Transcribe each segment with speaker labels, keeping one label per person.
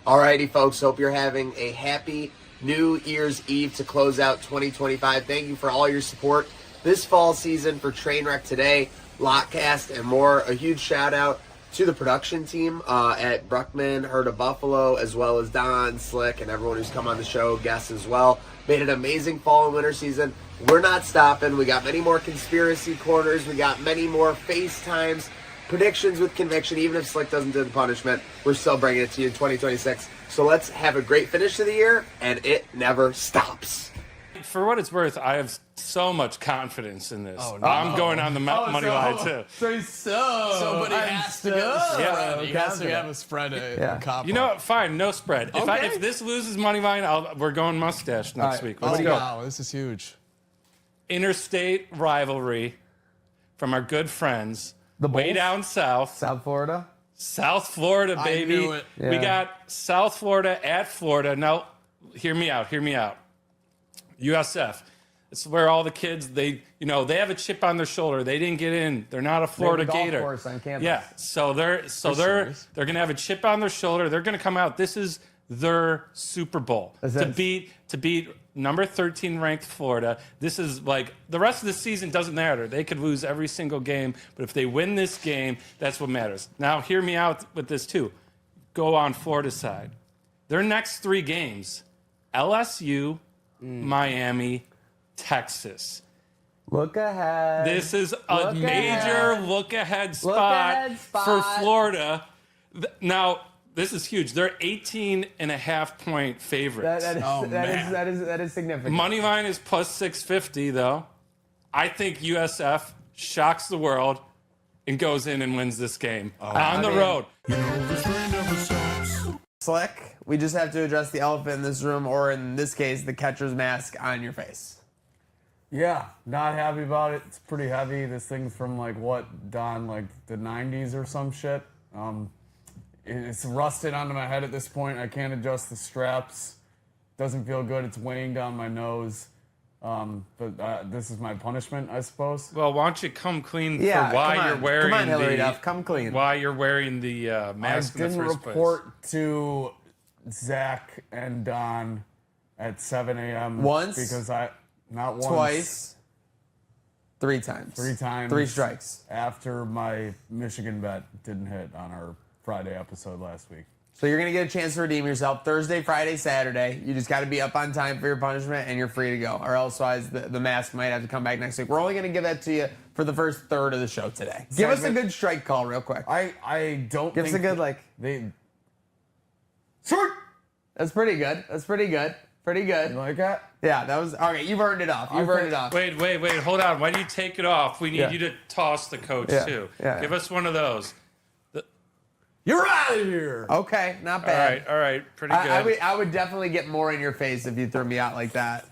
Speaker 1: Alrighty, folks. Hope you're having a happy New Year's Eve to close out 2025. Thank you for all your support this fall season for Trainwreck Today, Lockcast, and more. A huge shout out to the production team at Bruckman, Herd of Buffalo, as well as Don, Slick, and everyone who's come on the show, guests as well. Made an amazing fall and winter season. We're not stopping. We got many more conspiracy corners. We got many more FaceTimes, predictions with conviction. Even if Slick doesn't do the punishment, we're still bringing it to you in 2026. So let's have a great finish to the year, and it never stops.
Speaker 2: For what it's worth, I have so much confidence in this.
Speaker 3: Oh, no.
Speaker 2: I'm going on the money line, too.
Speaker 3: Somebody has to get the spread. He has to have a spread.
Speaker 2: You know what? Fine, no spread.
Speaker 3: Okay.
Speaker 2: If this loses money line, we're going mustache next week. Let's go.
Speaker 3: Wow, this is huge.
Speaker 2: Interstate rivalry from our good friends way down south.
Speaker 4: South Florida?
Speaker 2: South Florida, baby.
Speaker 3: I knew it.
Speaker 4: Yeah.
Speaker 2: We got South Florida at Florida. Now, hear me out. USF. It's where all the kids, they have a chip on their shoulder. They didn't get in. They're not a Florida
Speaker 4: golf
Speaker 2: Gator.
Speaker 4: course on campus.
Speaker 2: Yeah. So they're going to have a chip on their shoulder. They're going to come out. This is their Super Bowl to beat number 13 ranked Florida. This is like the rest of the season doesn't matter. They could lose every single game, but if they win this game, that's what matters. Now, hear me out with this too. Go on Florida's side. Their next 3 games: LSU, Miami, Texas.
Speaker 4: Look ahead.
Speaker 2: This is a major look-ahead spot for Florida. Now, this is huge. They're 18.5-point favorites.
Speaker 4: That is significant.
Speaker 2: Money line is plus 650, though. I think USF shocks the world and goes in and wins this game on the road.
Speaker 4: Slick, we just have to address the elephant in this room, or in this case, the catcher's mask on your face.
Speaker 5: Yeah, not happy about it. It's pretty heavy. This thing's from like the 90s or some shit. It's rusted onto my head at this point. I can't adjust the straps. Doesn't feel good. It's weighing down my nose. But this is my punishment, I suppose.
Speaker 2: Well, why don't you come clean
Speaker 4: Yeah,
Speaker 2: for why you're wearing
Speaker 4: Come on, Hillary Duff, come clean.
Speaker 2: why you're wearing the mask
Speaker 5: I
Speaker 2: in the
Speaker 5: didn't
Speaker 2: first place.
Speaker 5: report to Zach and Don at 7 a.m.
Speaker 4: Once?
Speaker 5: Because not once.
Speaker 4: Twice. 3 times.
Speaker 5: 3 times.
Speaker 4: 3 strikes.
Speaker 5: After my Michigan bet didn't hit on our Friday episode last week.
Speaker 4: So you're going to get a chance to redeem yourself Thursday, Friday, Saturday. You just got to be up on time for your punishment, and you're free to go. Or elsewise, the mask might have to come back next week. We're only going to give that to you for the first third of the show today. Give us a good strike call real quick.
Speaker 5: I don't
Speaker 4: Give us a good,
Speaker 5: Strike!
Speaker 4: That's pretty good. Pretty good.
Speaker 5: You like that?
Speaker 4: Yeah, that was... Okay, you've earned it off.
Speaker 2: Wait, hold on. Why do you take it off? We need you to toss the coach, too.
Speaker 4: Yeah.
Speaker 2: Give us one of those.
Speaker 5: You're out of here!
Speaker 4: Okay, not bad.
Speaker 2: All right. Pretty good.
Speaker 4: I would definitely get more in your face if you threw me out like that.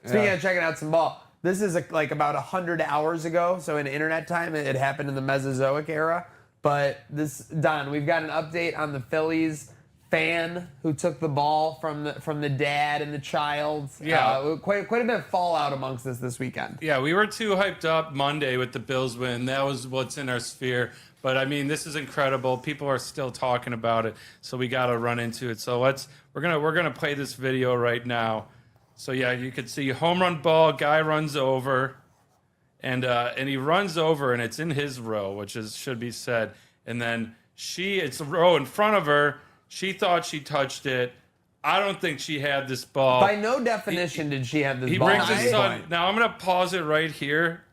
Speaker 4: Speaking of checking out some ball, this is about 100 hours ago, so in internet time, it happened in the Mesozoic era. But Don, we've got an update on the Phillies fan who took the ball from the dad and the child.
Speaker 2: Yeah.
Speaker 4: Quite a bit of fallout amongst us this weekend.
Speaker 2: Yeah, we were too hyped up Monday with the Bills win. That was what's in our sphere. But I mean, this is incredible. People are still talking about it, so we got to run into it. So we're gonna play this video right now. So yeah, you can see home run ball. Guy runs over, and he runs over, and it's in his row, which should be said. And then it's a row in front of her. She thought she touched it. I don't think she had this ball.
Speaker 4: By no definition did she have this
Speaker 2: He
Speaker 4: ball.
Speaker 2: brings his son. Now I'm gonna pause it right here.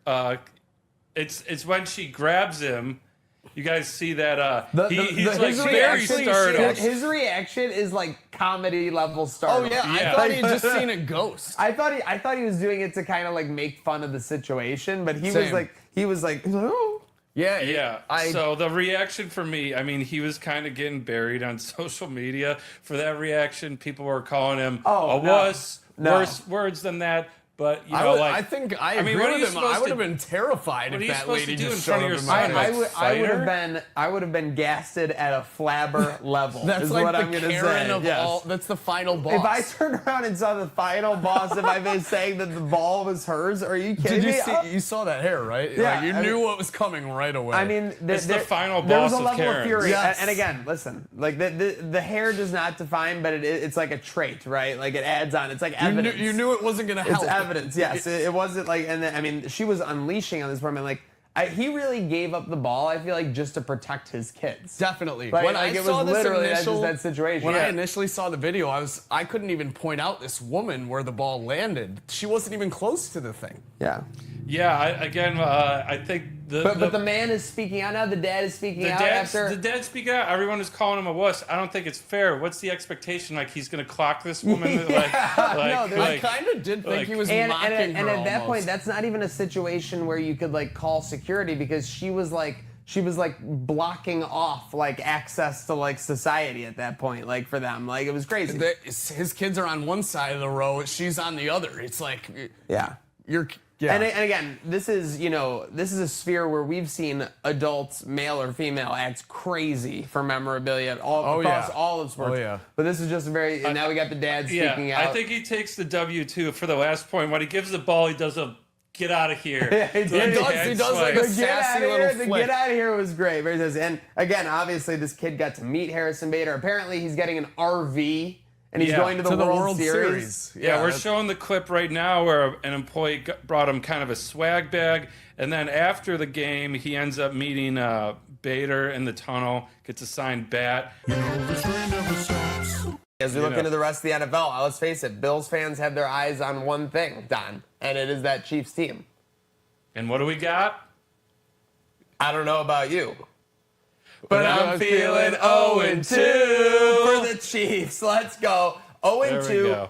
Speaker 2: It's when she grabs him. You guys see that? He's like very startled.
Speaker 4: His reaction is like comedy level startled.
Speaker 3: Oh yeah, I thought he'd just seen a ghost.
Speaker 4: I thought he was doing it to kind of like make fun of the situation, but he was like, oh.
Speaker 2: Yeah. So the reaction for me, I mean, he was kind of getting buried on social media for that reaction. People were calling him a wuss, worse words than that. But you know,
Speaker 5: I think I agree
Speaker 2: what are you
Speaker 5: with him. I
Speaker 2: supposed
Speaker 5: would
Speaker 2: to-
Speaker 5: have been terrified
Speaker 2: what are
Speaker 5: if
Speaker 2: you
Speaker 5: that
Speaker 2: supposed to
Speaker 5: lady
Speaker 2: do
Speaker 5: just
Speaker 2: in front
Speaker 5: showed
Speaker 2: of your
Speaker 5: up in
Speaker 2: son?
Speaker 5: my
Speaker 2: Like,
Speaker 5: house.
Speaker 4: I would have been gasted at a flabber level.
Speaker 5: That's
Speaker 4: is
Speaker 5: like
Speaker 4: what
Speaker 5: the
Speaker 4: I'm gonna
Speaker 5: Karen
Speaker 4: say.
Speaker 5: of
Speaker 4: Yes.
Speaker 5: all. That's the final boss.
Speaker 4: If I turned around and saw the final boss, if I've been saying that the ball was hers, are you kidding
Speaker 5: Did you
Speaker 4: me?
Speaker 5: see? You saw that hair, right?
Speaker 4: Yeah,
Speaker 5: Like, you
Speaker 4: I
Speaker 5: knew
Speaker 4: mean-
Speaker 5: what was coming right away.
Speaker 4: I mean,
Speaker 2: It's the final
Speaker 4: there was
Speaker 2: boss
Speaker 4: a
Speaker 2: of
Speaker 4: level of
Speaker 2: Karens.
Speaker 4: fury.
Speaker 5: Yes.
Speaker 4: And again, listen, like the hair does not define, but it's like a trait, right? Like it adds on. It's like evidence.
Speaker 5: you knew it wasn't gonna help.
Speaker 4: It's evidence, yes. It wasn't like, and then, I mean, she was unleashing on this woman. Like, he really gave up the ball, I feel like, just to protect his kids.
Speaker 5: Definitely.
Speaker 4: Like,
Speaker 5: When
Speaker 4: like
Speaker 5: I
Speaker 4: it
Speaker 5: saw
Speaker 4: was
Speaker 5: this
Speaker 4: literally
Speaker 5: initial,
Speaker 4: that situation.
Speaker 5: When
Speaker 4: Yeah.
Speaker 5: I initially saw the video, I couldn't even point out this woman where the ball landed. She wasn't even close to the thing.
Speaker 4: Yeah.
Speaker 2: Yeah, I think
Speaker 4: But the man is speaking out now. The dad is speaking out after.
Speaker 2: the dad speaking out. Everyone is calling him a wuss. I don't think it's fair. What's the expectation? Like he's gonna clock this woman?
Speaker 4: No,
Speaker 5: I kind of did think
Speaker 2: like-
Speaker 5: he was
Speaker 4: and
Speaker 5: mocking
Speaker 4: at
Speaker 5: her
Speaker 4: that
Speaker 5: almost.
Speaker 4: point, that's not even a situation where you could like call security because she was like blocking off like access to like society at that point, like for them, like it was crazy.
Speaker 5: His kids are on one side of the row, she's on the other. It's like,
Speaker 4: Yeah.
Speaker 5: yeah.
Speaker 4: And again, this is a sphere where we've seen adults, male or female, act crazy for memorabilia across all of sports.
Speaker 5: Oh, yeah.
Speaker 4: But this is just and now we got the dad speaking out.
Speaker 2: I think he takes the W too for the last point. When he gives the ball, he does a get out of here.
Speaker 4: Yeah, he
Speaker 5: does like a
Speaker 4: The get out
Speaker 5: sassy
Speaker 4: of
Speaker 5: little
Speaker 4: here, the
Speaker 5: flick.
Speaker 4: get out of here was great. Very nice. And again, obviously, this kid got to meet Harrison Bader. Apparently, he's getting an RV and he's
Speaker 2: Yeah,
Speaker 4: going to the World
Speaker 5: Series.
Speaker 2: Yeah, we're
Speaker 5: that's-
Speaker 2: showing the clip right now where an employee brought him kind of a swag bag, and then after the game, he ends up meeting Bader in the tunnel, gets a signed bat.
Speaker 4: As we look into the rest of the NFL, let's face it, Bills fans have their eyes on one thing, Don, and it is that Chiefs team.
Speaker 2: And what do we got?
Speaker 4: I don't know about you,
Speaker 2: But I'm feeling 0-2
Speaker 4: for the Chiefs. Let's go.
Speaker 2: There we
Speaker 4: 0-2.
Speaker 2: go.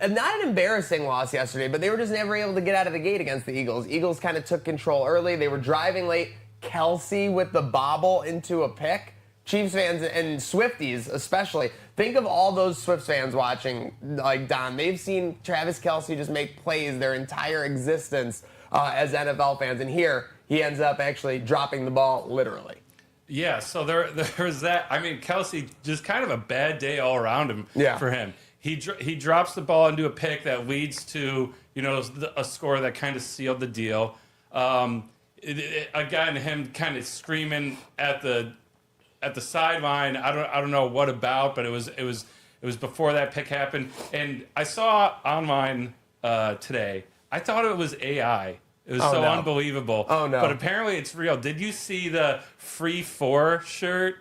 Speaker 4: Not an embarrassing loss yesterday, but they were just never able to get out of the gate against the Eagles. Eagles kind of took control early. They were driving late. Kelsey with the bobble into a pick. Chiefs fans and Swifties especially. Think of all those Swifts fans watching, like Don. They've seen Travis Kelsey just make plays their entire existence as NFL fans. And here, he ends up actually dropping the ball literally.
Speaker 2: Yeah, so there's that. I mean, Kelsey, just kind of a bad day all around him for him. He drops the ball into a pick that leads to, a score that kind of sealed the deal. Again, him kind of screaming at the sideline. I don't know what about, but it was before that pick happened. And I saw online today. I thought it was AI. It was so unbelievable.
Speaker 4: Oh, no.
Speaker 2: But apparently it's real. Did you see the Free 4 shirt?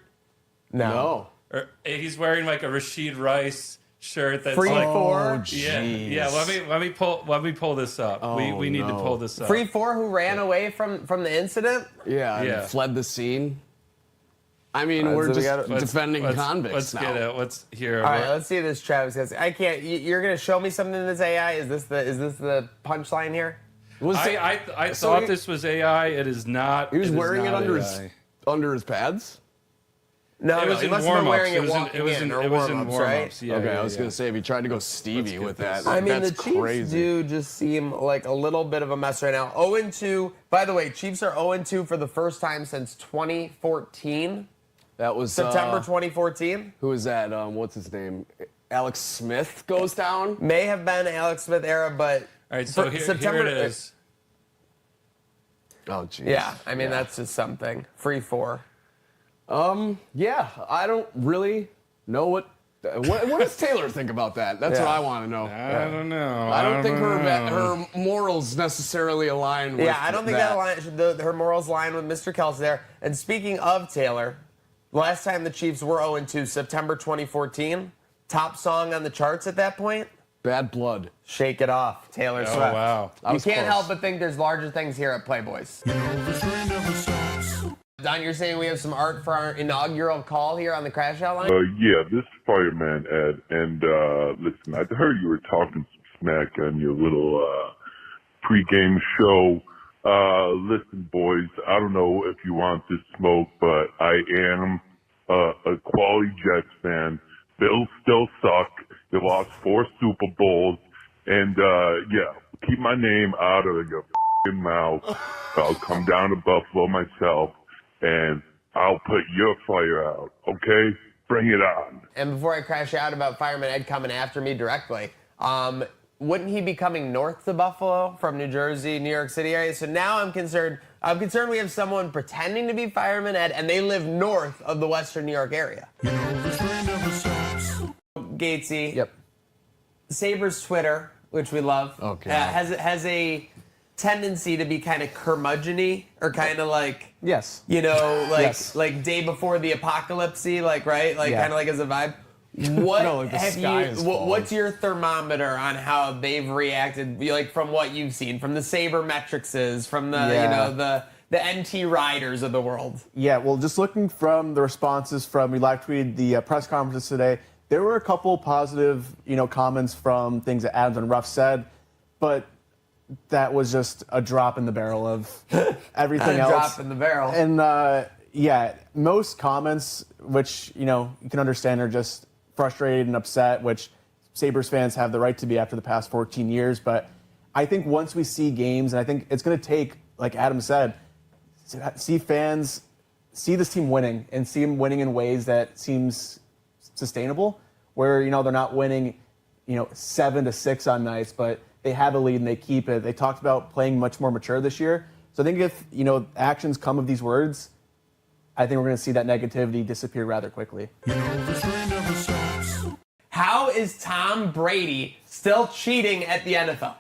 Speaker 4: No.
Speaker 2: Or he's wearing like a Rashid Rice shirt that's
Speaker 4: Free
Speaker 2: like
Speaker 4: 4.
Speaker 2: yeah. Let me pull this up. We need to pull this up.
Speaker 4: Free 4 who ran away from the incident?
Speaker 5: Yeah,
Speaker 2: Yeah.
Speaker 5: and fled the scene. I mean,
Speaker 4: Alright,
Speaker 5: we're
Speaker 4: so we
Speaker 5: just
Speaker 4: gotta-
Speaker 5: defending convicts
Speaker 2: Let's
Speaker 5: now.
Speaker 2: get it. Let's hear.
Speaker 4: All right, let's see this Travis Kelsey. I can't. You're gonna show me something that's AI? Is this the punchline here?
Speaker 2: I
Speaker 5: So
Speaker 2: thought
Speaker 5: he-
Speaker 2: this was AI. It is not.
Speaker 5: He was wearing it
Speaker 2: not
Speaker 5: under
Speaker 2: AI.
Speaker 5: under his pads.
Speaker 4: No,
Speaker 2: It was
Speaker 4: he
Speaker 2: in
Speaker 4: must have been
Speaker 2: warm-ups.
Speaker 4: wearing
Speaker 2: It
Speaker 4: it
Speaker 2: was in-
Speaker 4: walking
Speaker 2: it was
Speaker 4: in
Speaker 2: in-
Speaker 4: or
Speaker 2: it was in
Speaker 4: warm-ups, right?
Speaker 2: warm-ups. Yeah,
Speaker 5: Okay,
Speaker 2: yeah,
Speaker 5: I was
Speaker 2: yeah.
Speaker 5: gonna say if he tried to go Stevie with that,
Speaker 4: I mean,
Speaker 5: that's
Speaker 4: the Chiefs
Speaker 5: crazy.
Speaker 4: do just seem like a little bit of a mess right now. 0-2. By the way, Chiefs are 0-2 for the first time since 2014.
Speaker 5: That was
Speaker 4: September 2014.
Speaker 5: Who is that? What's his name? Alex Smith goes down.
Speaker 4: May have been Alex Smith era, but
Speaker 2: All right, so
Speaker 4: for
Speaker 2: here
Speaker 4: September-
Speaker 2: it is.
Speaker 5: Oh, jeez.
Speaker 4: yeah, I mean that's just something. Free 4.
Speaker 5: Yeah, I don't really know what does Taylor think about that? That's what
Speaker 4: Yeah.
Speaker 5: I want to know.
Speaker 2: I don't know.
Speaker 5: I don't think
Speaker 2: know.
Speaker 5: her morals necessarily align with
Speaker 4: Yeah, I don't think her morals line with Mr. Kelsey there. And speaking of Taylor, last time the Chiefs were 0-2, September 2014. Top song on the charts at that point?
Speaker 5: Bad Blood.
Speaker 4: Shake It Off, Taylor Swift.
Speaker 2: wow.
Speaker 5: I
Speaker 4: You
Speaker 5: was
Speaker 4: can't
Speaker 5: close.
Speaker 4: help but think there's larger things here at Playboys. Don, you're saying we have some art for our inaugural call here on the Crash Out line?
Speaker 6: Yeah, this is Fireman Ed, and listen, I heard you were talking some smack on your little pregame show. Listen, boys, I don't know if you want this smoke, but I am a quality Jets fan. Bills still suck. They lost 4 Super Bowls, and yeah, keep my name out of your f***ing mouth. I'll come down to Buffalo myself, and I'll put your fire out, okay? Bring it on.
Speaker 4: And before I crash out about Fireman Ed coming after me directly, wouldn't he be coming north to Buffalo from New Jersey, New York City area? So now I'm concerned. I'm concerned we have someone pretending to be Fireman Ed, and they live north of the Western New York area. Gatesy.
Speaker 3: Yep.
Speaker 4: Sabres Twitter, which we love, has a tendency to be kind of curmudgeon-y, or kind of like,
Speaker 3: Yes.
Speaker 4: you know, like
Speaker 3: Yes.
Speaker 4: like day before the apocalypse-y, like, right? Like,
Speaker 3: Yeah.
Speaker 4: kind of like as a vibe. What
Speaker 5: No, like the
Speaker 4: have
Speaker 5: sky
Speaker 4: you?
Speaker 5: is falling.
Speaker 4: What's your thermometer on how they've reacted? Like from what you've seen, from the sabermetricses, from the you know the NT riders of the world.
Speaker 3: Yeah, well, just looking from the responses from, we live tweeted the press conferences today, there were a couple positive, comments from things that Adams and Ruff said, but that was just a drop in the barrel of everything else.
Speaker 4: Drop in the barrel.
Speaker 3: And most comments, which you can understand, are just frustrated and upset, which Sabres fans have the right to be after the past 14 years. But I think once we see games, and I think it's going to take, like Adam said, see fans see this team winning and see them winning in ways that seems sustainable, where they're not winning 7-6 on nights, but they have a lead and they keep it. They talked about playing much more mature this year. So I think if actions come of these words, I think we're going to see that negativity disappear rather quickly.
Speaker 4: How is Tom Brady still cheating at the NFL?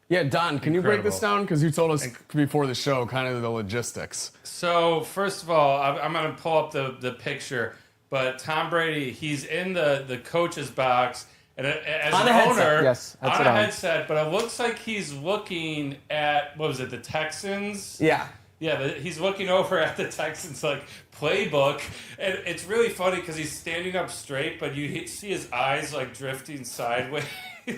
Speaker 5: Yeah, Don, can you break this
Speaker 2: Incredible.
Speaker 5: down? Because you told us before the show kind of the logistics.
Speaker 2: So first of all, I'm going to pull up the picture. But Tom Brady, he's in the coach's box, and as
Speaker 4: On
Speaker 2: an
Speaker 4: a headset.
Speaker 2: owner,
Speaker 3: Yes,
Speaker 2: on
Speaker 3: headset
Speaker 2: a
Speaker 3: on.
Speaker 2: headset. But it looks like he's looking at, what was it, the Texans?
Speaker 4: Yeah.
Speaker 2: Yeah, he's looking over at the Texans playbook, and it's really funny because he's standing up straight, but you see his eyes drifting sideways.
Speaker 4: He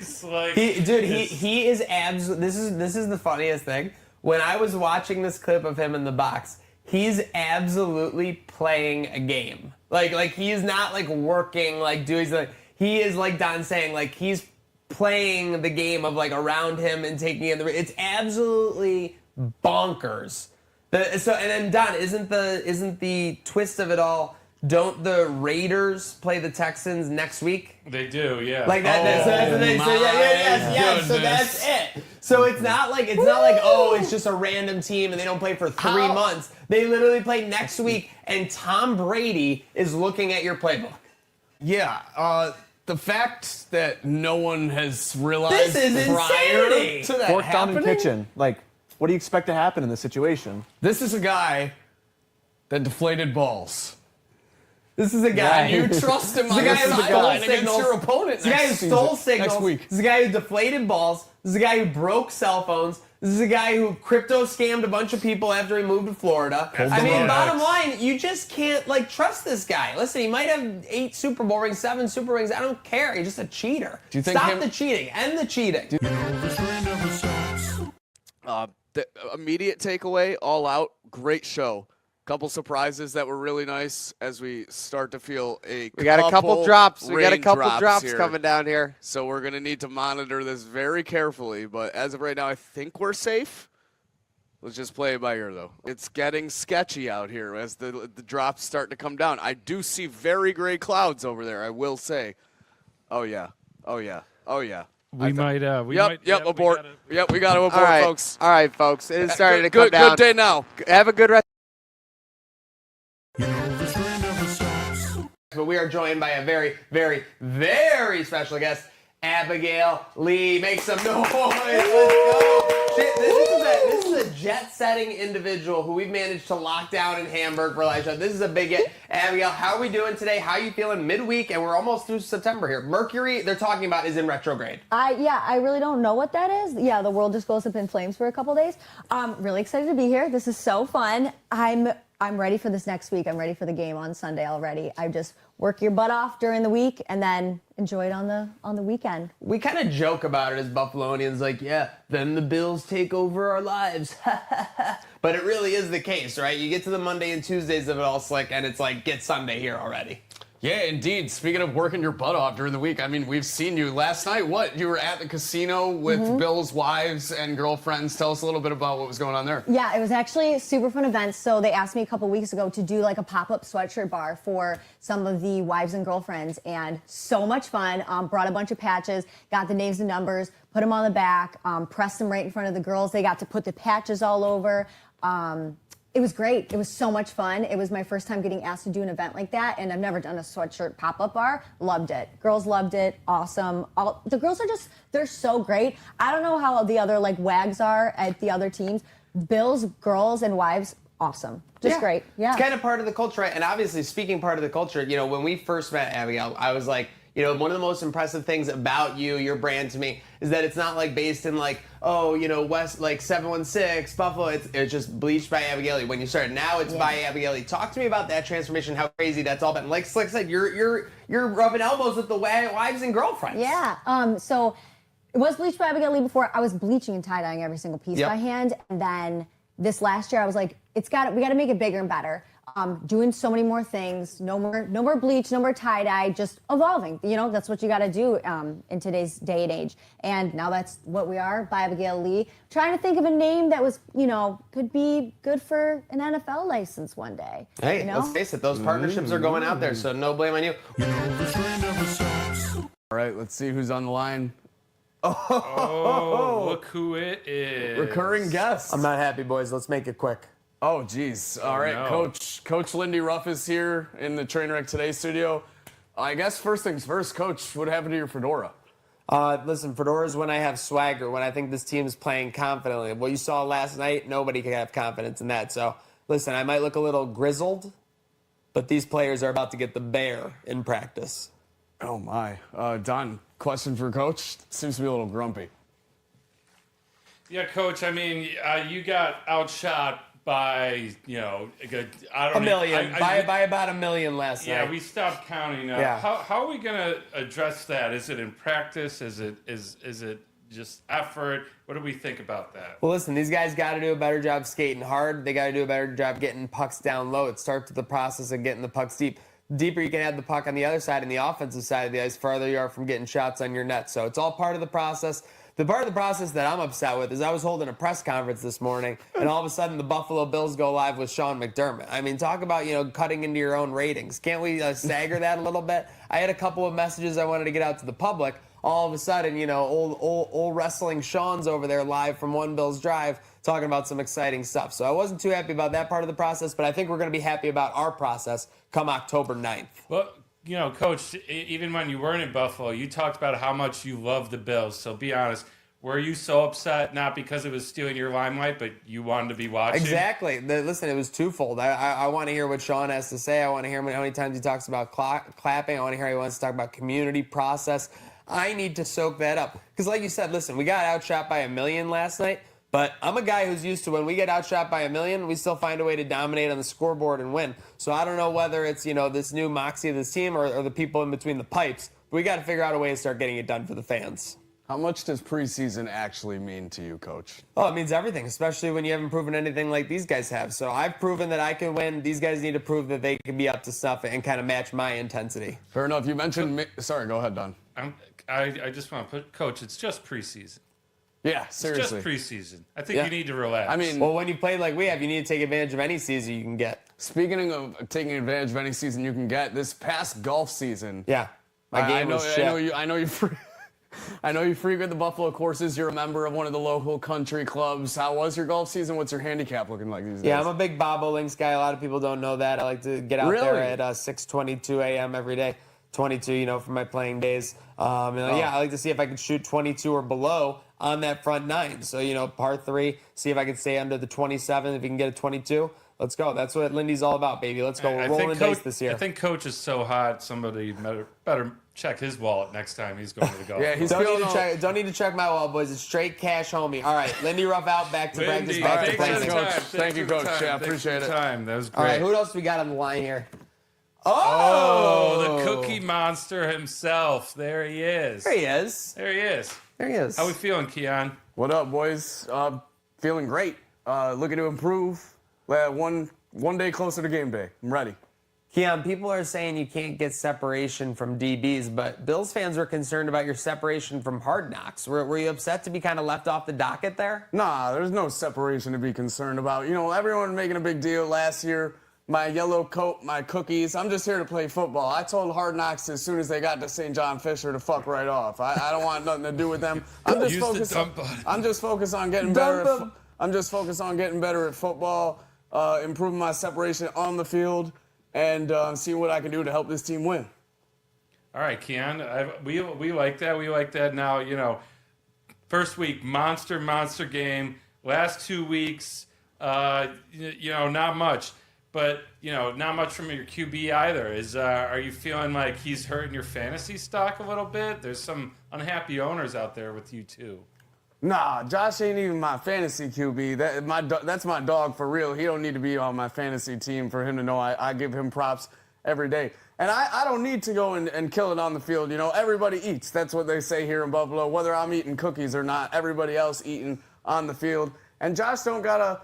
Speaker 4: is this is the funniest thing. When I was watching this clip of him in the box, he's absolutely playing a game. Like he's not working, doing he is, like Don saying, he's playing the game of around him and taking in it's absolutely bonkers. And then Don, isn't the twist of it all? Don't the Raiders play the Texans next week?
Speaker 2: They do, yeah.
Speaker 4: Like that. So that's the thing. So yeah. So that's it. So it's not like oh, it's just a random team and they don't play for 3 months. They literally play next week, and Tom Brady is looking at your playbook.
Speaker 5: Yeah, the fact that no one has realized
Speaker 4: This is
Speaker 5: prior
Speaker 4: insanity.
Speaker 5: to that
Speaker 3: Fourth down
Speaker 5: happening.
Speaker 3: and kitchen. What do you expect to happen in this situation?
Speaker 5: This is a guy that deflated balls.
Speaker 4: This is a guy
Speaker 5: You trust him
Speaker 4: This is
Speaker 5: on
Speaker 4: a
Speaker 5: your
Speaker 4: guy who stole
Speaker 5: sideline against
Speaker 4: signals.
Speaker 5: your opponent.
Speaker 4: This is a guy who stole signals.
Speaker 5: Next week.
Speaker 4: This is a guy who deflated balls. This is a guy who broke cell phones. This is a guy who crypto scammed a bunch of people after he moved to Florida. I mean, bottom line, you just can't trust this guy. Listen, he might have 8 Super Bowl rings, 7 Super rings. I don't care. He's just a cheater.
Speaker 5: Do you think
Speaker 4: Stop the cheating. End the cheating.
Speaker 7: The immediate takeaway, all out, great show. Couple surprises that were really nice as we start to feel
Speaker 1: We got a couple drops. We got a couple
Speaker 7: raindrops
Speaker 1: drops
Speaker 7: here.
Speaker 1: coming down here.
Speaker 7: So we're going to need to monitor this very carefully. But as of right now, I think we're safe. Let's just play it by ear, though. It's getting sketchy out here as the drops start to come down. I do see very gray clouds over there, I will say. Oh, yeah. Oh, yeah. Oh, yeah.
Speaker 2: we might.
Speaker 7: Yep, abort. We got to abort,
Speaker 1: All right,
Speaker 7: folks.
Speaker 1: all right, folks. It is starting to
Speaker 7: Good,
Speaker 1: come down.
Speaker 7: good day now.
Speaker 1: Have a good rest.
Speaker 4: But we are joined by a very, very, very special guest, Abigail Lee. Make some noise. Let's go. This is a jet-setting individual who we've managed to lock down in Hamburg for a live show. This is a big hit. Abigail, how are we doing today? How are you feeling midweek? And we're almost through September here. Mercury, they're talking about, is in retrograde.
Speaker 8: I really don't know what that is. Yeah, the world just goes up in flames for a couple days. I'm really excited to be here. This is so fun. I'm ready for this next week. I'm ready for the game on Sunday already. I just work your butt off during the week and then enjoy it on the weekend.
Speaker 4: We kind of joke about it as Buffalonians, then the Bills take over our lives. But it really is the case, right? You get to the Monday and Tuesdays of it all slick, and it's get Sunday here already.
Speaker 7: Yeah, indeed. Speaking of working your butt off during the week, I mean, we've seen you last night. What? You were at the casino with Bill's wives and girlfriends. Tell us a little bit about what was going on there.
Speaker 8: Yeah, it was actually a super fun event. So they asked me a couple weeks ago to do like a pop-up sweatshirt bar for some of the wives and girlfriends, and so much fun. Brought a bunch of patches, got the names and numbers, put them on the back, pressed them right in front of the girls. They got to put the patches all over. It was great. It was so much fun. It was my first time getting asked to do an event like that, and I've never done a sweatshirt pop-up bar. Loved it. Girls loved it. Awesome. The girls are they're so great. I don't know how the other like wags are at the other teams. Bills, girls, and wives, awesome. Just great. Yeah.
Speaker 4: It's kind of part of the culture, right? And obviously, speaking part of the culture, you know, when we first met Abigail, I was like, you know, one of the most impressive things about you, your brand to me, is that it's not like based in like, oh, you know, West, like 716, Buffalo. It's just bleached by Abigail when you started. Now it's by Abigail. Talk to me about that transformation, how crazy that's all been. Like Slick said, you're rubbing elbows with the wives and girlfriends.
Speaker 8: Yeah. So it was bleached by Abigail before. I was bleaching and tie-dyeing every single piece by hand. And then this last year, I was like, we got to make it bigger and better. Doing so many more things, no more bleach, no more tie-dye, just evolving. You know, that's what you got to do in today's day and age. And now that's what we are, by Abigail Lee. Trying to think of a name that was, you know, could be good for an NFL license one day.
Speaker 4: Hey,
Speaker 8: you know?
Speaker 4: let's face it, those partnerships are going out there, so no blame on you.
Speaker 5: All right, let's see who's on the line.
Speaker 2: Oh, look who it is.
Speaker 5: Recurring guest.
Speaker 4: I'm not happy, boys. Let's make it quick.
Speaker 5: Oh, geez. All right,
Speaker 2: no.
Speaker 5: Coach Lindy Ruff is here in the Trainwreck Today studio. I guess first things first, Coach, what happened to your fedora?
Speaker 4: Listen, fedora is when I have swagger, when I think this team is playing confidently. What you saw last night, nobody can have confidence in that. So, listen, I might look a little grizzled, but these players are about to get the bear in practice.
Speaker 5: Oh, my. Don, question for Coach. Seems to be a little grumpy.
Speaker 2: Yeah, Coach, I mean, you got outshot by, you know, I don't
Speaker 4: A million.
Speaker 2: know.
Speaker 4: By about a million last night.
Speaker 2: Yeah, we stopped counting.
Speaker 4: Yeah.
Speaker 2: How are we going to address that? Is it in practice? Is it just effort? What do we think about that?
Speaker 4: Well, listen, these guys got to do a better job skating hard. They got to do a better job getting pucks down low. It starts with the process of getting the pucks deep. The deeper you can have the puck on the other side and the offensive side of the ice, farther you are from getting shots on your net. So it's all part of the process. The part of the process that I'm upset with is I was holding a press conference this morning, and all of a sudden the Buffalo Bills go live with Sean McDermott. I mean, talk about, you know, cutting into your own ratings. Can't we stagger that a little bit? I had a couple of messages I wanted to get out to the public. All of a sudden, you know, old wrestling Sean's over there live from One Bills Drive talking about some exciting stuff. So I wasn't too happy about that part of the process, but I think we're going to be happy about our process come October 9th.
Speaker 2: Well, you know, Coach, even when you weren't in Buffalo, you talked about how much you love the Bills. So be honest, were you so upset, not because it was stealing your limelight, but you wanted to be watching?
Speaker 4: Exactly. Listen, it was twofold. I want to hear what Sean has to say. I want to hear how many times he talks about clapping. I want to hear how he wants to talk about community process. I need to soak that up. Because like you said, listen, we got outshot by 1 million last night, but I'm a guy who's used to when we get outshot by 1 million, we still find a way to dominate on the scoreboard and win. So I don't know whether it's, you know, this new moxie of this team or the people in between the pipes, but we got to figure out a way to start getting it done for the fans.
Speaker 5: How much does preseason actually mean to you, Coach?
Speaker 4: Oh, it means everything, especially when you haven't proven anything like these guys have. So I've proven that I can win. These guys need to prove that they can be up to snuff and kind of match my intensity.
Speaker 5: Fair enough. You mentioned... Sorry, go ahead, Don.
Speaker 2: I just want to put, Coach, it's just preseason.
Speaker 5: Yeah, seriously.
Speaker 2: It's just preseason. I think you need to relax.
Speaker 5: I mean...
Speaker 4: Well, when you play like we have, you need to take advantage of any season you can get.
Speaker 5: Speaking of taking advantage of any season you can get, this past golf season...
Speaker 4: Yeah, my game was shit.
Speaker 5: I know you frequent the Buffalo courses. You're a member of one of the local country clubs. How was your golf season? What's your handicap looking like these days?
Speaker 4: Yeah, I'm a big Bob O'Links guy. A lot of people don't know that. I like to get out there at 6:22 a.m. every day. 22, you know, for my playing days. Yeah, I like to see if I can shoot 22 or below on that front nine. So, you know, par 3, see if I can stay under the 27. If you can get a 22, let's go. That's what Lindy's all about, baby. Let's go. We're rolling the dice this year.
Speaker 2: I think Coach is so hot, somebody better check his wallet next time he's going to the golf.
Speaker 5: Yeah, he's
Speaker 4: don't need to check my wallet, boys. It's straight cash, homie. All right, Lindy Ruff out. Back to practice. Back to
Speaker 2: Thanks
Speaker 4: practice.
Speaker 2: Coach.
Speaker 5: Thank you, Coach. Yeah, I appreciate it.
Speaker 2: That was great.
Speaker 4: All right, who else we got on the line here?
Speaker 2: Oh, the Cookie Monster himself. There he is.
Speaker 4: There he is.
Speaker 2: There he is.
Speaker 4: There he is.
Speaker 2: How we feeling, Keon?
Speaker 5: What up, boys? Feeling great. Looking to improve. One day closer to game day. I'm ready.
Speaker 4: Keon, people are saying you can't get separation from DBs, but Bills fans were concerned about your separation from Hard Knocks. Were you upset to be kind of left off the docket there?
Speaker 5: Nah, there's no separation to be concerned about. You know, everyone making a big deal last year. My yellow coat, my cookies. I'm just here to play football. I told Hard Knocks as soon as they got to St. John Fisher to fuck right off. I don't want nothing to do with them. I'm just focused on getting better. I'm just focused on getting better at football, improving my separation on the field, and seeing what I can do to help this team win.
Speaker 2: All right, Keon, we like that. We like that. Now, you know, first week, monster game. Last 2 weeks, you know, not much. But, you know, not much from your QB either. Are you feeling like he's hurting your fantasy stock a little bit? There's some unhappy owners out there with you, too.
Speaker 5: Nah, Josh ain't even my fantasy QB. That's my dog for real. He don't need to be on my fantasy team for him to know I give him props every day. And I don't need to go and kill it on the field. You know, everybody eats. That's what they say here in Buffalo. Whether I'm eating cookies or not, everybody else eating on the field. And Josh don't gotta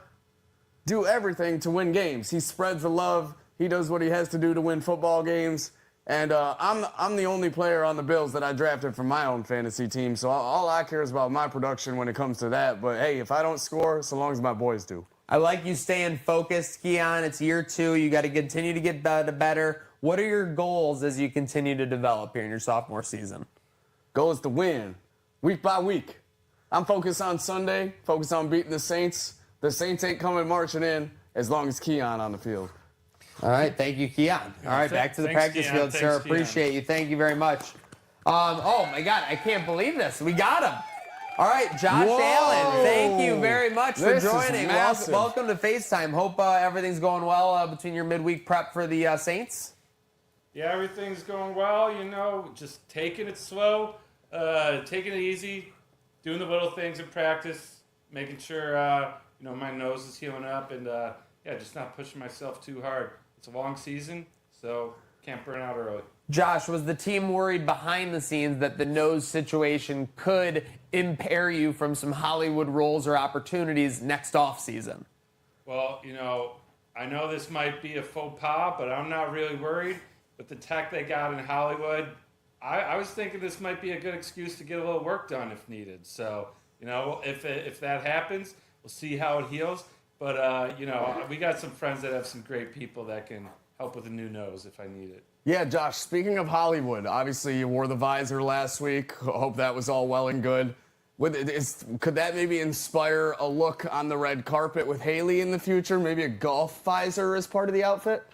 Speaker 5: do everything to win games. He spreads the love. He does what he has to do to win football games. And I'm the only player on the Bills that I drafted from my own fantasy team. So all I care is about my production when it comes to that. But hey, if I don't score, so long as my boys do.
Speaker 4: I like you staying focused, Keon. It's year 2. You got to continue to get better. What are your goals as you continue to develop here in your sophomore season?
Speaker 5: Goal is to win, week by week. I'm focused on Sunday, focused on beating the Saints. The Saints ain't coming marching in as long as Keon on the field.
Speaker 4: All right, thank you, Keon. All right, back to the practice field, sir.
Speaker 2: Thanks, Keon.
Speaker 4: Appreciate you. Thank you very much. Oh, my God, I can't believe this. We got him. All right, Josh Allen, thank you very much for joining. Welcome to FaceTime. Hope everything's going well between your midweek prep for the Saints.
Speaker 2: Yeah, everything's going well. You know, just taking it slow, taking it easy, doing the little things in practice, making sure you know, my nose is healing up, and yeah, just not pushing myself too hard. It's a long season, so can't burn out early.
Speaker 4: Josh, was the team worried behind the scenes that the nose situation could impair you from some Hollywood roles or opportunities next offseason?
Speaker 2: Well, you know, I know this might be a faux pas, but I'm not really worried. With the tech they got in Hollywood, I was thinking this might be a good excuse to get a little work done if needed. So, you know, if that happens, we'll see how it heals. But, you know, we got some friends that have some great people that can help with a new nose if I need it.
Speaker 5: Yeah, Josh, speaking of Hollywood, obviously you wore the visor last week. Hope that was all well and good. Could that maybe inspire a look on the red carpet with Haley in the future? Maybe a golf visor as part of the outfit?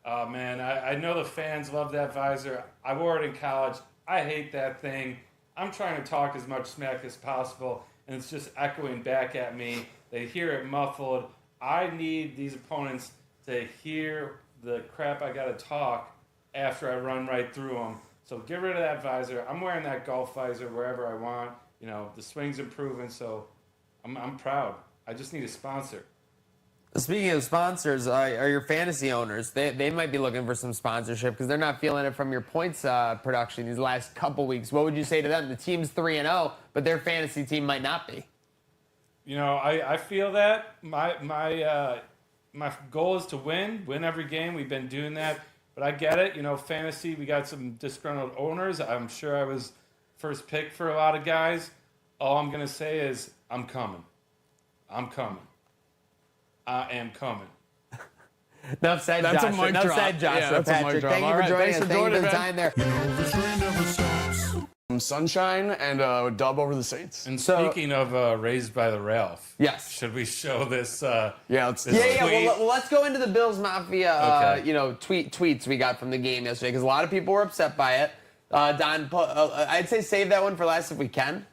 Speaker 2: Oh, man, I know the fans love that visor. I wore it in college. I hate that thing. I'm trying to talk as much smack as possible, and it's just echoing back at me. They hear it muffled. I need these opponents to hear the crap I got to talk after I run right through them. So get rid of that visor. I'm wearing that golf visor wherever I want. You know, the swing's improving, so I'm proud. I just need a sponsor.
Speaker 4: Speaking of sponsors, are your fantasy owners, they might be looking for some sponsorship because they're not feeling it from your points production these last couple weeks. What would you say to them? The team's 3-0, but their fantasy team might not be.
Speaker 2: You know, I feel that. My goal is to win every game. We've been doing that. But I get it. You know, fantasy, we got some disgruntled owners. I'm sure I was first pick for a lot of guys. All I'm going to say is I'm coming. I'm coming. I am coming.
Speaker 4: Enough said,
Speaker 5: That's
Speaker 4: Josh.
Speaker 5: a mic
Speaker 4: Enough
Speaker 5: drop.
Speaker 4: said, Josh.
Speaker 5: Yeah, that's a mic
Speaker 4: Patrick,
Speaker 5: drop.
Speaker 4: thank you
Speaker 5: All
Speaker 4: for
Speaker 5: right,
Speaker 4: joining
Speaker 5: thanks
Speaker 4: us.
Speaker 5: for
Speaker 4: Thank you for the
Speaker 5: joining,
Speaker 4: time there.
Speaker 5: Some sunshine and a dub over the Saints.
Speaker 2: And speaking of Raised by the Ralph,
Speaker 4: Yes.
Speaker 2: should we show this?
Speaker 5: Yeah, let's
Speaker 2: this
Speaker 4: Yeah.
Speaker 2: tweet?
Speaker 4: Well, let's go into the Bills Mafia,
Speaker 2: Okay.
Speaker 4: tweets we got from the game yesterday because a lot of people were upset by it. Don, I'd say save that one for last if we can.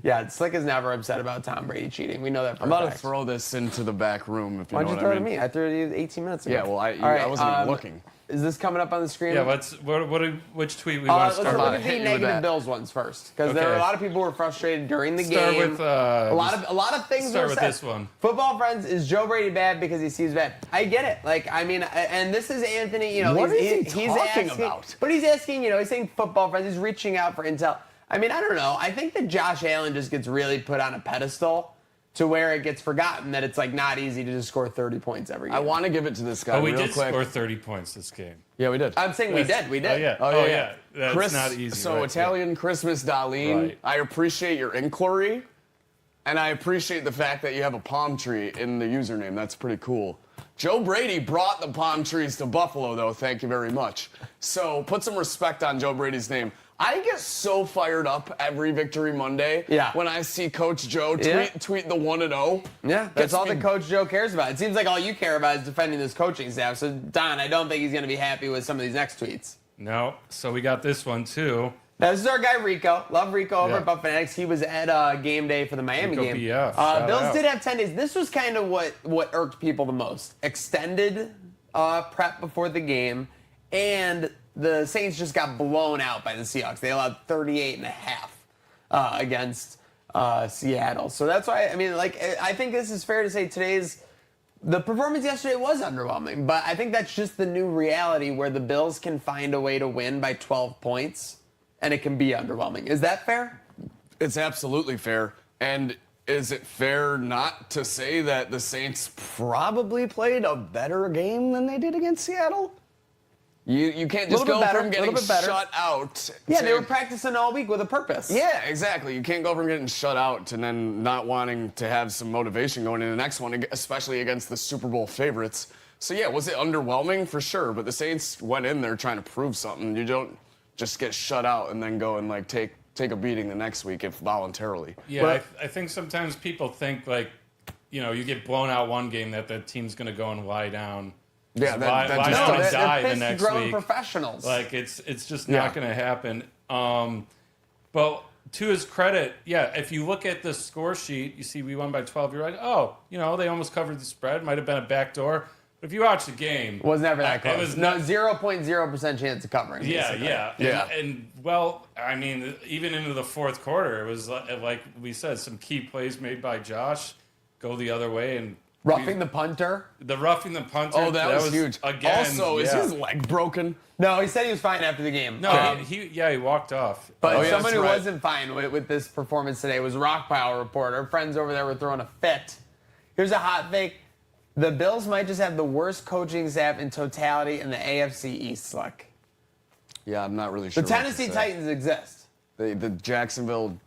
Speaker 4: Yeah, Slick is never upset about Tom Brady cheating. We know that for
Speaker 5: I'm
Speaker 4: a
Speaker 5: about to
Speaker 4: fact.
Speaker 5: throw this into the back room if you
Speaker 4: Why'd
Speaker 5: know
Speaker 4: you
Speaker 5: what
Speaker 4: throw
Speaker 5: I
Speaker 4: it
Speaker 5: mean.
Speaker 4: to me? I threw it to you 18 minutes ago.
Speaker 5: Yeah, well,
Speaker 4: All right,
Speaker 5: I wasn't even looking.
Speaker 4: Is this coming up on the screen?
Speaker 2: Yeah, which tweet we want
Speaker 4: Let's
Speaker 2: to
Speaker 4: look
Speaker 2: start
Speaker 4: at
Speaker 2: with?
Speaker 4: the
Speaker 5: hit you with
Speaker 4: negative
Speaker 5: that.
Speaker 4: Bills ones first, because there were a
Speaker 2: Okay.
Speaker 4: lot of people who were frustrated during the
Speaker 2: Start
Speaker 4: game.
Speaker 2: with
Speaker 4: a lot of things
Speaker 2: start
Speaker 4: were
Speaker 2: with
Speaker 4: said.
Speaker 2: this one.
Speaker 4: Football friends, is Joe Brady bad because he sees bad? I get it. Like, I mean, and this is Anthony. You know,
Speaker 5: What
Speaker 4: he's
Speaker 5: is he talking
Speaker 4: asking,
Speaker 5: about?
Speaker 4: But he's asking. You know, he's saying football friends. He's reaching out for intel. I mean, I don't know. I think that Josh Allen just gets really put on a pedestal. to where it gets forgotten that it's like not easy to just score 30 points every game.
Speaker 7: I want to give it to this guy
Speaker 2: But we
Speaker 7: real
Speaker 2: did
Speaker 7: quick.
Speaker 2: score 30 points this game.
Speaker 7: Yeah, we did.
Speaker 4: I'm saying we did.
Speaker 2: Oh, yeah.
Speaker 7: Oh, yeah.
Speaker 2: That's not easy.
Speaker 7: So
Speaker 2: right?
Speaker 7: Italian Christmas, Darlene.
Speaker 2: Right.
Speaker 7: I appreciate your inquiry, and I appreciate the fact that you have a palm tree in the username. That's pretty cool. Joe Brady brought the palm trees to Buffalo, though. Thank you very much. So put some respect on Joe Brady's name. I get so fired up every Victory Monday when I see Coach Joe tweet the 1-0.
Speaker 4: Yeah, that's all that Coach Joe cares about. It seems like all you care about is defending this coaching staff. So, Don, I don't think he's going to be happy with some of these next tweets.
Speaker 2: No. So we got this one, too.
Speaker 4: Now, this is our guy Rico. Love Rico over
Speaker 2: Yeah.
Speaker 4: at Buff Fanatics. He was at game day for the Miami
Speaker 2: Rico
Speaker 4: game.
Speaker 2: BF, shout
Speaker 4: Bills
Speaker 2: out.
Speaker 4: did have 10 days. This was kind of what irked people the most. Extended prep before the game, and the Saints just got blown out by the Seahawks. They allowed 38.5 against Seattle. So that's why, I mean, like, I think this is fair to say the performance yesterday was underwhelming, but I think that's just the new reality where the Bills can find a way to win by 12 points, and it can be underwhelming. Is that fair?
Speaker 7: It's absolutely fair. And is it fair not to say that the Saints probably played a better game than they did against Seattle? You can't just go from getting shut out.
Speaker 4: Yeah, they were practicing all week with a purpose.
Speaker 7: Yeah, exactly. You can't go from getting shut out to then not wanting to have some motivation going into the next one, especially against the Super Bowl favorites. So, yeah, was it underwhelming? For sure. But the Saints went in there trying to prove something. You don't just get shut out and then go and, like, take a beating the next week if voluntarily.
Speaker 2: Yeah, I think sometimes people think, like, you know, you get blown out one game that the team's going to go and lie down.
Speaker 7: Yeah,
Speaker 2: lie
Speaker 7: that just
Speaker 2: down and
Speaker 7: doesn't.
Speaker 2: die the
Speaker 4: pissed
Speaker 2: next
Speaker 4: grown
Speaker 2: week.
Speaker 4: professionals.
Speaker 2: Like, it's just not going to happen. But to his credit, yeah, if you look at the score sheet, you see we won by 12. You're like, oh, you know, they almost covered the spread. Might have been a backdoor. But if you watch the game,
Speaker 4: It was never that close.
Speaker 2: It was
Speaker 4: no 0.0% chance of covering.
Speaker 2: Yeah.
Speaker 7: Yeah.
Speaker 2: And well, I mean, even into the fourth quarter, it was like we said, some key plays made by Josh go the other way and
Speaker 4: Roughing the punter.
Speaker 2: the roughing the punter.
Speaker 7: Oh, that was huge.
Speaker 2: Again,
Speaker 7: Also, is his leg broken?
Speaker 4: No, he said he was fine after the game.
Speaker 2: No, he walked off.
Speaker 4: But
Speaker 7: Oh, yeah,
Speaker 4: someone
Speaker 7: that's
Speaker 4: who
Speaker 7: right.
Speaker 4: wasn't fine with this performance today was Rockpile Report. Our friends over there were throwing a fit. Here's a hot take. The Bills might just have the worst coaching staff in totality in the AFC East, Slick.
Speaker 7: Yeah, I'm not really
Speaker 4: The
Speaker 7: sure.
Speaker 4: Tennessee Titans exist.
Speaker 7: The Jacksonville.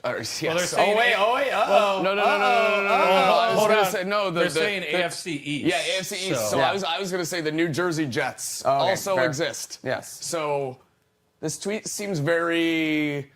Speaker 7: Yes.
Speaker 2: Well, they're saying
Speaker 4: uh-oh.
Speaker 7: No. I was gonna say no.
Speaker 2: They're saying AFC East.
Speaker 7: Yeah, AFC East. So
Speaker 4: Yeah.
Speaker 7: I was gonna say the New Jersey Jets
Speaker 4: Oh, okay,
Speaker 7: also
Speaker 4: fair.
Speaker 7: exist.
Speaker 4: Yes.
Speaker 7: So this tweet seems very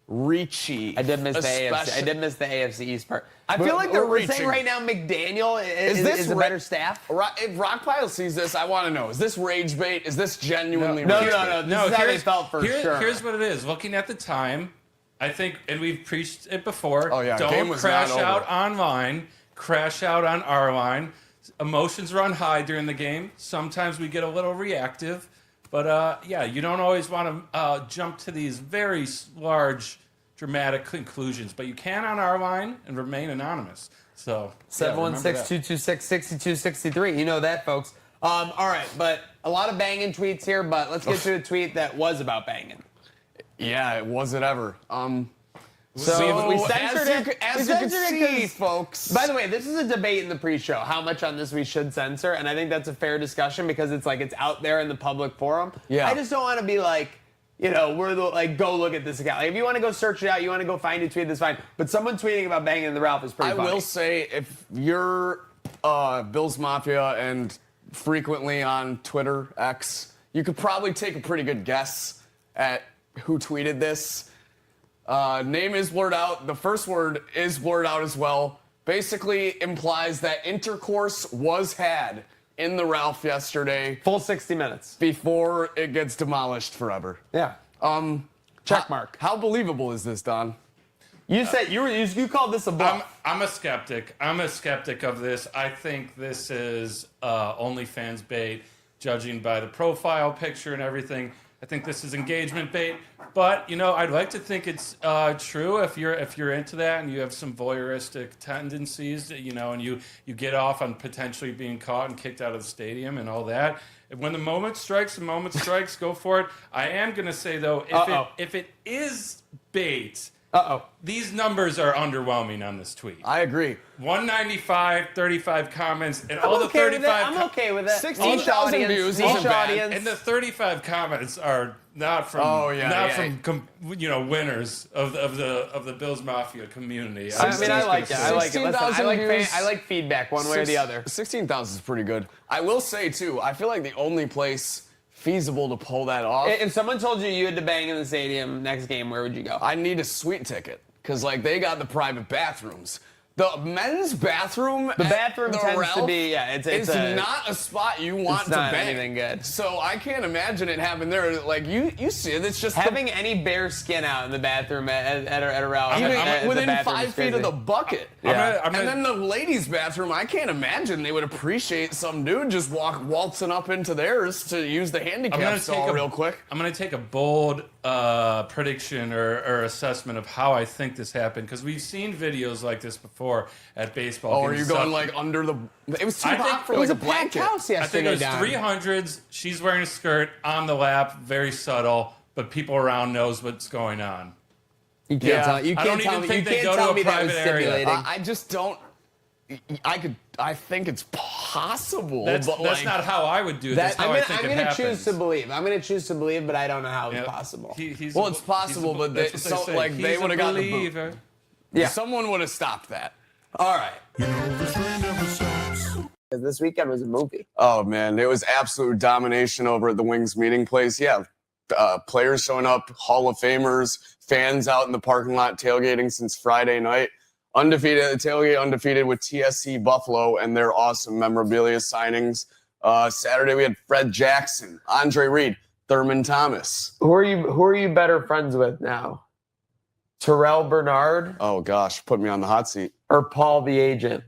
Speaker 7: reachy.
Speaker 4: I did miss the AFC. I
Speaker 7: especially-
Speaker 4: did miss the AFC East part.
Speaker 7: I feel like they're
Speaker 4: we're saying
Speaker 7: reaching.
Speaker 4: right now McDaniel is
Speaker 7: this
Speaker 4: a
Speaker 7: ra-
Speaker 4: better staff.
Speaker 7: If Rockpile sees this, I want to know: is this rage bait? Is this genuinely
Speaker 4: No.
Speaker 7: rage bait?
Speaker 4: This is how they felt for sure.
Speaker 2: Here's what it is. Looking at the time, I think, and we've preached it before.
Speaker 7: Oh, yeah, game
Speaker 2: Don't
Speaker 7: was
Speaker 2: crash
Speaker 7: not over.
Speaker 2: out online. Crash out on our line. Emotions run high during the game. Sometimes we get a little reactive, but yeah, you don't always want to jump to these very large, dramatic conclusions. But you can on our line and remain anonymous. So
Speaker 4: 716-226-6263. You know that, folks. All right, but a lot of banging tweets here, but let's get to a tweet that was about banging.
Speaker 7: Yeah, was it ever?
Speaker 4: So we censored it.
Speaker 7: As
Speaker 4: We
Speaker 7: you can
Speaker 4: censored it
Speaker 7: see,
Speaker 4: 'cause-
Speaker 7: folks.
Speaker 4: By the way, this is a debate in the pre-show, how much on this we should censor, and I think that's a fair discussion because it's like it's out there in the public forum.
Speaker 7: Yeah.
Speaker 4: I just don't want to be like, you know, go look at this account. Like, if you want to go search it out, you want to go find a tweet, that's fine. But someone tweeting about banging the Ralph is pretty
Speaker 7: I
Speaker 4: funny.
Speaker 7: will say, if you're Bills Mafia and frequently on Twitter, X, you could probably take a pretty good guess at who tweeted this. Name is blurred out. The first word is blurred out as well. Basically implies that intercourse was had in the Ralph yesterday
Speaker 4: Full 60 minutes.
Speaker 7: before it gets demolished forever.
Speaker 4: Yeah. Check mark.
Speaker 7: How believable is this, Don?
Speaker 4: You said you called this a bluff.
Speaker 2: I'm a skeptic. I'm a skeptic of this. I think this is OnlyFans bait, judging by the profile picture and everything. I think this is engagement bait. But, you know, I'd like to think it's true if you're into that and you have some voyeuristic tendencies, you know, and you get off on potentially being caught and kicked out of the stadium and all that. When the moment strikes, go for it. I am going to say, though, if it is bait, These numbers are underwhelming on this tweet.
Speaker 9: I agree.
Speaker 2: 195, 35 comments, and
Speaker 4: I'm
Speaker 2: all the
Speaker 4: okay with
Speaker 2: 35.
Speaker 4: it. I'm okay with it.
Speaker 9: 16,000 views
Speaker 4: Niche
Speaker 9: isn't bad.
Speaker 4: audience.
Speaker 2: And the 35 comments are not from winners of the Bills Mafia community.
Speaker 4: I mean, I like it. I like it. Listen,
Speaker 9: 16,000 views.
Speaker 4: I like feedback one way or the other.
Speaker 9: 16,000 is pretty good. I will say, too, I feel like the only place feasible to pull that off.
Speaker 4: If someone told you had to bang in the stadium next game, where would you go?
Speaker 9: I need a suite ticket because, like, they got the private bathrooms. The men's bathroom.
Speaker 4: The bathroom
Speaker 9: at the
Speaker 4: tends
Speaker 9: Ralph
Speaker 4: to be, it's
Speaker 9: not a spot you want to
Speaker 4: not
Speaker 9: bang.
Speaker 4: anything good.
Speaker 9: So I can't imagine it happening there. Like you see it. It's just
Speaker 4: having any bare skin out in the bathroom at a Ralph.
Speaker 9: even within 5 feet of the bucket.
Speaker 2: Yeah.
Speaker 9: And then the ladies' bathroom. I can't imagine they would appreciate some dude just waltzing up into theirs to use the handicap stall real quick.
Speaker 2: I'm going to take a bold prediction or assessment of how I think this happened because we've seen videos like this before at baseball.
Speaker 9: Oh, are you going like under the? It was too hot for like a blanket.
Speaker 4: House
Speaker 2: I think it
Speaker 4: yesterday.
Speaker 2: was 300s. She's wearing a skirt on the lap, very subtle, but people around knows what's going on.
Speaker 4: You can't tell. You
Speaker 2: I
Speaker 4: can't
Speaker 2: don't
Speaker 4: tell
Speaker 2: even
Speaker 4: me.
Speaker 2: think
Speaker 4: You
Speaker 2: they
Speaker 4: can't
Speaker 2: go to
Speaker 4: tell
Speaker 2: a
Speaker 4: me that was
Speaker 2: private area.
Speaker 4: stimulating.
Speaker 9: I just don't. I think it's possible.
Speaker 2: That's
Speaker 9: but
Speaker 2: not how I would do it. That's how I think it happens.
Speaker 4: Choose to believe. I'm going to choose to believe, but I don't know how it's possible.
Speaker 9: It's possible, but they would have gotten the boot.
Speaker 4: Yeah.
Speaker 9: Someone would have stopped that. All right.
Speaker 4: This weekend was a movie.
Speaker 9: Oh, man. It was absolute domination over at the Wings meeting place. Yeah. Players showing up, Hall of Famers, fans out in the parking lot tailgating since Friday night. Undefeated at the tailgate, undefeated with TSC Buffalo and their awesome memorabilia signings. Saturday we had Fred Jackson, Andre Reed, Thurman Thomas.
Speaker 4: Who are you better friends with now? Terrell Bernard
Speaker 9: Oh gosh, put me on the hot seat.
Speaker 4: or Paul the agent?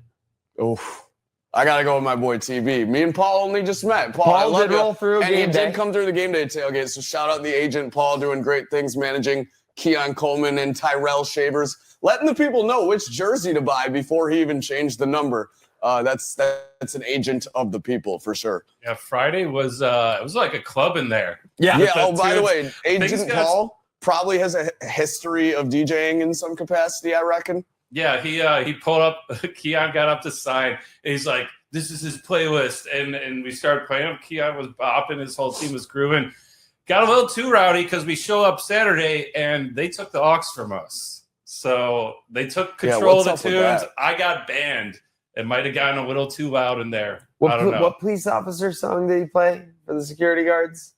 Speaker 9: Oof. I gotta go with my boy TB. Me and Paul only just met. Paul I love
Speaker 4: did
Speaker 9: you.
Speaker 4: roll through
Speaker 9: and he
Speaker 4: game day.
Speaker 9: did come through the game day tailgate. So shout out the agent Paul doing great things, managing Keon Coleman and Tyrell Shavers, letting the people know which jersey to buy before he even changed the number. That's an agent of the people for sure.
Speaker 2: Yeah, Friday was it was like a club in there.
Speaker 9: Yeah. Oh, by the way,
Speaker 2: Things
Speaker 9: Agent
Speaker 2: got-
Speaker 9: Paul probably has a history of DJing in some capacity, I reckon.
Speaker 2: Yeah, he pulled up. Keon got up to sign. And he's like, "This is his playlist," and we started playing him. Keon was bopping. His whole team was grooving. Got a little too rowdy because we show up Saturday and they took the aux from us. So they took control of the tunes. I got banned. It might have gotten a little too loud in there. I don't know.
Speaker 4: What police officer song did he play for the security guards?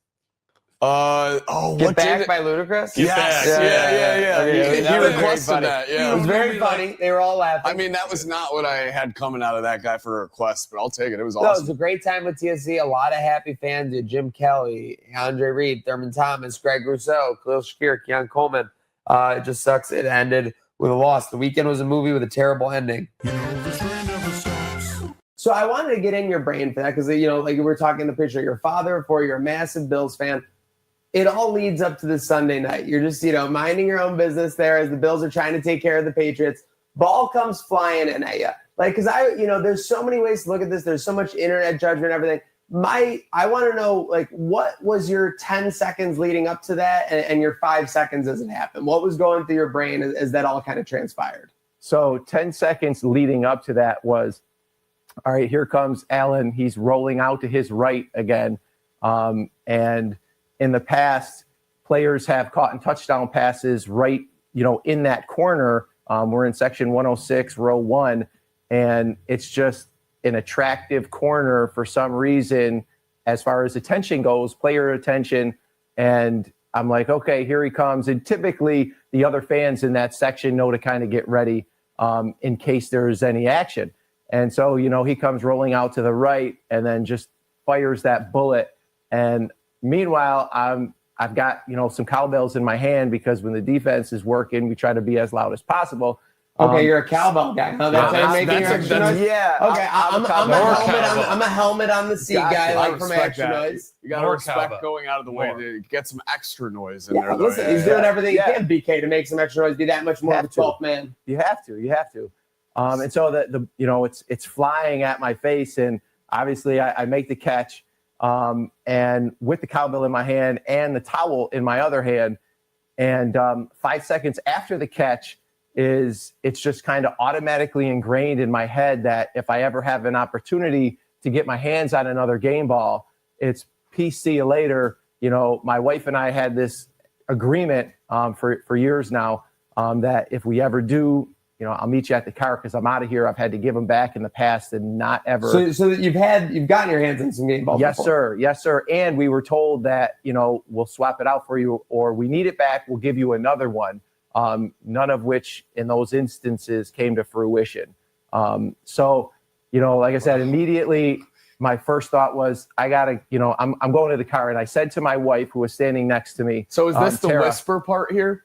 Speaker 9: What
Speaker 4: Back by Ludacris?
Speaker 2: Get
Speaker 9: Yes.
Speaker 2: Back.
Speaker 9: Yeah.
Speaker 4: Okay,
Speaker 9: He
Speaker 4: that was very
Speaker 9: requested
Speaker 4: funny.
Speaker 9: that.
Speaker 4: It
Speaker 9: Yeah.
Speaker 4: was very funny. They were all laughing.
Speaker 9: I mean, that was not what I had coming out of that guy for a request, but I'll take it. It was
Speaker 4: No, it was
Speaker 9: awesome.
Speaker 4: a great time with TSC. A lot of happy fans. Jim Kelly, Andre Reed, Thurman Thomas, Greg Rousseau, Khalil Shakir, Keon Coleman. It just sucks. It ended with a loss. The weekend was a movie with a terrible ending. So I wanted to get in your brain for that because, like we were talking in the picture, your father, before you're a massive Bills fan. It all leads up to this Sunday night. You're just, minding your own business there as the Bills are trying to take care of the Patriots. Ball comes flying in at you. Like, because there's so many ways to look at this. There's so much internet judgment and everything. I want to know, like, what was your 10 seconds leading up to that and your 5 seconds as it happened? What was going through your brain as that all kind of transpired?
Speaker 10: So 10 seconds leading up to that was, all right, here comes Allen. He's rolling out to his right again. And in the past, players have caught in touchdown passes right, in that corner. We're in section 106, row 1, and it's just an attractive corner for some reason as far as attention goes, player attention. And I'm like, okay, here he comes. And typically the other fans in that section know to kind of get ready in case there's any action. And so, he comes rolling out to the right and then just fires that bullet. And meanwhile, I've got, some cowbells in my hand because when the defense is working, we try to be as loud as possible.
Speaker 4: Okay, you're a cowbell guy. Huh? That's how you're making your extra noise?
Speaker 10: Yeah.
Speaker 4: Okay, I'm a helmet on the seat guy, like from extra noise.
Speaker 9: You got to respect going out of the way to get some extra noise in
Speaker 4: Yeah,
Speaker 9: there.
Speaker 4: listen, he's doing everything he can, BK, to make some extra noise, be that much more of a 12th man.
Speaker 10: You have to. And so it's flying at my face, and obviously I make the catch. And with the cowbell in my hand and the towel in my other hand, And 5 seconds after the catch it's just kind of automatically ingrained in my head that if I ever have an opportunity to get my hands on another game ball, it's peace, see you later. You know, my wife and I had this agreement for years now that if we ever do, you know, I'll meet you at the car because I'm out of here. I've had to give them back in the past and not ever.
Speaker 4: So that you've gotten your hands on some game balls.
Speaker 10: Yes,
Speaker 4: before.
Speaker 10: sir. Yes, sir. And we were told that, you know, we'll swap it out for you, or we need it back, we'll give you another one. None of which in those instances came to fruition. So, you know, like I said, immediately my first thought was, I gotta, you know, I'm going to the car. And I said to my wife, who was standing next to me.
Speaker 9: So is this the
Speaker 10: Tara,
Speaker 9: whisper part here?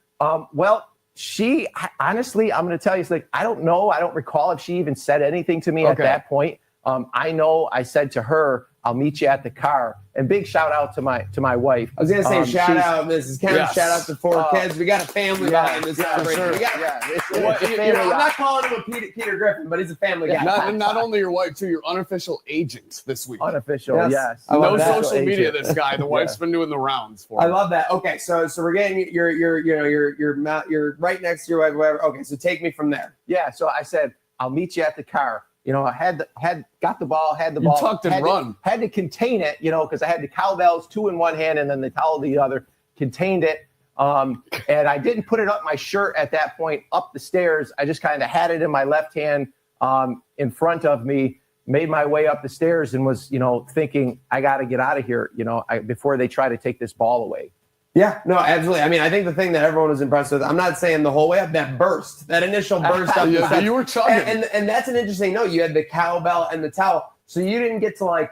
Speaker 10: Well, she honestly, I'm going to tell you, it's like, I don't know. I don't recall if she even said anything to me at that point. I know I said to her, I'll meet you at the car. And big shout out to my wife.
Speaker 4: I was going to say, shout out Mrs. Kemp, shout out to 4 kids. We got a family behind this celebration.
Speaker 10: Sure.
Speaker 4: We got, I'm not calling him a Peter Griffin, but he's a family guy.
Speaker 9: Not only your wife, too, your unofficial agent this week.
Speaker 10: Unofficial, yes.
Speaker 9: No social media, this guy. The wife's been doing the rounds for him.
Speaker 4: I love that. Okay, so we're getting you're right next to your wife, whatever. Okay, so take me from there.
Speaker 10: Yeah, so I said, I'll meet you at the car. You know, I got the ball, had the ball.
Speaker 9: You tucked and run.
Speaker 10: Had to contain it, you know, because I had the cowbells 2 in one hand and then the towel the other. Contained it, and I didn't put it up my shirt at that point up the stairs. I just kind of had it in my left hand in front of me. Made my way up the stairs and was, you know, thinking I got to get out of here, you know, before they try to take this ball away.
Speaker 4: Yeah, no, absolutely. I mean, I think the thing that everyone was impressed with, I'm not saying the whole way up, that initial burst up.
Speaker 9: You were chugging.
Speaker 4: And that's an interesting note. You had the cowbell and the towel. So you didn't get to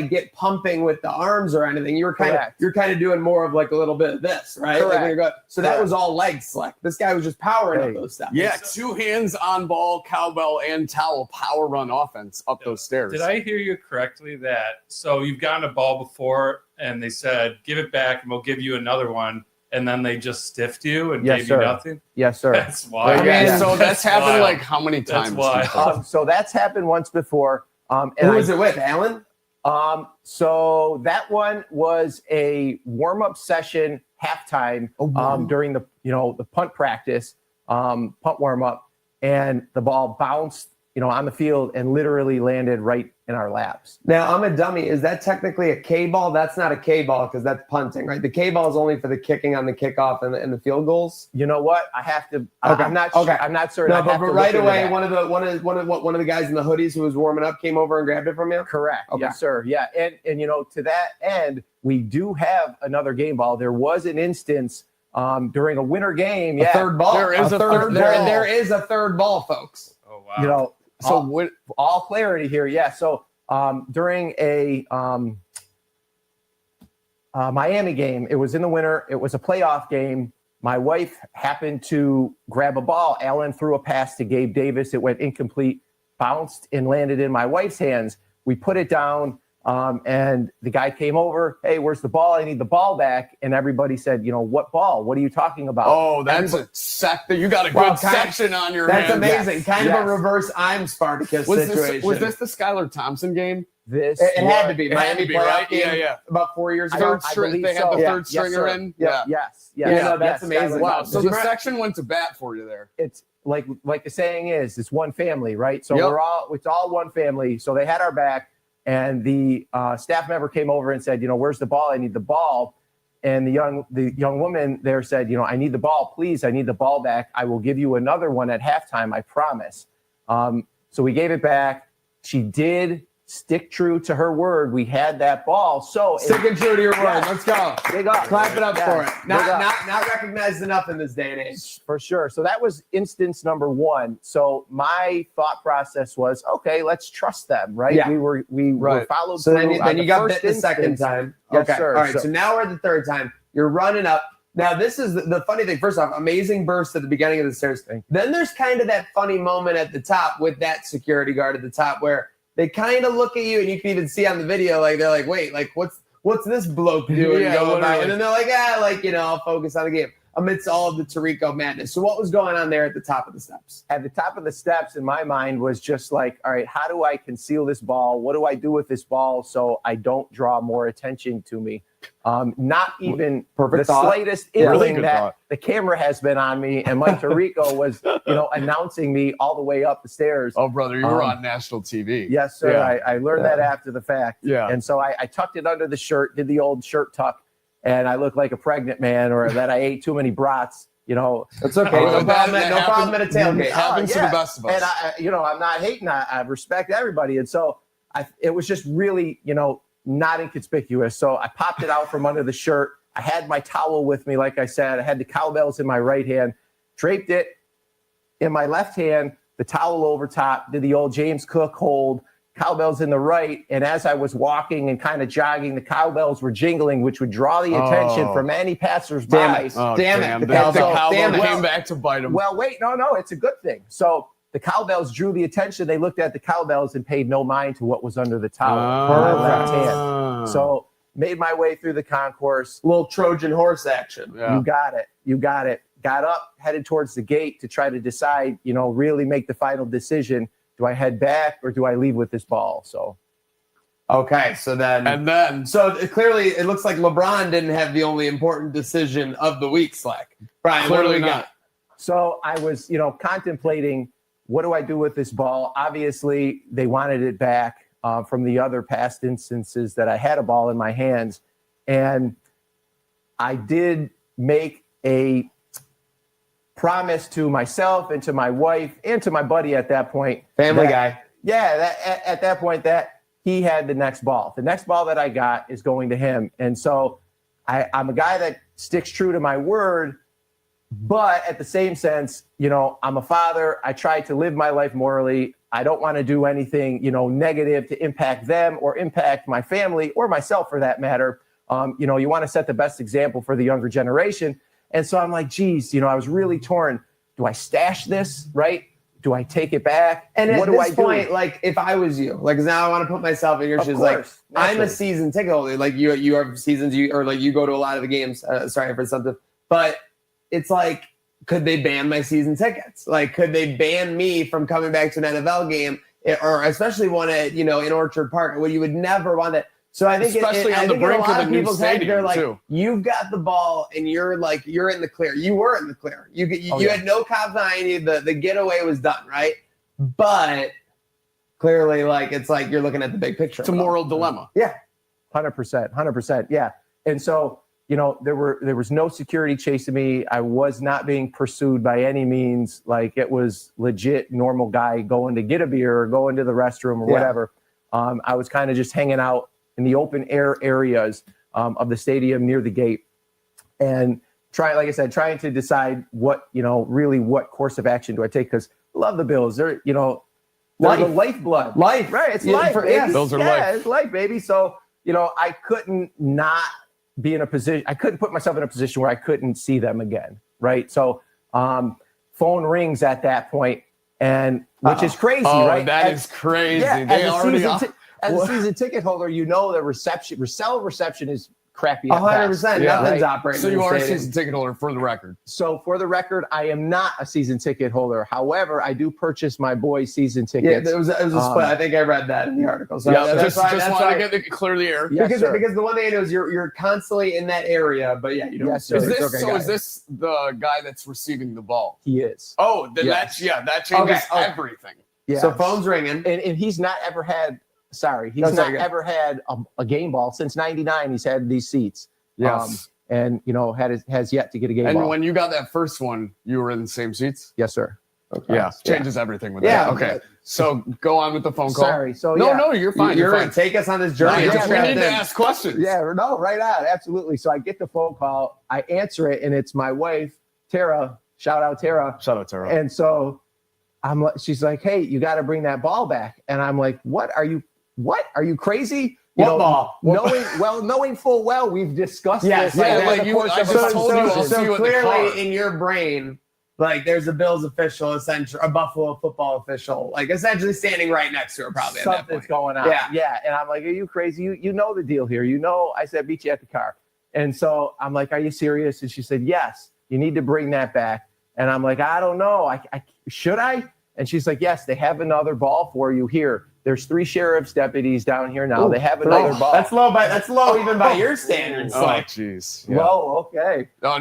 Speaker 4: get pumping with the arms or anything. You were kind of doing more of like a little bit of this, right?
Speaker 10: Correct.
Speaker 4: That was all leg select. This guy was just powering up those steps.
Speaker 9: Yeah, 2 hands on ball, cowbell, and towel, power run offense up those stairs.
Speaker 2: Did I hear you correctly so you've gotten a ball before and they said, give it back and we'll give you another one, and then they just stiffed you and gave you nothing?
Speaker 10: Yes, sir.
Speaker 2: That's wild.
Speaker 9: So that's happened like how many times?
Speaker 2: That's wild.
Speaker 10: So that's happened once before.
Speaker 4: Who was it with, Alan?
Speaker 10: So that one was a warm-up session halftime during the punt practice, punt warm-up, and the ball bounced, you know, on the field and literally landed right in our laps.
Speaker 4: Now, I'm a dummy. Is that technically a K ball? That's not a K ball because that's punting, right? The K ball is only for the kicking on the kickoff and the field goals.
Speaker 10: You know what? I have to.
Speaker 4: Okay.
Speaker 10: I'm not. Okay. I'm not certain.
Speaker 4: No, but right away, one of the guys in the hoodies who was warming up came over and grabbed it from you.
Speaker 10: Correct.
Speaker 4: Okay.
Speaker 10: Yes, sir. Yeah, and you know, to that end, we do have another game ball. There was an instance during a winter game.
Speaker 4: A third ball.
Speaker 9: There is a third ball.
Speaker 4: There is a third ball, folks.
Speaker 2: Oh wow.
Speaker 10: You know.
Speaker 9: So
Speaker 10: all clarity here, yeah. So during a Miami game, it was in the winter. It was a playoff game. My wife happened to grab a ball. Allen threw a pass to Gabe Davis. It went incomplete, bounced and landed in my wife's hands. We put it down, and the guy came over. Hey, where's the ball? I need the ball back. And everybody said, you know, what ball? What are you talking about?
Speaker 9: Oh, that's a sector. You got a good section on your hands.
Speaker 4: That's amazing.
Speaker 10: Yes.
Speaker 4: Kind of a reverse I'm Spartacus situation.
Speaker 9: Was this the Skylar Thompson game?
Speaker 10: This
Speaker 4: it had to be.
Speaker 9: It had to be, right? Yeah.
Speaker 4: About 4 years ago.
Speaker 9: They had the third stringer in.
Speaker 10: Yeah. Yes.
Speaker 4: No, that's amazing.
Speaker 9: Wow. So the section went to bat for you there.
Speaker 10: It's like the saying is, it's one family, right? So it's all one family. So they had our back. And the staff member came over and said, you know, where's the ball? I need the ball. And the young woman there said, you know, I need the ball, please. I need the ball back. I will give you another one at halftime, I promise. So we gave it back. She did stick true to her word. We had that ball. So
Speaker 4: sticking true to your word. Let's go.
Speaker 10: Big up.
Speaker 4: Clap it up for it. Not recognized enough in this day and age.
Speaker 10: For sure. So that was instance number 1. So my thought process was, okay, let's trust them, right?
Speaker 4: Yeah.
Speaker 10: We were followed
Speaker 4: so
Speaker 10: through.
Speaker 4: Then you got bit the second time.
Speaker 10: Yes,
Speaker 4: okay.
Speaker 10: sir.
Speaker 4: All right. So now we're at the third time. You're running up. Now, this is the funny thing. First off, amazing burst at the beginning of the stairs. Then there's kind of that funny moment at the top with that security guard at the top where they kind of look at you, and you can even see on the video, like they're like, wait, like what's this bloke doing?
Speaker 9: Yeah,
Speaker 4: going by? And then they're like, you know, I'll focus on the game. amidst all of the Tirico madness. So what was going on there at the top of the steps?
Speaker 10: At the top of the steps in my mind was just like, all right, how do I conceal this ball? What do I do with this ball so I don't draw more attention to me? Not even the slightest inkling that the camera has been on me, and Mike Tirico was, announcing me all the way up the stairs.
Speaker 9: Oh, brother, you were on national TV.
Speaker 10: Yes, sir.
Speaker 9: Yeah.
Speaker 10: I learned that after the fact.
Speaker 9: Yeah.
Speaker 10: And so I tucked it under the shirt, did the old shirt tuck, and I looked like a pregnant man, or that I ate too many brats.
Speaker 4: It's okay. No problem at a tailgate.
Speaker 9: It happens to the best of us.
Speaker 10: And I'm not hating. I respect everybody. And so it was just really, not inconspicuous. So I popped it out from under the shirt. I had my towel with me, like I said. I had the cowbells in my right hand, draped it in my left hand, the towel over top, did the old James Cook hold, cowbells in the right. And as I was walking and kind of jogging, the cowbells were jingling, which would draw the attention from any passersby.
Speaker 4: Damn it.
Speaker 9: The cowbell came back to bite him.
Speaker 10: Well, wait, no, it's a good thing. So the cowbells drew the attention. They looked at the cowbells and paid no mind to what was under the towel on my left hand. So made my way through the concourse.
Speaker 4: A little Trojan horse action.
Speaker 9: Yeah.
Speaker 10: You got it. Got up, headed towards the gate to try to decide, really make the final decision. Do I head back or do I leave with this ball? So.
Speaker 4: Okay, so clearly it looks like LeBron didn't have the only important decision of the week, Slack. Brian,
Speaker 9: Clearly
Speaker 4: what do we
Speaker 9: not.
Speaker 4: got?
Speaker 10: So I was, contemplating, what do I do with this ball? Obviously, they wanted it back from the other past instances that I had a ball in my hands. And I did make a promise to myself and to my wife and to my buddy at that point.
Speaker 4: Family guy.
Speaker 10: Yeah, at that point that he had the next ball. The next ball that I got is going to him. And so I'm a guy that sticks true to my word. But at the same sense, I'm a father. I try to live my life morally. I don't want to do anything, negative to impact them or impact my family or myself for that matter. You want to set the best example for the younger generation. And so I'm like, geez, I was really torn. Do I stash this, right? Do I take it back?
Speaker 4: And
Speaker 10: what
Speaker 4: at
Speaker 10: do
Speaker 4: this
Speaker 10: I do?
Speaker 4: point, like if I was you, like, 'cause now I want to put myself in your shoes. Like, I'm a season ticket holder. Like you have seasons, you go to a lot of the games. Sorry for something, but it's like, could they ban my season tickets? Like, could they ban me from coming back to an NFL game, or especially one at in Orchard Park, where you would never want that. So I think,
Speaker 9: especially on the brink of the new stadium,
Speaker 4: they're like,
Speaker 9: too.
Speaker 4: You've got the ball and you're in the clear. You were in the clear. You had no cops behind you. The getaway was done, right? But clearly, like, it's like you're looking at the big picture.
Speaker 9: It's a moral dilemma.
Speaker 10: Yeah, 100%. Yeah, and so there was no security chasing me. I was not being pursued by any means. Like, it was legit normal guy going to get a beer or going to the restroom or whatever. I was kind of just hanging out in the open air areas of the stadium near the gate, and trying to decide what what course of action do I take, because I love the Bills. They're the lifeblood.
Speaker 4: Life,
Speaker 10: right? It's life, baby.
Speaker 9: Bills are life.
Speaker 10: It's life, baby. So I couldn't not be in a position. I couldn't put myself in a position where I couldn't see them again, right? So phone rings at that point, and which is crazy, right?
Speaker 9: That is crazy.
Speaker 10: Yeah,
Speaker 9: They already
Speaker 10: as a season ticket holder, the cell reception is crappy.
Speaker 4: 100%.
Speaker 9: Yeah.
Speaker 4: Nothing's operating.
Speaker 9: So
Speaker 4: in
Speaker 9: you
Speaker 4: the
Speaker 9: are a
Speaker 4: stadium.
Speaker 9: season ticket holder, for the record.
Speaker 10: So for the record, I am not a season ticket holder. However, I do purchase my boys' season tickets.
Speaker 4: Yeah, it was a split. I think I read that in the article. So
Speaker 9: Just want to clear the air.
Speaker 10: Yes, sir.
Speaker 4: because the one thing I know is you're constantly in that area, but yeah, you don't.
Speaker 10: Yes, sir.
Speaker 9: Is this the guy that's receiving the ball?
Speaker 10: He is.
Speaker 9: Oh, then
Speaker 10: Yes.
Speaker 9: that changes
Speaker 4: Okay.
Speaker 9: everything.
Speaker 10: Yeah.
Speaker 4: So phone's ringing.
Speaker 10: And he's not ever had. Sorry, he's
Speaker 4: That's
Speaker 10: not
Speaker 4: okay.
Speaker 10: ever had a game ball since '99. He's had these seats.
Speaker 9: Yes.
Speaker 10: And has yet to get a game
Speaker 9: And
Speaker 10: ball.
Speaker 9: when you got that first one, you were in the same seats?
Speaker 10: Yes, sir.
Speaker 4: Okay.
Speaker 9: Yeah. Changes everything with
Speaker 4: Yeah.
Speaker 9: that. Okay. So go on with the phone call.
Speaker 10: Sorry. So
Speaker 9: No, you're fine. You're fine.
Speaker 4: Take us on this journey.
Speaker 9: No,
Speaker 10: Yeah,
Speaker 9: we need to ask questions.
Speaker 10: Yeah, no, right on. Absolutely. So I get the phone call, I answer it, and it's my wife, Tara. Shout out, Tara.
Speaker 9: Shout out, Tara.
Speaker 10: And so she's like, hey, you got to bring that ball back. And I'm like, what? Are you crazy?
Speaker 4: What ball?
Speaker 10: Knowing full well we've discussed
Speaker 4: Yes,
Speaker 10: this.
Speaker 4: yeah,
Speaker 10: over
Speaker 9: like
Speaker 10: the
Speaker 9: you-
Speaker 10: course
Speaker 9: I
Speaker 10: of
Speaker 9: just
Speaker 10: the
Speaker 9: told you I'll
Speaker 10: season.
Speaker 9: see you
Speaker 4: So
Speaker 9: in the car.
Speaker 4: clearly in your brain, like, there's a Bills official, essentially a Buffalo football official, like essentially standing right next to her, probably at that
Speaker 10: Something's
Speaker 4: point.
Speaker 10: going on.
Speaker 4: Yeah.
Speaker 10: And I'm like, are you crazy? You know the deal here. I said, meet you at the car. And so I'm like, are you serious? And she said, yes. You need to bring that back. And I'm like, I don't know. I should I? And she's like, yes, they have another ball for you here. There's 3 sheriff's deputies down here now. They have another ball.
Speaker 4: That's low even by your standards.
Speaker 9: Oh, jeez. Yeah.
Speaker 10: Well, okay.
Speaker 9: No.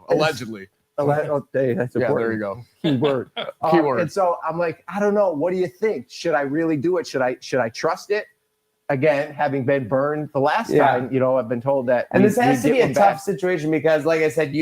Speaker 9: Allegedly.
Speaker 10: Okay, that's important.
Speaker 9: Yeah, there you go.
Speaker 10: Keyword.
Speaker 9: Keyword.
Speaker 10: And so I'm like, I don't know. What do you think? Should I really do it? Should I trust it? Again, having been burned the last time, I've been told that.
Speaker 4: And this has to be a tough situation because, like I said,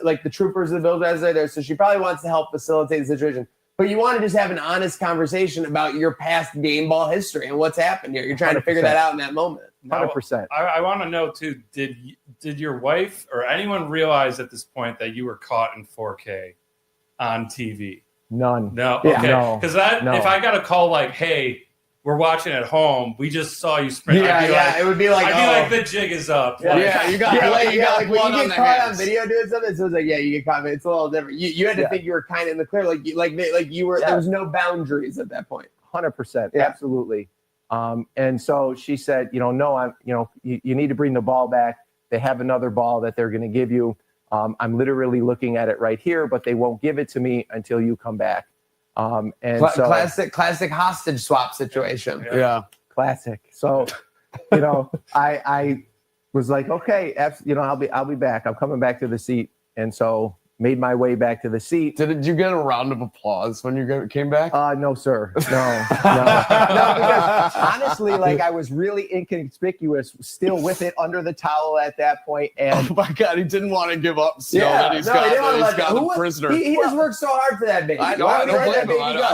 Speaker 4: like the troopers of the Bills guys are there, so she probably wants to help facilitate the situation. But you want to just have an honest conversation about your past game ball history and what's happened here. You're trying to figure that out in that moment.
Speaker 10: 100%.
Speaker 2: I want to know too. Did your wife or anyone realize at this point that you were caught in 4K on TV?
Speaker 10: None.
Speaker 2: No.
Speaker 10: Yeah.
Speaker 2: Okay. Because if I got a call like, "Hey, we're watching at home. We just saw you sprint."
Speaker 4: It would be like,
Speaker 2: I'd be like, the jig is up.
Speaker 4: You got when you get caught on
Speaker 9: hands.
Speaker 4: video doing something, so it's like, you get caught. It's a little different. You had to think you were kind of in the clear, like you were. There was no boundaries at that point.
Speaker 10: 100%, absolutely. And so she said, no, you need to bring the ball back. They have another ball that they're going to give you. I'm literally looking at it right here, but they won't give it to me until you come back. And so
Speaker 4: classic hostage swap situation.
Speaker 9: Yeah.
Speaker 10: Classic. So, I was like, okay, I'll be back. I'm coming back to the seat. And so made my way back to the seat.
Speaker 9: Did you get a round of applause when you came back?
Speaker 10: No, sir. No. Because honestly, I was really inconspicuous, still with it under the towel at that point. And
Speaker 9: oh my God, he didn't want to give up. He's got the prisoner.
Speaker 4: He just worked so hard for that baby.
Speaker 9: I know. I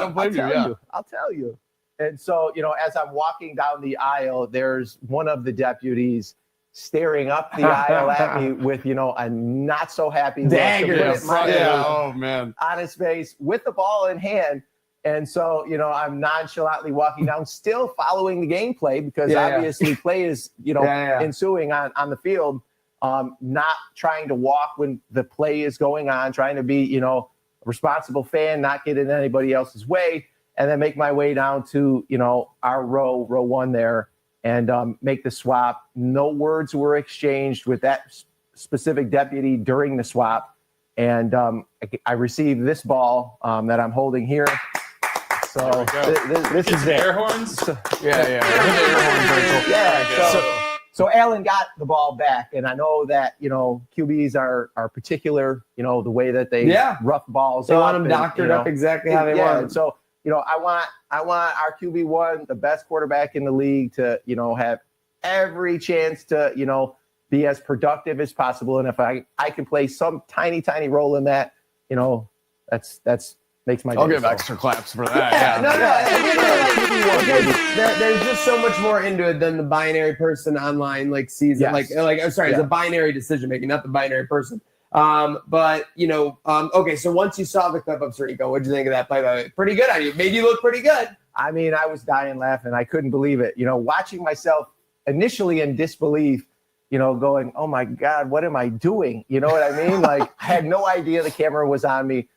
Speaker 9: don't blame you.
Speaker 10: I'll tell you. And so, as I'm walking down the aisle, there's one of the deputies staring up the aisle at me with, a not so happy
Speaker 4: dagger
Speaker 9: oh man,
Speaker 10: on his face with the ball in hand. And so, I'm nonchalantly walking down, still following the gameplay because obviously play is, ensuing on the field. Not trying to walk when the play is going on, trying to be, a responsible fan, not get in anybody else's way, and then make my way down to, our row 1 there. And make the swap. No words were exchanged with that specific deputy during the swap. And I received this ball that I'm holding here. So this is
Speaker 2: air horns.
Speaker 10: So Alan got the ball back, and I know that QBs are particular. The way that they rough balls.
Speaker 4: They want them doctored up exactly how they want.
Speaker 10: And so I want our QB1, the best quarterback in the league, to have every chance to be as productive as possible. And if I can play some tiny role in that, that's makes my day.
Speaker 9: I'll give extra claps for that.
Speaker 4: There's just so much more into it than the binary person online season. It's a binary decision making, not the binary person. Okay, so once you saw the clip of Tirico, what'd you think of that play? Pretty good on you. Made you look pretty good.
Speaker 10: I mean, I was dying laughing. I couldn't believe it. Watching myself initially in disbelief, going, oh my God, what am I doing? You know what I mean? I had no idea the camera was on me.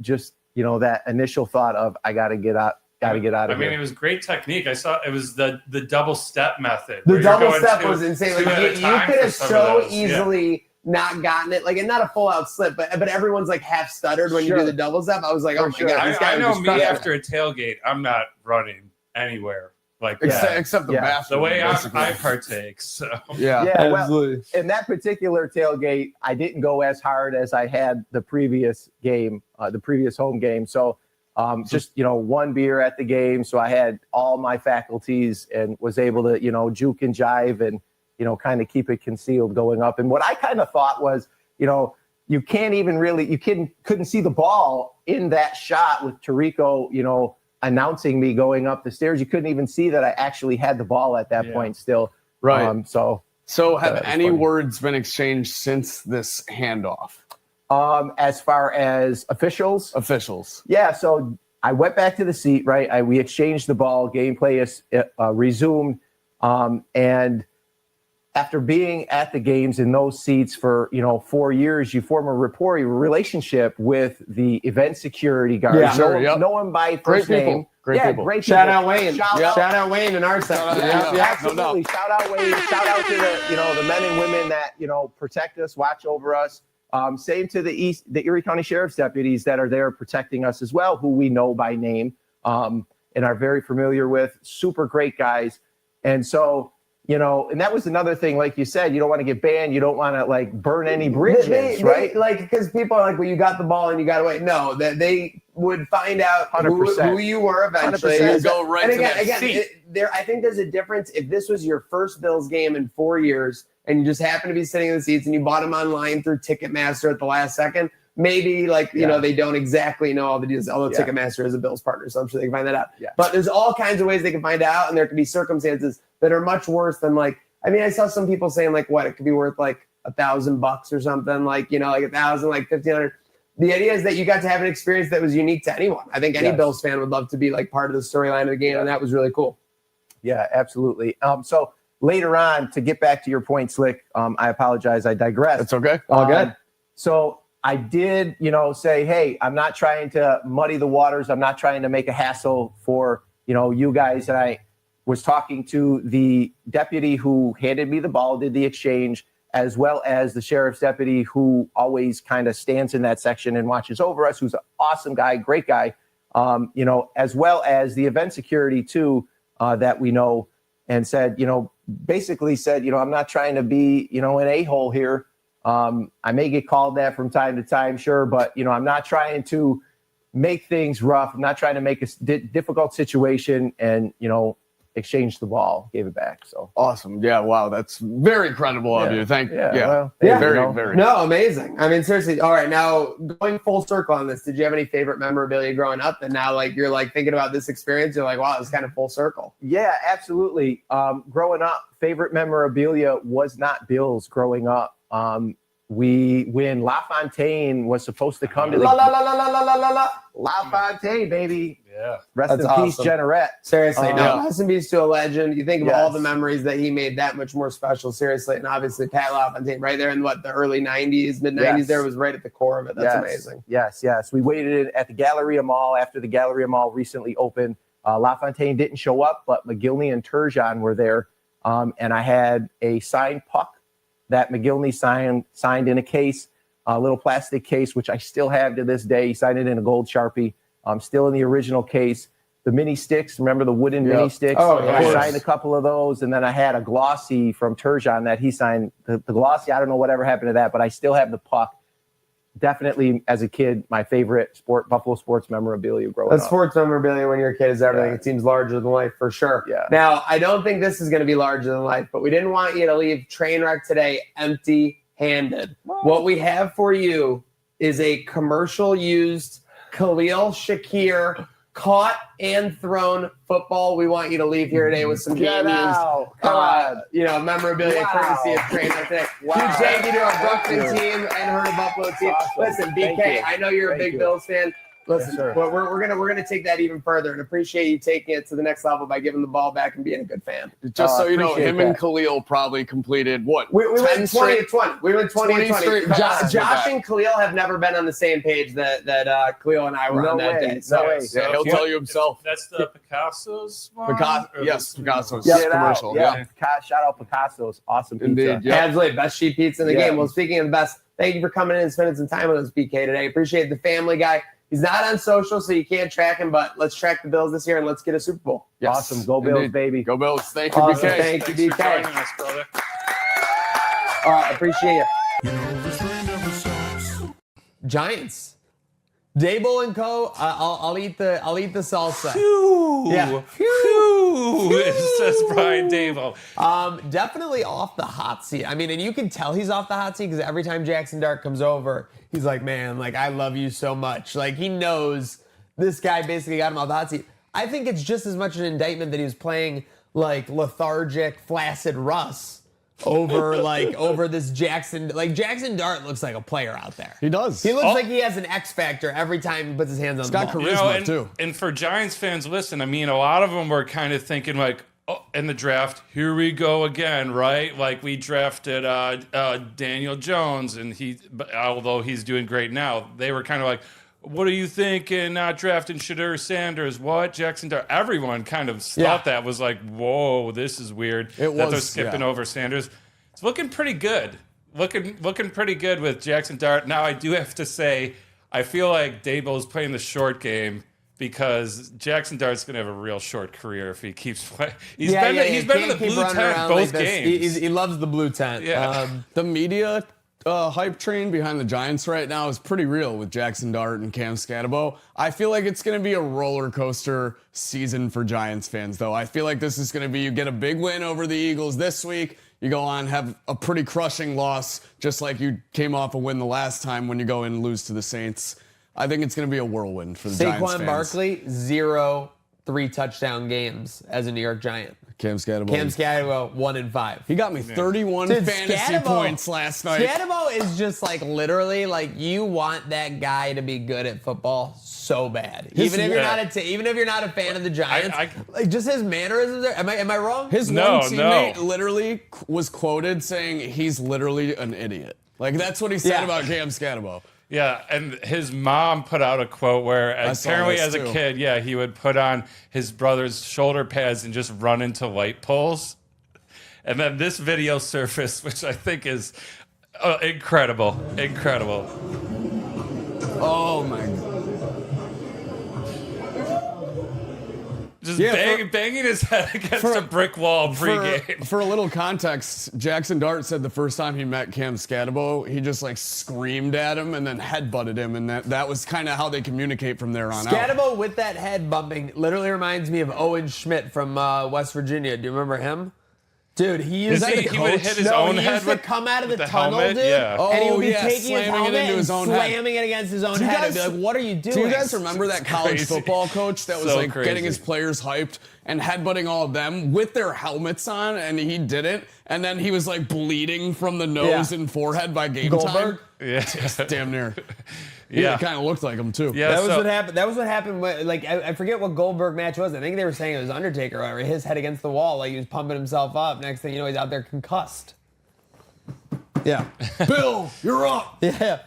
Speaker 10: Just, that initial thought of, I got to get out. Got to get out of here.
Speaker 2: I mean, it was great technique. I saw it was the double step method.
Speaker 4: The double step was insane. You could have so easily not gotten it, and not a full out slip, but everyone's half stuttered when you do the double step. I was like, oh my God, this guy
Speaker 2: I know
Speaker 4: was just
Speaker 2: me after a tailgate, I'm not running anywhere
Speaker 9: except the bathroom.
Speaker 2: The way I partake. So
Speaker 10: absolutely. Well, in that particular tailgate, I didn't go as hard as I had the previous game, the previous home game. So just one beer at the game, so I had all my faculties and was able to juke and jive and kind of keep it concealed going up. And what I kind of thought was, you can't even really, couldn't see the ball in that shot with Tirico, announcing me going up the stairs. You couldn't even see that I actually had the ball at that point still.
Speaker 9: Right.
Speaker 10: So
Speaker 9: have any words been exchanged since this handoff?
Speaker 10: As far as officials? Yeah. So I went back to the seat, right? We exchanged the ball, gameplay is resumed. And after being at the games in those seats for 4 years, you form a rapport, a relationship with the event security guards.
Speaker 9: Yeah,
Speaker 10: know them by first name.
Speaker 9: Great people.
Speaker 10: Great
Speaker 4: Shout
Speaker 10: people.
Speaker 4: out Wayne. Shout out Wayne in our section.
Speaker 10: Absolutely. Shout out Wayne. Shout out to the men and women that protect us, watch over us. Same to the Erie County Sheriff's deputies that are there protecting us as well, who we know by name and are very familiar with. Super great guys. And so, and that was another thing, like you said, you don't want to get banned. You don't want to like burn any bridges, right?
Speaker 4: Like, because people are like, well, you got the ball and you got to wait. No, that they would find out who you were eventually.
Speaker 10: 100%.
Speaker 9: You go right
Speaker 4: And
Speaker 9: to that seat.
Speaker 4: I think there's a difference if this was your first Bills game in 4 years and you just happen to be sitting in the seats and you bought them online through Ticketmaster at the last second. Maybe they don't exactly know all the details, although Ticketmaster is a Bills partner, so I'm sure they can find that out.
Speaker 10: Yeah.
Speaker 4: But there's all kinds of ways they can find out, and there can be circumstances that are much worse than I saw some people saying it could be worth like $1,000 or something, like 1,000, like 1,500. The idea is that you got to have an experience that was unique to anyone. I think any Bills fan would love to be like part of the storyline of the game, and that was really cool.
Speaker 10: Yeah, absolutely. So later on, to get back to your point, Slick, I apologize, I digress.
Speaker 9: That's okay.
Speaker 4: All good.
Speaker 10: So I did, say, hey, I'm not trying to muddy the waters. I'm not trying to make a hassle for, you guys. And I was talking to the deputy who handed me the ball, did the exchange, as well as the sheriff's deputy who always kind of stands in that section and watches over us, who's an awesome guy, great guy, as well as the event security too, that we know, and said, basically said, I'm not trying to be, an a-hole here. I may get called that from time to time, sure, but I'm not trying to make things rough. I'm not trying to make a difficult situation, and exchange the ball, gave it back. So
Speaker 9: Awesome. Yeah. Wow. That's very credible of you. Thank you.
Speaker 10: Well,
Speaker 9: Very.
Speaker 4: No, amazing. I mean, seriously. All right, now going full circle on this, did you have any favorite memorabilia growing up? And now, you're thinking about this experience, you're like, wow, it's kind of full circle.
Speaker 10: Yeah, absolutely. Growing up, favorite memorabilia was not Bills growing up. When LaFontaine was supposed to come to LaFontaine, baby.
Speaker 2: Yeah.
Speaker 10: Rest
Speaker 4: That's
Speaker 10: in peace,
Speaker 4: awesome.
Speaker 10: Generette.
Speaker 4: Seriously,
Speaker 9: Yeah.
Speaker 4: rest in peace to a legend. You think of all
Speaker 10: Yes.
Speaker 4: the memories that he made that much more special. Seriously, and obviously Pat LaFontaine, right there in the early '90s, mid '90s,
Speaker 10: Yes.
Speaker 4: there was right at the core of it. That's amazing.
Speaker 10: Yes. We waited at the Galleria Mall after the Galleria Mall recently opened. LaFontaine didn't show up, but McGillney and Turgeon were there, and I had a signed puck that McGillney signed in a case, a little plastic case, which I still have to this day. He signed it in a gold Sharpie. Still in the original case. The mini sticks, remember the wooden mini sticks?
Speaker 4: Oh, yeah.
Speaker 10: I signed a couple of those, and then I had a glossy from Turgeon that he signed. The glossy, I don't know whatever happened to that, but I still have the puck. Definitely, as a kid, my favorite Buffalo sports memorabilia growing up.
Speaker 4: Sports memorabilia when you're a kid is everything.
Speaker 10: Yeah.
Speaker 4: It seems larger than life for sure.
Speaker 10: Yeah.
Speaker 4: Now, I don't think this is going to be larger than life, but we didn't want you to leave Trainwreck today empty-handed. What we have for you is a commercial used Khalil Shakir caught and thrown football. We want you to leave here today with some
Speaker 10: Get
Speaker 4: game
Speaker 10: out. Come on.
Speaker 4: memorabilia courtesy of Trainwreck today.
Speaker 10: Wow.
Speaker 4: Huge thank you to our Brooklyn
Speaker 10: Thank you.
Speaker 4: team and Herta Buffalo team.
Speaker 10: Awesome.
Speaker 4: Listen,
Speaker 10: Thank
Speaker 4: BK,
Speaker 10: you.
Speaker 4: I know you're a
Speaker 10: Thank
Speaker 4: big
Speaker 10: you.
Speaker 4: Bills fan. Listen,
Speaker 10: sir.
Speaker 4: we're gonna take that even further and appreciate you taking it to the next level by giving the ball back and being a good fan.
Speaker 9: Just so you know,
Speaker 10: appreciate
Speaker 9: him and
Speaker 10: that.
Speaker 9: Khalil probably completed
Speaker 4: We went 20
Speaker 9: straight-
Speaker 4: to 20. We went 20 to 20.
Speaker 9: straight passes with
Speaker 4: Josh
Speaker 9: that.
Speaker 4: and Khalil have never been on the same page that Khalil and I were
Speaker 10: No
Speaker 4: on that
Speaker 10: way,
Speaker 4: day.
Speaker 10: no
Speaker 4: So,
Speaker 10: way.
Speaker 9: Yeah, he'll tell you himself.
Speaker 2: That's the Picasso's one?
Speaker 9: Yes, Picasso's
Speaker 10: Get
Speaker 9: commercial.
Speaker 10: out.
Speaker 9: Yeah.
Speaker 10: Shout out Picasso's. Awesome pizza.
Speaker 9: Indeed. Yeah.
Speaker 4: absolutely, best sheet pizza in the
Speaker 10: Yeah.
Speaker 4: game. Well, speaking of the best, thank you for coming in and spending some time with us, BK, today. Appreciate the family guy. He's not on social, so you can't track him, but let's track the Bills this year and let's get a Super Bowl.
Speaker 9: Yes,
Speaker 10: Awesome. Go Bills,
Speaker 9: indeed.
Speaker 10: baby.
Speaker 9: Go Bills. Thank you,
Speaker 4: Awesome.
Speaker 9: BK.
Speaker 4: Thank you,
Speaker 2: Thanks for
Speaker 4: BK.
Speaker 2: joining us, brother.
Speaker 4: All right, appreciate you. Giants. Dable and Co. I'll eat the salsa.
Speaker 2: Phew.
Speaker 4: Yeah.
Speaker 2: Phew. Says Brian Dable.
Speaker 4: Definitely off the hot seat. I mean, and you can tell he's off the hot seat because every time Jackson Dart comes over, he's like, man, I love you so much. He knows this guy basically got him off the hot seat. I think it's just as much an indictment that he was playing lethargic, flaccid Russ over this Jackson. Jackson Dart looks like a player out there.
Speaker 9: He does.
Speaker 4: He looks like he has an X factor every time he puts his hands on the
Speaker 9: got
Speaker 4: ball.
Speaker 9: charisma. too.
Speaker 2: And for Giants fans, listen, I mean, a lot of them were kind of thinking in the draft, here we go again, right? We drafted Daniel Jones, and although he's doing great now, they were kind of like, what are you thinking, not drafting Shadur Sanders? What? Jackson Dart? Everyone kind of thought that was whoa, this is weird.
Speaker 9: It
Speaker 2: that they're
Speaker 9: was,
Speaker 2: skipping
Speaker 9: yeah.
Speaker 2: over Sanders. It's looking pretty good. looking pretty good with Jackson Dart. Now I do have to say, I feel like Daboll's playing the short game because Jackson Dart's going to have a real short career if he keeps playing. He's been in the blue tent both games.
Speaker 4: He loves the blue tent.
Speaker 2: Yeah.
Speaker 9: The media hype train behind the Giants right now is pretty real with Jackson Dart and Cam Scatabo. I feel like it's going to be a roller coaster season for Giants fans, though. I feel like this is going to be, you get a big win over the Eagles this week, you go on, have a pretty crushing loss, just like you came off a win the last time when you go in and lose to the Saints. I think it's going to be a whirlwind for the Giants fans.
Speaker 4: Saquon Barkley, 0 3-touchdown games as a New York Giant.
Speaker 9: Cam Scatabo,
Speaker 4: 1-5.
Speaker 9: He got me 31 fantasy points last night.
Speaker 4: Scatabo is just like literally like you want that guy to be good at football so bad. Even if you're not a fan of the Giants, like just his mannerisms. Am I wrong?
Speaker 9: His one teammate literally was quoted saying he's literally an idiot. Like that's what he said about Cam Scatabo.
Speaker 2: Yeah, and his mom put out a quote where apparently as a kid, he would put on his brother's shoulder pads and just run into light poles. And then this video surfaced, which I think is incredible. Incredible.
Speaker 9: Oh, my God.
Speaker 2: Just banging his head against a brick wall pregame.
Speaker 9: For a little context, Jackson Dart said the first time he met Cam Scatabo, he just like screamed at him and then headbutted him, and that was kind of how they communicate from there on out.
Speaker 4: Scatabo with that head bumping literally reminds me of Owen Schmidt from West Virginia. Do you remember him? Dude, he used to come out of the tunnel,
Speaker 2: helmet?
Speaker 4: dude, and he would be taking his helmet and slamming it against his own head. And be like, what are you doing?
Speaker 9: Do you guys remember that college football coach that was like getting his players hyped and headbutting all of them with their helmets on, and he didn't, and then he was like bleeding from the nose and forehead by game time?
Speaker 2: Yeah.
Speaker 9: Just damn near. It kind of looked like him too.
Speaker 2: Yeah,
Speaker 4: that was what happened. That was what happened. Like I forget what Goldberg match was. I think they were saying it was Undertaker, or his head against the wall, like he was pumping himself up. Next thing you know, he's out there concussed. Yeah.
Speaker 9: Bill, you're up.
Speaker 4: Yeah.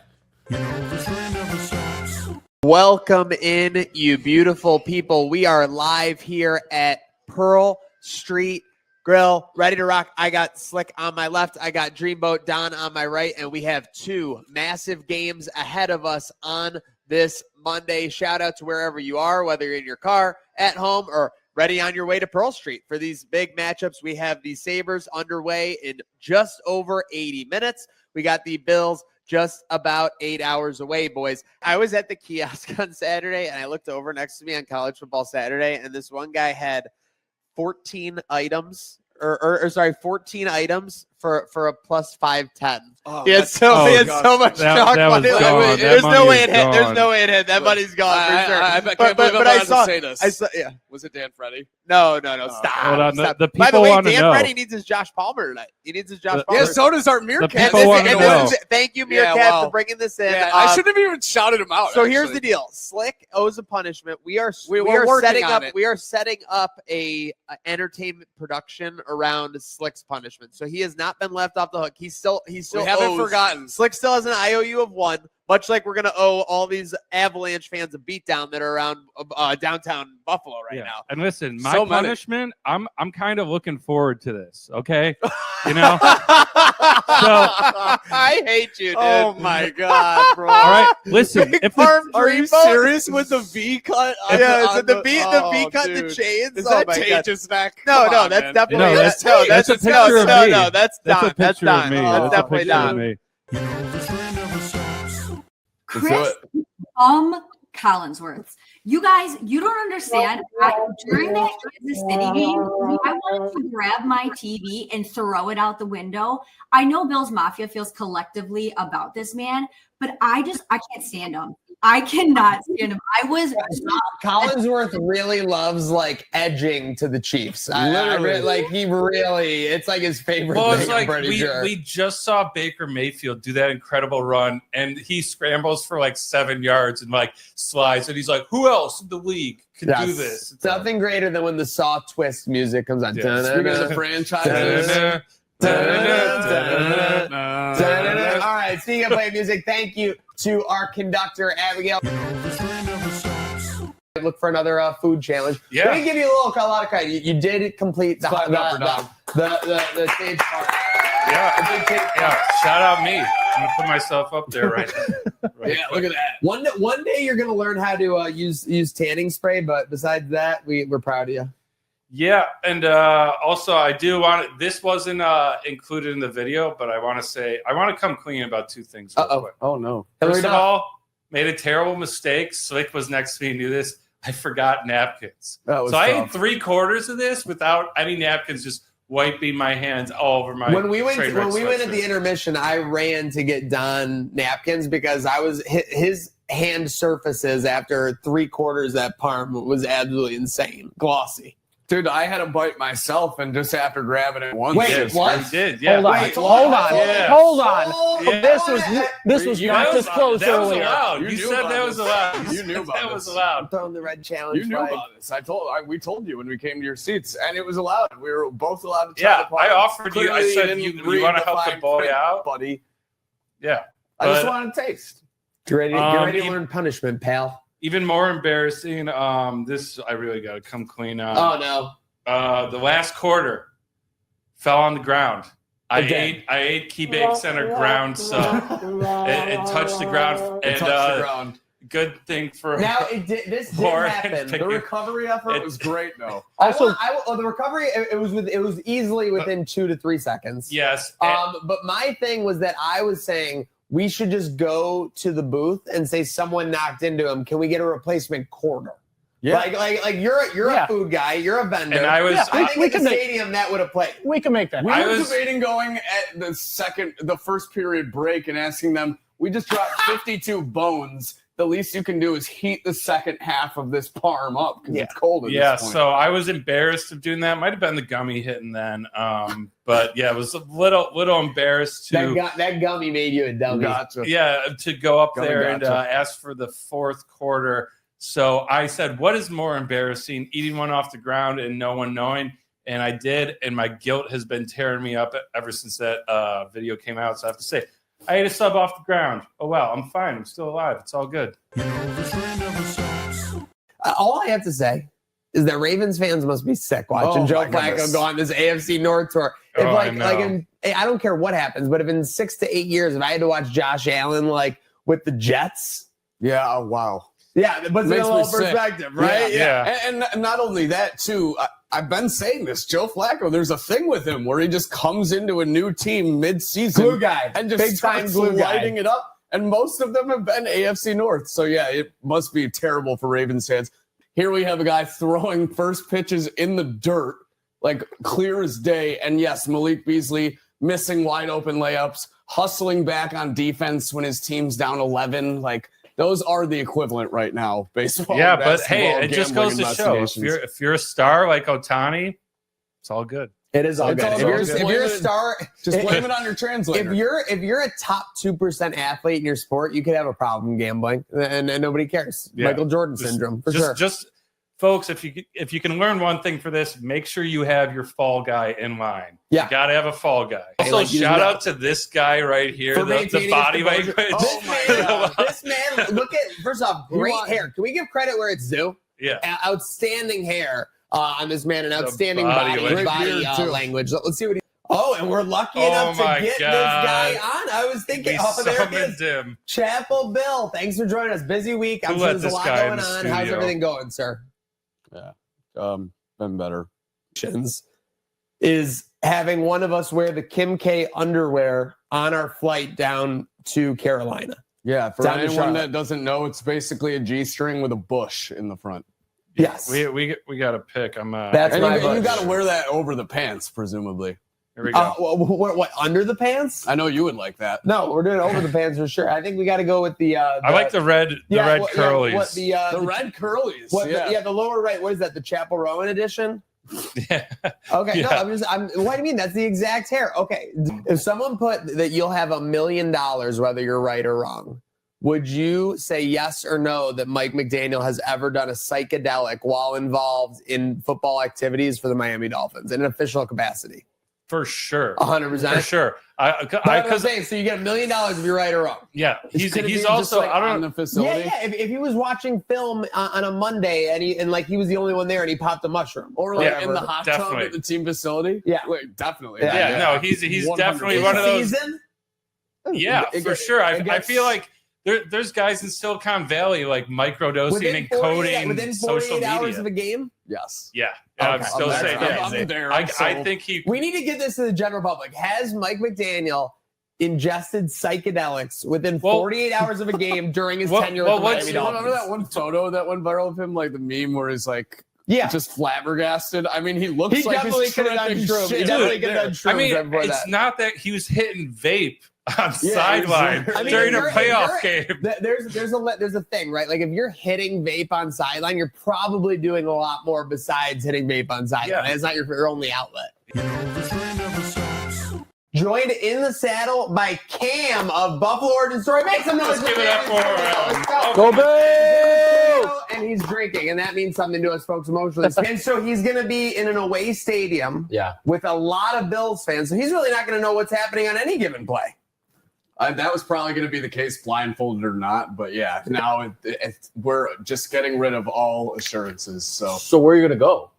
Speaker 1: Welcome in, you beautiful people. We are live here at Pearl Street Grill, ready to rock. I got Slick on my left. I got Dreamboat Don on my right, and we have two massive games ahead of us on this Monday. Shout out to wherever you are, whether you're in your car, at home, or ready on your way to Pearl Street for these big matchups. We have the Sabres underway in just over 80 minutes. We got the Bills just about 8 hours away, boys. I was at the kiosk on Saturday, and I looked over next to me on College Football Saturday, and this one guy had 14 items, or 14 items for a plus 510.
Speaker 7: Oh,
Speaker 1: he had so much chalk money. There's no way it hit. There's no way it hit. That money's gone for sure.
Speaker 7: I can't believe I'm allowed to say this. Was it Dan Freddy?
Speaker 1: No. Stop.
Speaker 2: Hold on.
Speaker 1: Stop.
Speaker 2: The
Speaker 1: By the
Speaker 2: people
Speaker 1: way,
Speaker 2: want to
Speaker 1: Dan
Speaker 2: know.
Speaker 1: Freddy needs his Josh Palmer tonight. He needs his Josh Palmer.
Speaker 7: Yeah, so does our Meerkat.
Speaker 2: people want to know.
Speaker 1: Thank you, Meerkat, for bringing this in.
Speaker 7: Yeah, I shouldn't have even shouted him out.
Speaker 1: So here's the deal. Slick owes a punishment. We are setting up a entertainment production around Slick's punishment. So he has not been left off the hook. He still
Speaker 7: we haven't forgotten.
Speaker 1: Slick still has an IOU of 1, much like we're gonna owe all these Avalanche fans a beatdown that are around downtown Buffalo right now.
Speaker 2: And listen, my punishment, I'm kind of looking forward to this. Okay, you know.
Speaker 1: I hate you, dude.
Speaker 7: Oh my god, bro!
Speaker 2: All right, listen.
Speaker 7: Are you serious with the V cut?
Speaker 1: The V cut, the chains.
Speaker 7: Is that Tage's neck?
Speaker 1: No, that's definitely
Speaker 2: that's a picture of me.
Speaker 1: No, that's Don. That's Don.
Speaker 2: That's
Speaker 1: definitely Don.
Speaker 11: Chris Collinsworth. You guys, you don't understand. During that Kansas City game, I wanted to grab my TV and throw it out the window. I know Bills Mafia feels collectively about this man, but I can't stand him. I cannot stand him.
Speaker 4: Collinsworth really loves like edging to the Chiefs. It's like his favorite
Speaker 2: Well,
Speaker 4: thing.
Speaker 2: it's like
Speaker 4: I'm pretty sure.
Speaker 2: we just saw Baker Mayfield do that incredible run, and he scrambles for like 7 yards and like slides, and he's like, "Who else in the league can do this?"
Speaker 4: It's nothing greater than when the Saw twist music comes on.
Speaker 2: Yeah.
Speaker 9: Speaking of the franchises.
Speaker 4: All right, speaking of play music, thank you to our conductor, Abigail. Look for another food challenge.
Speaker 2: Yeah.
Speaker 4: Let me give you a lot of credit. You did complete the stage part.
Speaker 2: Yeah. Shout out me. I'm gonna put myself up there right now.
Speaker 4: Yeah, look at that. One day you're gonna learn how to use tanning spray, but besides that, we're proud of you.
Speaker 2: Yeah, and also I do want this wasn't included in the video, but I want to come clean about two things. Real quick.
Speaker 9: Oh no.
Speaker 2: First of all, made a terrible mistake. Slick was next to me, knew this. I forgot napkins. So I ate 3/4 of this without any napkins, just wiping my hands all over my.
Speaker 4: When we went at
Speaker 2: sweatshirt.
Speaker 4: the intermission, I ran to get Don napkins because his hand surfaces after 3/4 that parm was absolutely insane, glossy.
Speaker 9: Dude, I had a bite myself, and just after grabbing it once.
Speaker 4: Wait, what?
Speaker 2: You did, yeah.
Speaker 10: Hold on.
Speaker 2: Yeah.
Speaker 10: Hold on.
Speaker 2: Yeah.
Speaker 10: This was not disclosed
Speaker 2: that was
Speaker 10: earlier.
Speaker 2: allowed. You
Speaker 9: knew
Speaker 2: said
Speaker 9: about
Speaker 2: that was
Speaker 9: this.
Speaker 2: allowed.
Speaker 9: You knew about
Speaker 2: that was
Speaker 9: this.
Speaker 2: allowed.
Speaker 4: I'm throwing the red challenge.
Speaker 9: You knew
Speaker 4: flag.
Speaker 9: about this. We told you when we came to your seats, and it was allowed. We were both allowed to try
Speaker 2: Yeah,
Speaker 9: the
Speaker 2: I
Speaker 9: parm.
Speaker 2: offered you. I
Speaker 9: Clearly,
Speaker 2: said
Speaker 9: didn't
Speaker 2: you
Speaker 9: read
Speaker 2: want to help the
Speaker 9: fine
Speaker 2: boy
Speaker 9: print,
Speaker 2: out,
Speaker 9: buddy.
Speaker 2: Yeah,
Speaker 9: I just
Speaker 2: but-
Speaker 9: want to taste.
Speaker 4: Get ready to learn punishment, pal.
Speaker 2: Even more embarrassing. This I really got to come clean on.
Speaker 4: Oh no.
Speaker 2: The last quarter fell on the ground.
Speaker 4: Again.
Speaker 2: I ate key bake center ground sub. It touched the ground. And
Speaker 9: Touched the ground.
Speaker 2: good thing for
Speaker 4: Now this did
Speaker 2: Or-
Speaker 4: happen. The recovery effort
Speaker 9: It was great, though.
Speaker 10: Also,
Speaker 4: the recovery it was easily within 2 to 3 seconds.
Speaker 2: yes.
Speaker 4: But my thing was that I was saying we should just go to the booth and say someone knocked into him. Can we get a replacement quarter?
Speaker 9: Yeah.
Speaker 4: Like you're
Speaker 10: Yeah.
Speaker 4: a food guy, you're a vendor.
Speaker 2: And I was-
Speaker 4: I think
Speaker 10: we
Speaker 4: at the
Speaker 10: can make-
Speaker 4: stadium that would have played.
Speaker 10: we can make that.
Speaker 9: We
Speaker 2: I
Speaker 9: were
Speaker 2: was-
Speaker 9: debating going at the first period break and asking them, we just dropped 52 bones. The least you can do is heat the second half of this parm up because it's cold at
Speaker 2: Yeah,
Speaker 9: this point.
Speaker 2: so I was embarrassed of doing that. Might have been the gummy hitting then. But yeah, I was a little embarrassed to
Speaker 4: That gummy made you a dummy.
Speaker 9: Gotcha.
Speaker 2: to go up
Speaker 9: Gummy
Speaker 2: there and
Speaker 9: gotcha.
Speaker 2: ask for the fourth quarter. So I said, what is more embarrassing, eating one off the ground and no one knowing? And I did, and my guilt has been tearing me up ever since that video came out. So I have to say, I ate a sub off the ground. Oh, well, I'm fine. I'm still alive. It's all good.
Speaker 4: All I have to say is that Ravens fans must be sick watching
Speaker 9: Oh,
Speaker 4: Joe
Speaker 9: my
Speaker 4: Flacco
Speaker 9: goodness.
Speaker 4: go on this AFC North tour. If
Speaker 2: Oh, I know.
Speaker 4: I don't care what happens, but if in 6 to 8 years, if I had to watch Josh Allen like with the Jets,
Speaker 9: Yeah, oh, wow.
Speaker 4: yeah, it puts it in a
Speaker 9: Makes me
Speaker 4: little
Speaker 9: sick.
Speaker 4: perspective, right?
Speaker 2: Yeah.
Speaker 9: And not only that, too, I've been saying this. Joe Flacco, there's a thing with him where he just comes into a new team mid-season.
Speaker 4: Glue guy.
Speaker 9: And just
Speaker 4: Big time
Speaker 9: starts
Speaker 4: glue guy.
Speaker 9: lighting it up. And most of them have been AFC North. So, yeah, it must be terrible for Ravens fans. Here we have a guy throwing first pitches in the dirt, like clear as day. And, yes, Malik Beasley missing wide open layups, hustling back on defense when his team's down 11. Like, those are the equivalent right now, baseball.
Speaker 2: Yeah,
Speaker 9: and
Speaker 2: but hey,
Speaker 9: basketball
Speaker 2: it just goes
Speaker 9: gambling
Speaker 2: to show
Speaker 9: investigations.
Speaker 2: if you're a star like Otani, it's all good.
Speaker 4: It is all
Speaker 9: It's
Speaker 4: good.
Speaker 9: all
Speaker 4: If you're,
Speaker 9: good.
Speaker 4: if you're a star,
Speaker 9: Just blame it on your translator.
Speaker 4: if you're a top 2% athlete in your sport, you could have a problem gambling, and nobody cares.
Speaker 2: Yeah.
Speaker 4: Michael Jordan syndrome, for sure.
Speaker 2: Just folks, if you can learn one thing for this, make sure you have your fall guy in line.
Speaker 4: Yeah.
Speaker 2: You got to have a fall guy.
Speaker 4: Hey,
Speaker 2: Also,
Speaker 4: like, you
Speaker 2: shout
Speaker 4: know-
Speaker 2: out to this guy right here,
Speaker 4: For
Speaker 2: the
Speaker 4: maintaining
Speaker 2: body
Speaker 4: his composure.
Speaker 2: language.
Speaker 4: This man, look at, first off, great hair. Can we give credit where it's due?
Speaker 2: Yeah.
Speaker 4: Outstanding hair on this man, and outstanding
Speaker 2: body
Speaker 4: body,
Speaker 2: language.
Speaker 4: language. Let's see what he. Oh, and we're lucky
Speaker 2: Oh
Speaker 4: enough to
Speaker 2: my
Speaker 4: get
Speaker 2: God.
Speaker 4: this guy on. I was thinking,
Speaker 2: We
Speaker 4: oh, there he
Speaker 2: summoned
Speaker 4: is.
Speaker 2: him.
Speaker 4: Chapel Bill, thanks for joining us. Busy week. I'm
Speaker 2: Who
Speaker 4: sure
Speaker 2: let
Speaker 4: there's a
Speaker 2: this
Speaker 4: lot
Speaker 2: guy in
Speaker 4: going
Speaker 2: the
Speaker 4: on. How's
Speaker 2: studio?
Speaker 4: everything going, sir?
Speaker 9: Been better.
Speaker 4: Is having one of us wear the Kim K underwear on our flight down to Carolina.
Speaker 9: Yeah, for
Speaker 4: Down to
Speaker 9: anyone
Speaker 4: Charlotte.
Speaker 9: that doesn't know, it's basically a G-string with a bush in the front.
Speaker 4: Yes.
Speaker 2: We got a pick. I'm
Speaker 4: That's
Speaker 9: And
Speaker 4: my
Speaker 9: you
Speaker 4: bush.
Speaker 9: got to wear that over the pants, presumably.
Speaker 2: here we go.
Speaker 4: What, under the pants?
Speaker 9: I know you would like that.
Speaker 4: No, we're doing over the pants for sure. I think we got to go with the.
Speaker 2: I like the red curlies.
Speaker 4: What the
Speaker 9: The red curlies.
Speaker 4: What,
Speaker 9: yeah.
Speaker 4: the lower right. What is that? The Chapel Rowan edition?
Speaker 2: Yeah.
Speaker 4: Okay,
Speaker 2: Yeah.
Speaker 4: no, what do you mean? That's the exact hair. Okay, if someone put that you'll have $1 million whether you're right or wrong, would you say yes or no that Mike McDaniel has ever done a psychedelic while involved in football activities for the Miami Dolphins in an official capacity?
Speaker 2: for sure.
Speaker 4: 100%.
Speaker 2: For sure.
Speaker 4: But I'm saying, so you get $1 million if you're right or wrong.
Speaker 2: Yeah,
Speaker 5: Could it be
Speaker 2: he's
Speaker 5: just,
Speaker 2: also
Speaker 5: like,
Speaker 2: I don't
Speaker 5: on
Speaker 2: know.
Speaker 5: the facility.
Speaker 4: Yeah. If he was watching film on a Monday and he was the only one there and he popped a mushroom
Speaker 5: Or like
Speaker 2: Yeah,
Speaker 5: in the hot
Speaker 2: definitely.
Speaker 5: tub at the team facility.
Speaker 4: Yeah.
Speaker 5: Wait, definitely.
Speaker 2: Yeah, no, he's
Speaker 5: 100%.
Speaker 2: definitely one of those.
Speaker 4: season.
Speaker 2: Yeah,
Speaker 4: It
Speaker 2: for
Speaker 4: gets-
Speaker 2: sure.
Speaker 4: it
Speaker 2: I
Speaker 4: gets-
Speaker 2: feel like there's guys in Silicon Valley like microdosing
Speaker 4: within
Speaker 2: and
Speaker 4: 48
Speaker 2: coding
Speaker 4: within
Speaker 2: social
Speaker 4: 48 hours
Speaker 2: media.
Speaker 4: of a game.
Speaker 5: Yes.
Speaker 2: Yeah, I'm
Speaker 4: Okay.
Speaker 2: still
Speaker 4: I'm
Speaker 2: saying
Speaker 4: there.
Speaker 2: that.
Speaker 5: I'm there,
Speaker 2: I
Speaker 5: so-
Speaker 2: think he.
Speaker 4: We need to get this to the general public. Has Mike McDaniel ingested psychedelics within 48 hours of a game during his tenure with the Miami
Speaker 5: You
Speaker 4: Dolphins?
Speaker 5: remember that one photo that went viral of him, like the meme where he's like,
Speaker 4: Yeah.
Speaker 5: just flabbergasted? I mean, he looks
Speaker 4: He
Speaker 5: like
Speaker 4: definitely
Speaker 5: he's
Speaker 4: could have done
Speaker 5: tripping
Speaker 4: shrooms. He
Speaker 5: shit.
Speaker 4: definitely could
Speaker 2: Dude,
Speaker 4: have done shrooms.
Speaker 2: I mean,
Speaker 4: before
Speaker 2: it's
Speaker 4: that.
Speaker 2: not that he was hitting vape on
Speaker 5: Yeah,
Speaker 2: sideline
Speaker 5: I mean,
Speaker 2: during a
Speaker 4: if
Speaker 2: playoff
Speaker 4: you're-
Speaker 2: game.
Speaker 4: There's a thing, right? Like if you're hitting vape on sideline, you're probably doing a lot more besides hitting vape on sideline.
Speaker 2: Yeah.
Speaker 4: It's not your only outlet. Joined in the saddle by Cam of Buffalo Origin Story. Make some noise.
Speaker 2: Let's give it up for
Speaker 4: Let's go.
Speaker 10: Go Bills!
Speaker 4: And he's drinking, and that means something to us folks emotionally. And so he's going to be in an away stadium with a lot of Bills fans. So he's really not going to know what's happening on any given play.
Speaker 5: That was probably going to be the case, blindfolded or not. But yeah, now we're just getting rid of all assurances.
Speaker 12: So where are you gonna go?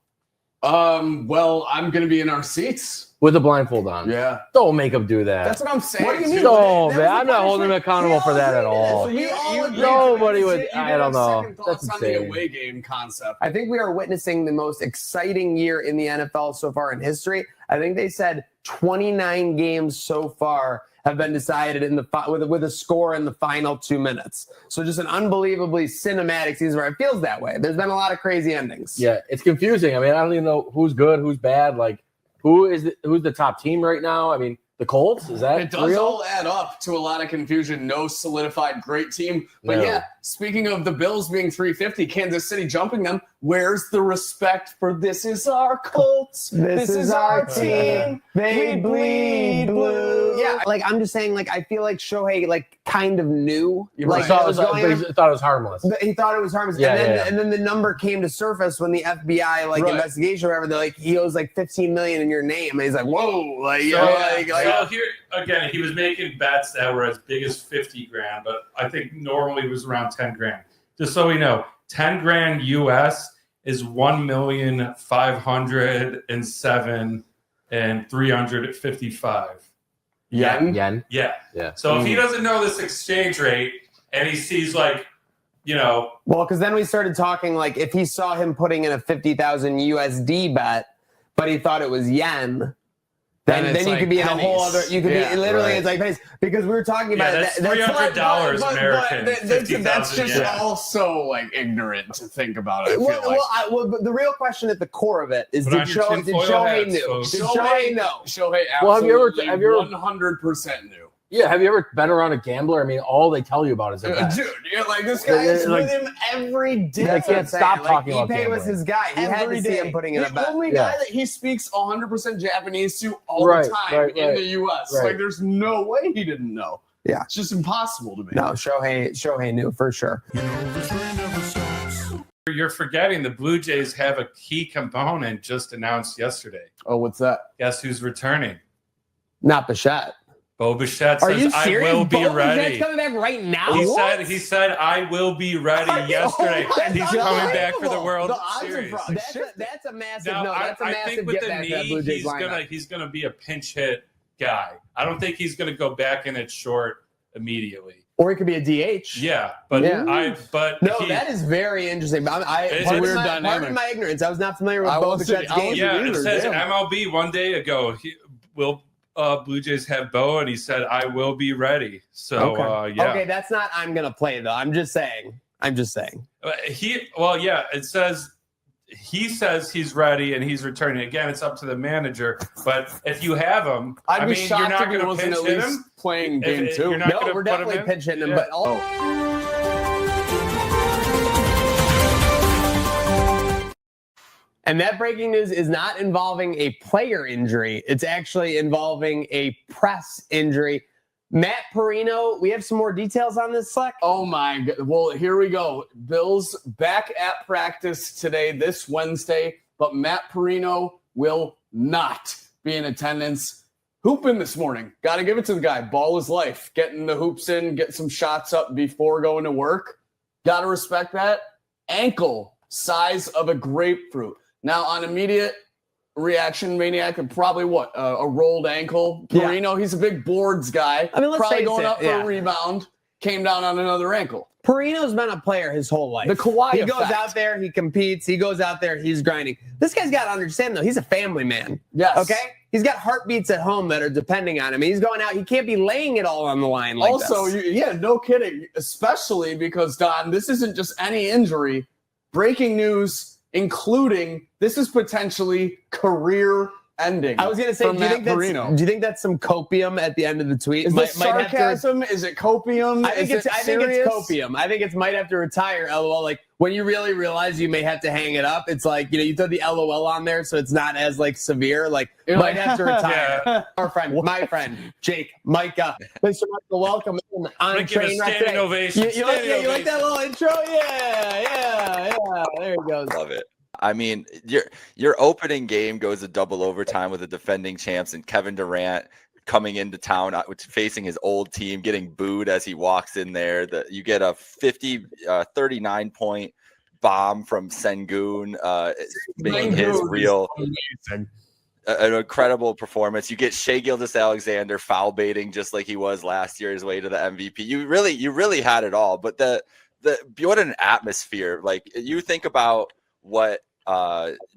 Speaker 5: Well, I'm going to be in our seats.
Speaker 12: With the blindfold on.
Speaker 5: Yeah.
Speaker 12: Don't make him do that.
Speaker 5: That's what I'm saying.
Speaker 4: What do you mean?
Speaker 12: No,
Speaker 4: That
Speaker 12: man.
Speaker 4: was
Speaker 12: I'm
Speaker 4: the
Speaker 12: not holding him
Speaker 4: punishment.
Speaker 12: accountable for that at all.
Speaker 4: So we all agree.
Speaker 12: Nobody would.
Speaker 5: You
Speaker 12: I
Speaker 5: did
Speaker 12: don't
Speaker 5: have
Speaker 12: know.
Speaker 5: second
Speaker 12: That's
Speaker 5: thoughts on the
Speaker 12: insane.
Speaker 5: away game concept.
Speaker 4: I think we are witnessing the most exciting year in the NFL so far in history. I think they said 29 games so far have been decided in the with a score in the final 2 minutes. So just an unbelievably cinematic season where it feels that way. There's been a lot of crazy endings.
Speaker 12: Yeah, it's confusing. I mean, I don't even know who's good, who's bad. Like, who's the top team right now? I mean, the Colts, is that
Speaker 5: It does
Speaker 12: real?
Speaker 5: all add up to a lot of confusion. No solidified great team. But
Speaker 12: No.
Speaker 5: yeah, speaking of the Bills being 350, Kansas City jumping them, where's the respect for this is our Colts?
Speaker 4: This is our team. They bleed blue. Yeah, like I'm just saying, like I feel like Shohei like kind of knew.
Speaker 5: You're
Speaker 4: Like
Speaker 5: right.
Speaker 12: Thought
Speaker 4: what was
Speaker 12: it was,
Speaker 4: going
Speaker 12: but
Speaker 4: on.
Speaker 12: he thought it was harmless.
Speaker 4: He thought it was harmless,
Speaker 12: Yeah,
Speaker 4: and then
Speaker 12: yeah.
Speaker 4: and then the number came to surface when the FBI
Speaker 5: Right.
Speaker 4: investigation or whatever. They're like, he owes like 15 million in your name, and he's like, whoa, like you
Speaker 2: So,
Speaker 4: know, like
Speaker 2: so here again, he was making bets that were as big as 50 grand, but I think normally it was around 10 grand. Just so we know, 10 grand US is 1,507,355.
Speaker 5: Yen?
Speaker 12: Yen.
Speaker 2: Yeah.
Speaker 12: Yeah.
Speaker 2: So if he doesn't know this exchange rate and he sees like,
Speaker 4: well, because then we started talking like if he saw him putting in a 50,000 USD bet, but he thought it was yen.
Speaker 5: Then
Speaker 4: Then
Speaker 5: it's
Speaker 4: you
Speaker 5: like
Speaker 4: could be in a whole
Speaker 5: pennies.
Speaker 4: other. You could
Speaker 5: Yeah,
Speaker 4: be literally.
Speaker 12: right.
Speaker 4: It's like pennies because we were talking about
Speaker 2: yeah, that's $300 American.
Speaker 5: That's
Speaker 2: 50,000
Speaker 5: just
Speaker 2: yen.
Speaker 5: also like ignorant to think about. I feel like.
Speaker 4: But the real question at the core of it is:
Speaker 2: Put
Speaker 4: did
Speaker 2: on your
Speaker 4: Shohei
Speaker 2: tinfoil hats,
Speaker 4: know?
Speaker 2: folks.
Speaker 4: Did Shohei know?
Speaker 5: Shohei
Speaker 12: Well, have you ever-
Speaker 5: absolutely 100% knew.
Speaker 12: Yeah. Have you ever been around a gambler? I mean, all they tell you about is their bet.
Speaker 5: Dude, you're like this
Speaker 4: Guy
Speaker 5: guy
Speaker 4: is
Speaker 5: is
Speaker 12: like-
Speaker 4: with him every day.
Speaker 12: They
Speaker 4: That's what I'm
Speaker 12: can't stop
Speaker 4: saying.
Speaker 12: talking
Speaker 4: like,
Speaker 12: about
Speaker 4: Ipe was
Speaker 12: gambling.
Speaker 4: his guy. He had to see him putting in a
Speaker 5: the
Speaker 4: bet.
Speaker 5: only
Speaker 12: Yeah.
Speaker 5: guy that he speaks 100% Japanese to all
Speaker 12: Right,
Speaker 5: the time
Speaker 12: right,
Speaker 5: in
Speaker 12: right.
Speaker 5: the U.S.
Speaker 12: Right.
Speaker 5: Like, there's no way he didn't know.
Speaker 4: Yeah.
Speaker 5: It's just impossible to me.
Speaker 4: No, Shohei knew for sure.
Speaker 2: You're forgetting the Blue Jays have a key component just announced yesterday.
Speaker 5: Oh, what's that?
Speaker 2: Guess who's returning?
Speaker 4: Not Bichette.
Speaker 2: Bo Bichette
Speaker 4: Are you
Speaker 2: says,
Speaker 4: serious?
Speaker 2: I will be
Speaker 4: Bo
Speaker 2: ready.
Speaker 4: Bichette's coming back right now.
Speaker 2: He said, I will be ready yesterday.
Speaker 4: That's
Speaker 2: And he's coming back for the
Speaker 4: unbelievable.
Speaker 2: World
Speaker 4: The odds are
Speaker 2: Series.
Speaker 4: probably- That's a massive.
Speaker 2: Now,
Speaker 4: no, that's a
Speaker 2: I
Speaker 4: massive
Speaker 2: think with
Speaker 4: get
Speaker 2: the
Speaker 4: back to that
Speaker 2: knee,
Speaker 4: Blue Jays lineup.
Speaker 2: he's gonna be a pinch hit guy. I don't think he's gonna go back in it short immediately.
Speaker 4: Or he could be a DH.
Speaker 2: Yeah, but
Speaker 4: Yeah.
Speaker 2: no,
Speaker 4: that is very interesting.
Speaker 2: It's a weird
Speaker 4: pardon
Speaker 5: dynamic.
Speaker 4: my ignorance. I was not familiar with
Speaker 5: I
Speaker 4: Bo
Speaker 5: wasn't-
Speaker 4: Bichette's
Speaker 5: I
Speaker 4: game.
Speaker 5: wasn't
Speaker 2: yeah. It
Speaker 5: either,
Speaker 2: says
Speaker 5: damn.
Speaker 2: MLB one day ago. Will Blue Jays have Bo? And he said, I will be ready. So yeah.
Speaker 4: Okay, that's not I'm gonna play though. I'm just saying.
Speaker 2: It says he says he's ready and he's returning. Again, it's up to the manager. But if you have him,
Speaker 5: I'd be
Speaker 2: you're
Speaker 5: shocked
Speaker 2: not
Speaker 5: if he
Speaker 2: going to
Speaker 5: wasn't
Speaker 2: pinch
Speaker 5: at
Speaker 2: hit
Speaker 5: least
Speaker 2: him.
Speaker 5: playing game
Speaker 2: If-
Speaker 5: two.
Speaker 2: you're not
Speaker 4: No,
Speaker 2: gonna
Speaker 4: we're
Speaker 2: put him
Speaker 4: definitely
Speaker 2: in?
Speaker 4: pinch hitting him,
Speaker 2: Yeah.
Speaker 4: but And that breaking news is not involving a player injury. It's actually involving a press injury. Matt Perino, we have some more details on this, Slack.
Speaker 5: Oh my God. Well, here we go. Bills back at practice today, this Wednesday, but Matt Perino will not
Speaker 9: be in attendance. Hooping this morning. Got to give it to the guy. Ball is life. Getting the hoops in, get some shots up before going to work. Got to respect that. Ankle size of a grapefruit. Now, on immediate reaction, Maniac, and probably what? A rolled ankle. Perino, he's a big boards guy.
Speaker 4: I mean, let's
Speaker 9: probably
Speaker 4: face
Speaker 9: going
Speaker 4: it,
Speaker 9: up for a rebound. Came down on another ankle.
Speaker 4: Perino's been a player his whole life.
Speaker 9: The Kawhi
Speaker 4: He
Speaker 9: effect.
Speaker 4: goes out there, he competes. He goes out there, he's grinding. This guy's got to understand, though, he's a family man.
Speaker 9: Yes.
Speaker 4: Okay? He's got heartbeats at home that are depending on him. He's going out. He can't be laying it all on the line like
Speaker 9: Also,
Speaker 4: this.
Speaker 9: no kidding. Especially because, Don, this isn't just any injury. Breaking news, including this is potentially career ending.
Speaker 4: I was going to say, do you think that's some copium at the end of the tweet?
Speaker 9: Is this sarcasm? Is it copium?
Speaker 4: I think it's copium. I think it's might have to retire. LOL. Like when you really realize you may have to hang it up, it's like, you throw the LOL on there so it's not as like severe. Like you might have to retire. Our friend, my friend, Jake, Micah. Mr. Michael, welcome in on Trainwreck today.
Speaker 2: Ovation.
Speaker 4: You like that little intro? Yeah. There he goes.
Speaker 13: Love it. I mean, your opening game goes to double overtime with the defending champs and Kevin Durant coming into town, facing his old team, getting booed as he walks in there. You get a 39-point bomb from Sengun, making his real an incredible performance. You get Shai Gilgeous-Alexander foul baiting just like he was last year, his way to the MVP. You really had it all. But what an atmosphere! Like you think about what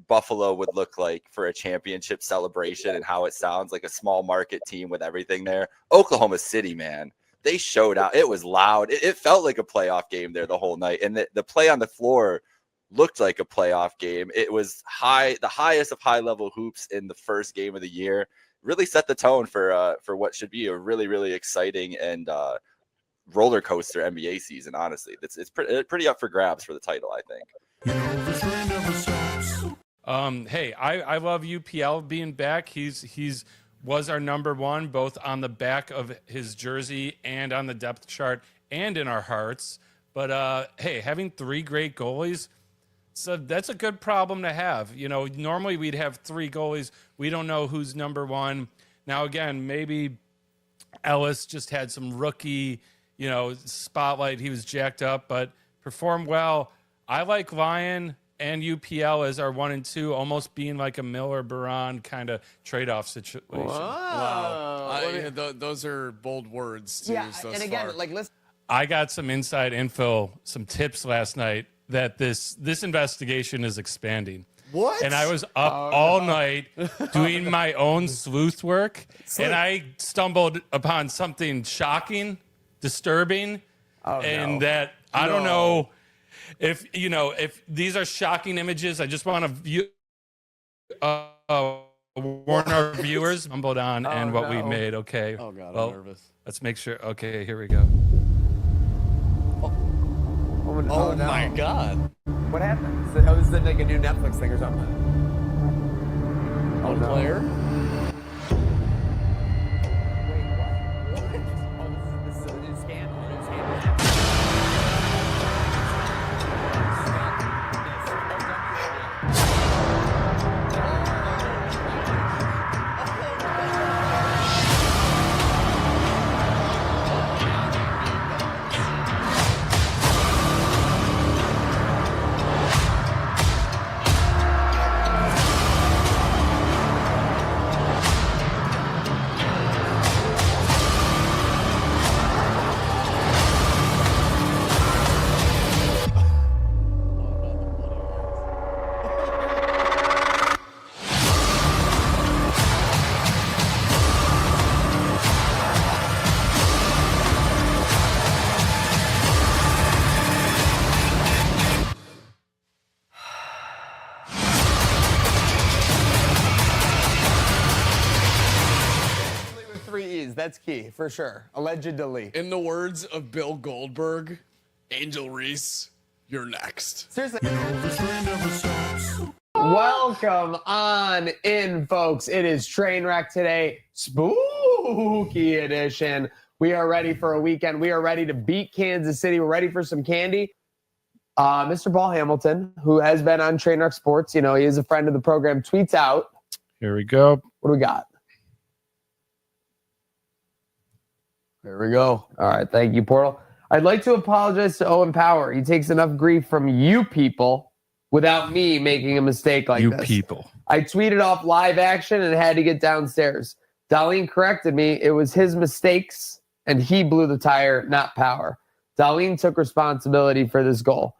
Speaker 13: Buffalo would look like for a championship celebration and how it sounds like a small market team with everything there. Oklahoma City, man, they showed out. It was loud. It felt like a playoff game there the whole night. And the play on the floor looked like a playoff game. It was the highest of high level hoops in the first game of the year. Really set the tone for what should be a really, really exciting and roller coaster NBA season. Honestly, it's pretty up for grabs for the title, I think.
Speaker 2: Hey, I love UPL being back. He's was our number one, both on the back of his jersey and on the depth chart and in our hearts. But hey, having three great goalies, so that's a good problem to have. Normally we'd have three goalies. We don't know who's number one. Now again, maybe Ellis just had some rookie, spotlight. He was jacked up, but performed well. I like Lyon and UPL as our 1 and 2, almost being like a Miller-Baron kind of trade-off situation.
Speaker 7: Wow. Those are bold words to use thus
Speaker 4: and again,
Speaker 7: far.
Speaker 4: listen.
Speaker 2: I got some inside info, some tips last night that this investigation is expanding.
Speaker 7: What?
Speaker 2: And I was up all night doing my own sleuth work, and I stumbled upon something shocking, disturbing, that I don't know. If these are shocking images, I just want to warn our viewers. Stumbled on and what we made. Okay.
Speaker 7: Oh God,
Speaker 2: well,
Speaker 7: I'm nervous.
Speaker 2: Let's make sure. Okay, here we go.
Speaker 7: Oh my God.
Speaker 4: What happened? This is like a new Netflix thing or something.
Speaker 7: One player.
Speaker 4: This is a new scandal. That's key, for sure. Allegedly.
Speaker 7: In the words of Bill Goldberg, Angel Reese, you're next.
Speaker 4: Seriously. Welcome on in, folks. It is Trainwreck today. Spooky edition. We are ready for a weekend. We are ready to beat Kansas City. We're ready for some candy. Mr. Paul Hamilton, who has been on Trainwreck Sports, he is a friend of the program, tweets out,
Speaker 2: Here we go.
Speaker 4: What do we got? There we go. All right. Thank you, Portal. I'd like to apologize to Owen Power. He takes enough grief from you people without me making a mistake like this.
Speaker 2: You people.
Speaker 4: I tweeted off live action and had to get downstairs. Darlene corrected me. It was his mistakes, and he blew the tire, not Power. Darlene took responsibility for this goal.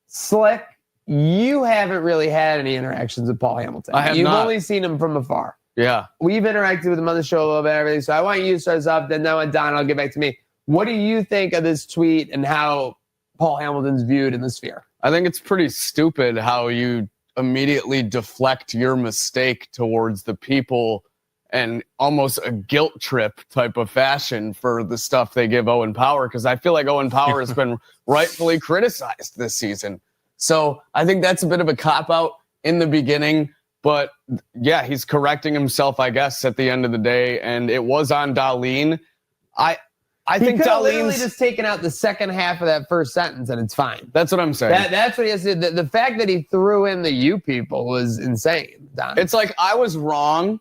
Speaker 4: Slick, you haven't really had any interactions with Paul Hamilton.
Speaker 9: I have
Speaker 4: You've
Speaker 9: not.
Speaker 4: only seen him from afar.
Speaker 9: Yeah.
Speaker 4: We've interacted with him on the show a little bit, everything. So I want you to start us off. Then I want Don. I'll get back to me. What do you think of this tweet and how Paul Hamilton's viewed in the sphere?
Speaker 9: I think it's pretty stupid how you immediately deflect your mistake towards the people and almost a guilt trip type of fashion for the stuff they give Owen Power, because I feel like Owen Power has been rightfully criticized this season. So I think that's a bit of a cop-out in the beginning. But yeah, he's correcting himself, I guess, at the end of the day. And it was on Darlene. I think
Speaker 4: Darlene's literally
Speaker 9: Darlene's
Speaker 4: just taken out the second half of that first sentence, and it's fine.
Speaker 9: That's what I'm saying.
Speaker 4: That's what he has to do. The fact that he threw in the "you people" was insane, Don.
Speaker 9: It's like I was wrong,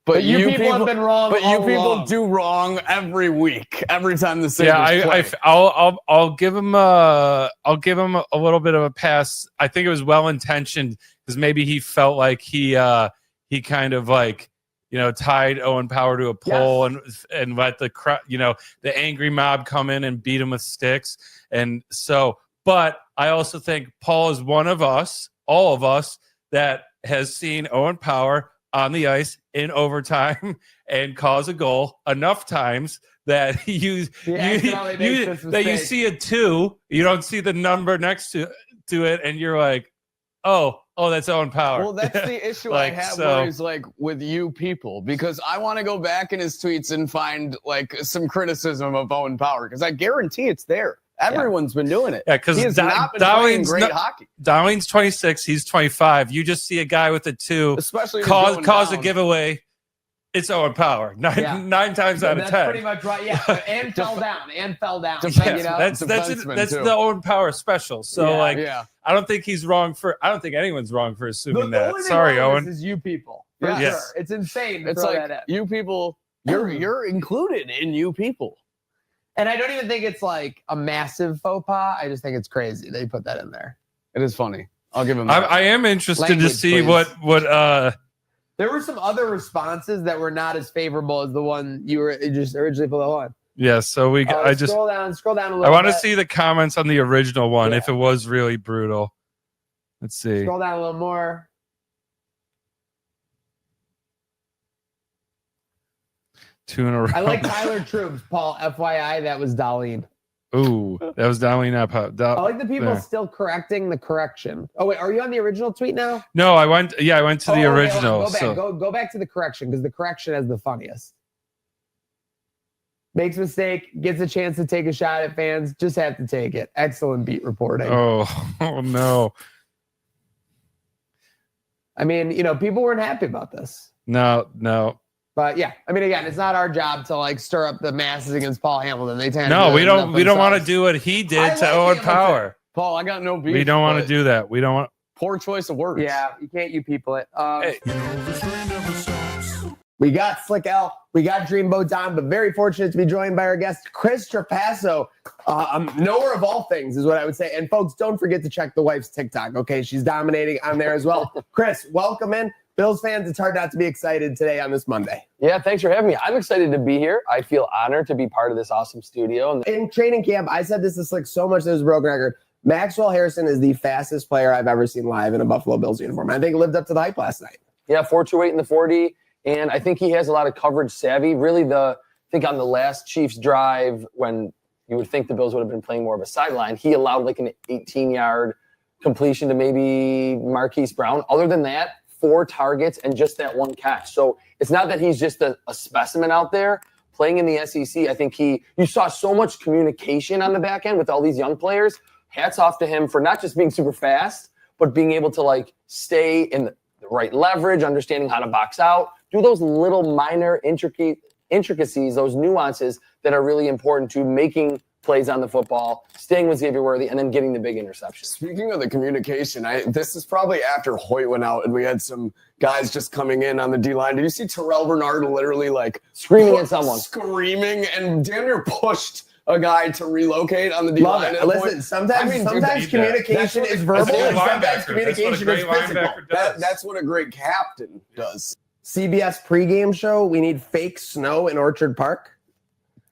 Speaker 9: but
Speaker 4: you people have been wrong.
Speaker 9: But you
Speaker 4: all
Speaker 9: people
Speaker 4: along.
Speaker 9: do wrong every week, every time the Sabres
Speaker 2: Yeah,
Speaker 9: play.
Speaker 2: I'll give him a little bit of a pass. I think it was well intentioned because maybe he felt like he kind of like, tied Owen Power to a pole and let the the angry mob come in and beat him with sticks. And so, but I also think Paul is one of us, all of us, that has seen Owen Power on the ice in overtime and cause a goal enough times that you see a 2, you don't see the number next to it, and you're like, oh, that's Owen Power.
Speaker 9: Well, that's the issue
Speaker 2: Like,
Speaker 9: I have
Speaker 2: so-
Speaker 9: where he's like with you people, because I want to go back in his tweets and find like some criticism of Owen Power, because I guarantee it's there. Everyone's been doing it.
Speaker 2: Yeah, because
Speaker 9: he has not been playing great hockey.
Speaker 2: Darlene's 26, he's 25. You just see a guy with a 2
Speaker 9: Especially
Speaker 2: cause a giveaway. It's Owen Power. Nine times out of 10.
Speaker 4: That's pretty much right. Yeah, and fell down.
Speaker 2: That's the Owen Power special. So I don't think he's wrong I don't think anyone's wrong for assuming that. Sorry, Owen.
Speaker 4: This is you people. For
Speaker 9: Yes.
Speaker 4: sure. It's insane. To
Speaker 9: It's
Speaker 4: throw
Speaker 9: like
Speaker 4: that in.
Speaker 9: you people, you're included in you people.
Speaker 4: And I don't even think it's like a massive faux pas. I just think it's crazy they put that in there.
Speaker 9: It is funny. I'll give him that.
Speaker 2: I am interested to
Speaker 4: Language,
Speaker 2: see
Speaker 4: please.
Speaker 2: what
Speaker 4: There were some other responses that were not as favorable as the one you were just originally put on.
Speaker 2: yeah, so
Speaker 4: Scroll down a little
Speaker 2: I want to
Speaker 4: bit.
Speaker 2: see the comments on the original one
Speaker 4: Yeah.
Speaker 2: if it was really brutal. Let's see.
Speaker 4: Scroll down a little more.
Speaker 2: 2 in a row.
Speaker 4: I like Tyler Troops, Paul. FYI, that was Darlene.
Speaker 2: Ooh, that was Darlene up.
Speaker 4: I like the people
Speaker 2: there.
Speaker 4: still correcting the correction. Oh wait, are you on the original tweet now?
Speaker 2: No, I went to the
Speaker 4: Oh, okay, hold on.
Speaker 2: original.
Speaker 4: Go back.
Speaker 2: So
Speaker 4: Go back to the correction, because the correction is the funniest. Makes mistake, gets a chance to take a shot at fans. Just have to take it. Excellent beat reporting.
Speaker 2: oh no.
Speaker 4: I mean, people weren't happy about this.
Speaker 2: No.
Speaker 4: But yeah, I mean, again, it's not our job to like stir up the masses against Paul Hamilton. They tend
Speaker 2: No,
Speaker 4: to
Speaker 2: we don't want to
Speaker 4: themselves.
Speaker 2: do what he did
Speaker 4: I
Speaker 2: to
Speaker 4: like
Speaker 2: Owen
Speaker 4: Hamilton.
Speaker 2: Power.
Speaker 9: Paul, I got no beef.
Speaker 2: We don't want to
Speaker 9: but
Speaker 2: do that. We don't want
Speaker 9: poor choice of words.
Speaker 4: Yeah, you can't you people it.
Speaker 2: Hey.
Speaker 4: We got Slick L, we got Dreamboat Don, but very fortunate to be joined by our guest, Chris Trapasso. Knower of all things is what I would say. And folks, don't forget to check the wife's TikTok. Okay, she's dominating on there as well. Chris, welcome in. Bills fans, it's hard not to be excited today on this Monday.
Speaker 14: Yeah, thanks for having me. I'm excited to be here. I feel honored to be part of this awesome studio. And
Speaker 4: In training camp, I said this to Slick so much that it was a broken record. Maxwell Harrison is the fastest player I've ever seen live in a Buffalo Bills uniform. I think it lived up to the hype last night.
Speaker 14: yeah, 4.28 in the 40. And I think he has a lot of coverage savvy. Really, I think on the last Chiefs drive, when you would think the Bills would have been playing more of a sideline, he allowed like an 18-yard completion to maybe Marquise Brown. Other than that, 4 targets and just that 1 catch. So it's not that he's just a specimen out there. Playing in the SEC, I think you saw so much communication on the back end with all these young players. Hats off to him for not just being super fast, but being able to like stay in the right leverage, understanding how to box out, do those little minor intricacies, those nuances that are really important to making plays on the football, staying with Xavier Worthy, and then getting the big interception.
Speaker 9: Speaking of the communication, this is probably after Hoyt went out and we had some guys just coming in on the D-line. Did you see Terrell Bernard literally like
Speaker 14: screaming at someone?
Speaker 9: Screaming and damn near pushed a guy to relocate on the D-line.
Speaker 1: Listen, sometimes communication is verbal and sometimes communication is physical.
Speaker 9: That's what a great captain does.
Speaker 1: CBS pregame show, we need fake snow in Orchard Park.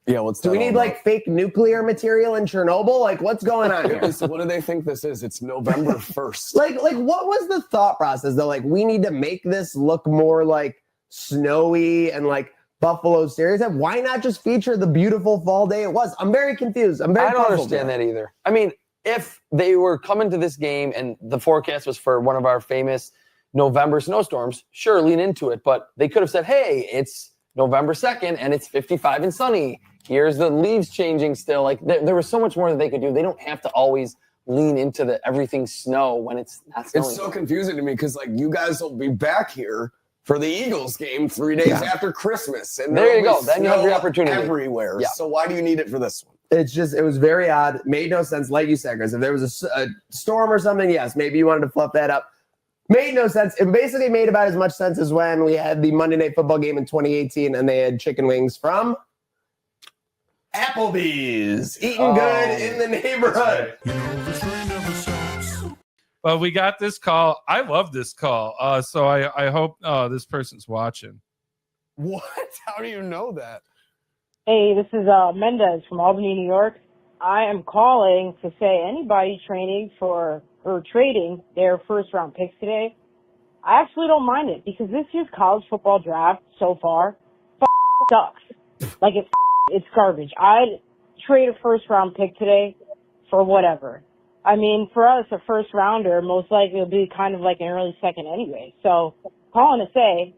Speaker 9: Yeah, what's
Speaker 1: Do we need like fake nuclear material in Chernobyl? Like, what's going on here?
Speaker 9: What do they think this is? It's November 1st.
Speaker 1: like what was the thought process though? Like, we need to make this look more like snowy and like Buffalo stereotype. Why not just feature the beautiful fall day it was? I'm very confused. I
Speaker 14: don't understand that either. I mean, if they were coming to this game and the forecast was for one of our famous November snowstorms, sure, lean into it. But they could have said, hey, it's November 2nd and it's 55 and sunny. Here's the leaves changing still. Like there was so much more that they could do. They don't have to always lean into the everything snow when it's not snowing.
Speaker 9: It's so confusing to me because like you guys will be back here for the Eagles game 3 days after Christmas. And
Speaker 14: there you go. Then you have the opportunity
Speaker 9: everywhere.
Speaker 14: Yeah.
Speaker 9: So why do you need it for this one?
Speaker 1: It was very odd. Made no sense. Like you said, Chris, if there was a storm or something, yes, maybe you wanted to fluff that up. Made no sense. It basically made about as much sense as when we had the Monday Night Football game in 2018 and they had chicken wings from Applebee's. Eating good in the neighborhood.
Speaker 2: Well, we got this call. I love this call. So I hope this person's watching.
Speaker 9: What? How do you know that?
Speaker 15: Hey, this is Mendez from Albany, New York. I am calling to say anybody training for or trading their first round picks today, I actually don't mind it because this year's college football draft so far sucks. Like it's garbage. I'd trade a first round pick today for whatever. I mean, for us, a first rounder most likely will be kind of like an early second anyway. So calling to say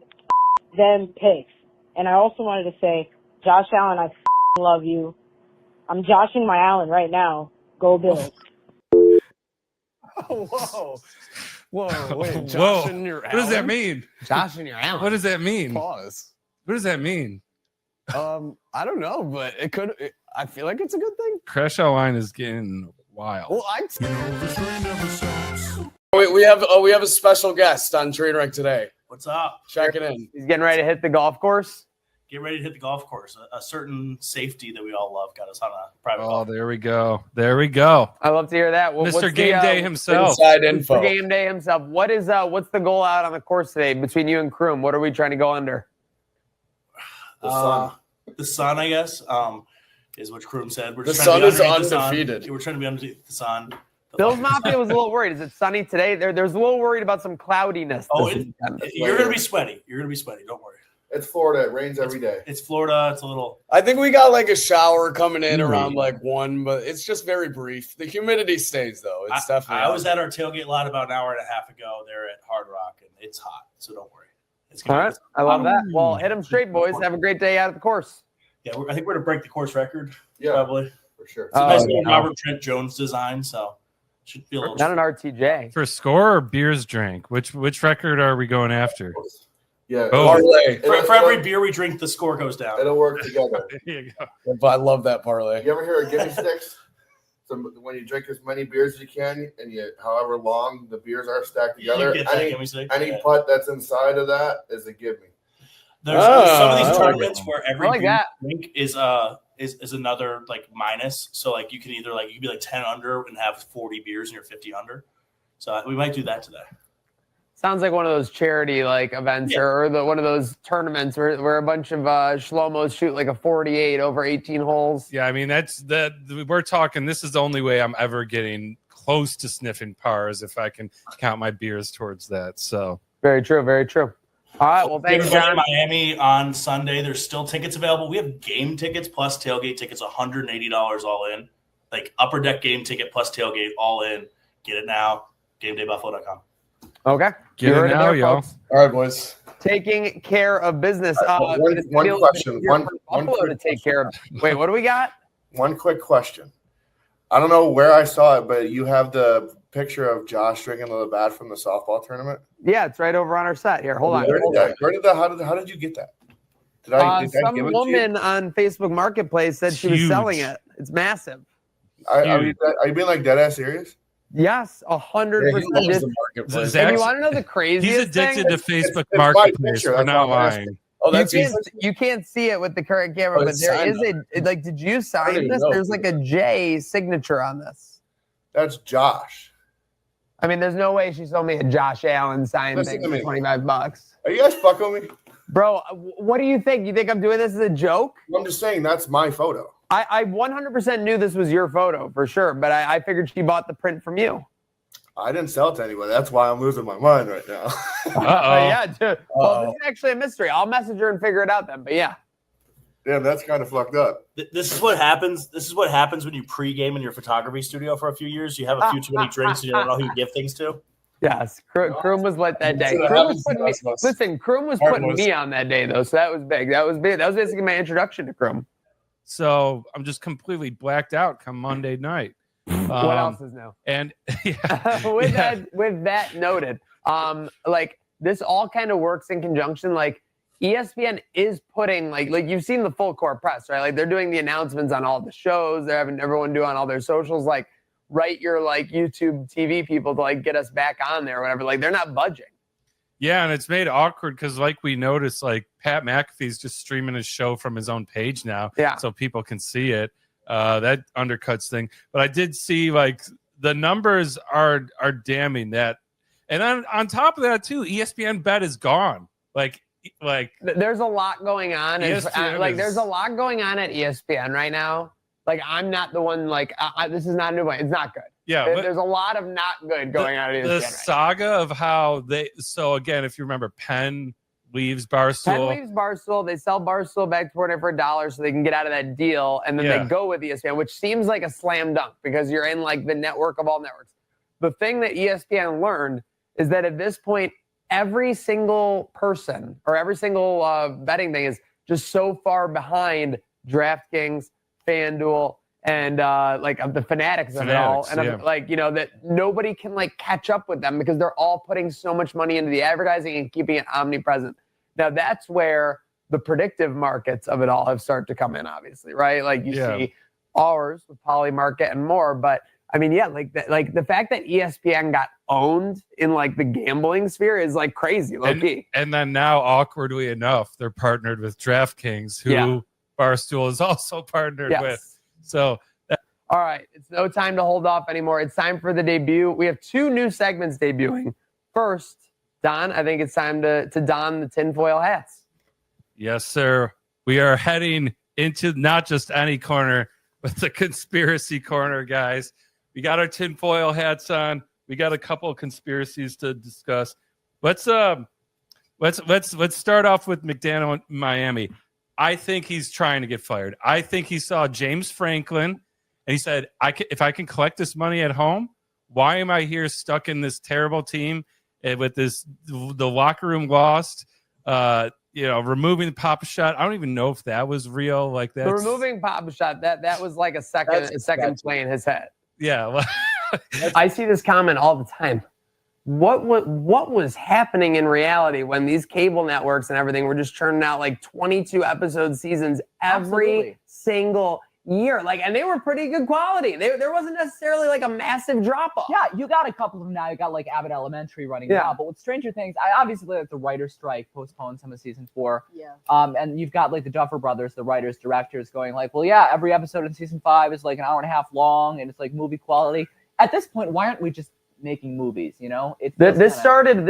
Speaker 15: them picks. And I also wanted to say, Josh Allen, I love you. I'm joshing my Allen right now. Go Bills.
Speaker 9: Whoa. Wait,
Speaker 2: Whoa.
Speaker 9: in your
Speaker 2: What does that mean?
Speaker 1: Josh and your Allen.
Speaker 2: What does that mean?
Speaker 9: Pause.
Speaker 2: What does that mean?
Speaker 9: I don't know, but I feel like it's a good thing.
Speaker 2: Crash Out Line is getting wild.
Speaker 9: Well, we have a special guest on Trainwreck today.
Speaker 16: What's up?
Speaker 9: Checking in.
Speaker 4: He's getting ready to hit the golf course.
Speaker 16: Get ready to hit the golf course. A certain safety that we all love got us on a private golf.
Speaker 2: There we go. There we go.
Speaker 4: I love to hear that.
Speaker 2: Mr. Game Day himself.
Speaker 9: Inside info.
Speaker 4: Mr. Game Day himself. What is what's the goal out on the course today between you and Kroom? What are we trying to go under?
Speaker 16: The sun, I guess, is what Kroom said. We're
Speaker 9: The
Speaker 16: just
Speaker 9: sun
Speaker 16: trying to
Speaker 9: is
Speaker 16: be underneath the sun.
Speaker 9: undefeated.
Speaker 16: We're trying to be underneath the sun.
Speaker 4: Bills Mafia was a little worried. Is it sunny today? There's a little worried about some cloudiness.
Speaker 16: You're going to be sweaty. You're going to be sweaty. Don't worry.
Speaker 17: It's Florida. It rains every day.
Speaker 16: It's Florida. It's a little.
Speaker 9: I think we got like a shower coming in around like 1, but it's just very brief. The humidity stays though. It's definitely.
Speaker 16: I was at our tailgate lot about an hour and a half ago there at Hard Rock, and it's hot, so don't worry. It's
Speaker 4: All right. I love that. Well, hit them straight, boys. Have a great day out at the course.
Speaker 16: Yeah, I think we're going to break the course record.
Speaker 17: Yeah,
Speaker 16: probably.
Speaker 17: For sure.
Speaker 16: It's a nice little Robert Trent Jones design, so should be a little.
Speaker 4: Not an RTJ.
Speaker 2: For score or beers drank? Which record are we going after?
Speaker 17: Yeah.
Speaker 9: Parlay.
Speaker 16: For every beer we drink, the score goes down.
Speaker 17: It'll work together.
Speaker 2: There you go.
Speaker 9: But I love that parlay.
Speaker 17: You ever hear of gimme sticks? So when you drink as many beers as you can, and however long the beers are stacked together,
Speaker 16: You get that gimme stick,
Speaker 17: any
Speaker 16: yeah.
Speaker 17: putt that's inside of that is a give me.
Speaker 16: There's some of these tournaments where every
Speaker 4: I like
Speaker 16: beer
Speaker 4: that.
Speaker 16: you drink is another like minus. So like you can either like you can be like 10 under and have 40 beers and you're 50 under. So we might do that today.
Speaker 4: Sounds like one of those charity like events or one of those tournaments where a bunch of shlomos shoot like a 48 over 18 holes.
Speaker 2: Yeah, I mean we're talking. This is the only way I'm ever getting close to sniffing pars if I can count my beers towards that. So
Speaker 4: very true, very true. All right, well, thanks,
Speaker 16: Everybody
Speaker 4: John.
Speaker 16: in Miami on Sunday. There's still tickets available. We have game tickets plus tailgate tickets, $180 all in. Like upper deck game ticket plus tailgate all in. Get it now. GameDayBuffalo.com.
Speaker 4: Okay.
Speaker 2: Get it now, y'all.
Speaker 17: All right, boys.
Speaker 4: Taking care of business.
Speaker 17: One question. One
Speaker 4: Buffalo to take care of. Wait, what do we got?
Speaker 17: One quick question. I don't know where I saw it, but you have the picture of Josh drinking the bat from the softball tournament.
Speaker 4: Yeah, it's right over on our set here. Hold on.
Speaker 17: How did you get that? Did I
Speaker 4: Some
Speaker 17: give it to
Speaker 4: woman
Speaker 17: you?
Speaker 4: on Facebook Marketplace said she was selling it. It's massive.
Speaker 17: Are you being like dead ass serious?
Speaker 4: Yes, 100%. And you want to know the craziest
Speaker 2: He's addicted
Speaker 4: thing?
Speaker 2: to Facebook
Speaker 17: it's my
Speaker 2: Marketplace.
Speaker 17: picture,
Speaker 2: We're
Speaker 17: that's
Speaker 2: not
Speaker 17: why I'm asking.
Speaker 2: lying.
Speaker 17: Oh, that's
Speaker 4: you can't see it with the current camera,
Speaker 17: Oh,
Speaker 4: but
Speaker 17: it's
Speaker 4: there
Speaker 17: signed
Speaker 4: is like, did you
Speaker 17: I
Speaker 4: sign
Speaker 17: don't even
Speaker 4: this?
Speaker 17: know.
Speaker 4: There's like a J signature on this.
Speaker 17: That's Josh.
Speaker 4: I mean, there's no way she sold me a Josh Allen signed
Speaker 17: Listen
Speaker 4: thing
Speaker 17: to
Speaker 4: for
Speaker 17: me.
Speaker 4: $25.
Speaker 17: Are you guys fucking with me?
Speaker 4: Bro, what do you think? You think I'm doing this as a joke?
Speaker 17: I'm just saying that's my photo.
Speaker 4: I 100% knew this was your photo for sure, but I figured she bought the print from you.
Speaker 17: I didn't sell it to anybody. That's why I'm losing my mind right now.
Speaker 4: Yeah, dude. Well, this is actually a mystery. I'll message her and figure it out then. But yeah.
Speaker 17: Damn, that's kind of fucked up.
Speaker 16: This is what happens. This is what happens when you pregame in your photography studio for a few years. You have a few too many drinks and you don't know who you give things to.
Speaker 4: Yes, Kroom was lit that day. Kroom was putting me on that day though, so that was big. That was big. That was basically my introduction to Kroom.
Speaker 2: So I'm just completely blacked out come Monday night.
Speaker 4: What else is new?
Speaker 2: And
Speaker 4: with that noted, like this all kind of works in conjunction. Like ESPN is putting like you've seen the full court press, right? Like they're doing the announcements on all the shows. They're having everyone do on all their socials. Like write your like YouTube TV people to like get us back on there or whatever. Like they're not budging.
Speaker 2: Yeah, and it's made awkward because, like we noticed, like Pat McAfee's just streaming his show from his own page now, so people can see it. That undercuts thing. But I did see like the numbers are damning that, and then on top of that too, ESPN Bet is gone. Like
Speaker 4: there's a lot going on.
Speaker 2: ESPN
Speaker 4: There's a lot going on at ESPN right now. Like I'm not the one. Like this is not a new one. It's not good.
Speaker 2: Yeah,
Speaker 4: there's a lot of not good going on at ESPN.
Speaker 2: The saga of how they. So again, if you remember, Penn leaves Barstool.
Speaker 4: Penn leaves Barstool. They sell Barstool back to Warner for $1 so they can get out of that deal, and then they go with ESPN, which seems like a slam dunk because you're in like the network of all networks. The thing that ESPN learned is that at this point, every single person or every single betting thing is just so far behind DraftKings, FanDuel, and the fanatics of it all. And I'm like, that nobody can like catch up with them because they're all putting so much money into the advertising and keeping it omnipresent. Now that's where the predictive markets of it all have started to come in, obviously, right? Like you see ours with Polymarket and more, but I mean, the fact that ESPN got owned in like the gambling sphere is like crazy, low-key.
Speaker 2: And then now, awkwardly enough, they're partnered with DraftKings, who Barstool is also partnered with. So,
Speaker 4: all right, it's no time to hold off anymore. It's time for the debut. We have 2 new segments debuting. First, Don, I think it's time to don the tinfoil hats.
Speaker 2: Yes, sir. We are heading into not just any corner, but the conspiracy corner, guys. We got our tinfoil hats on. We got a couple of conspiracies to discuss. Let's start off with McDaniel in Miami. I think he's trying to get fired. I think he saw James Franklin, and he said, if I can collect this money at home, why am I here stuck in this terrible team with the locker room lost, removing Papa Shot. I don't even know if that was real. Like that.
Speaker 4: Removing Papa Shot, that was like a second play in his head.
Speaker 2: Yeah.
Speaker 4: I see this comment all the time. What was happening in reality when these cable networks and everything were just churning out like 22 episode seasons every single year? Like, and they were pretty good quality. There wasn't necessarily like a massive drop off.
Speaker 18: Yeah, you got a couple of them now. You got like Abbott Elementary running now. But with Stranger Things, I obviously like the writer's strike postponed some of season 4.
Speaker 8: Yeah.
Speaker 18: And you've got like the Duffer Brothers, the writers, directors going like, well, yeah, every episode in season 5 is like an hour and a half long and it's like movie quality. At this point, why aren't we just making movies?
Speaker 4: This started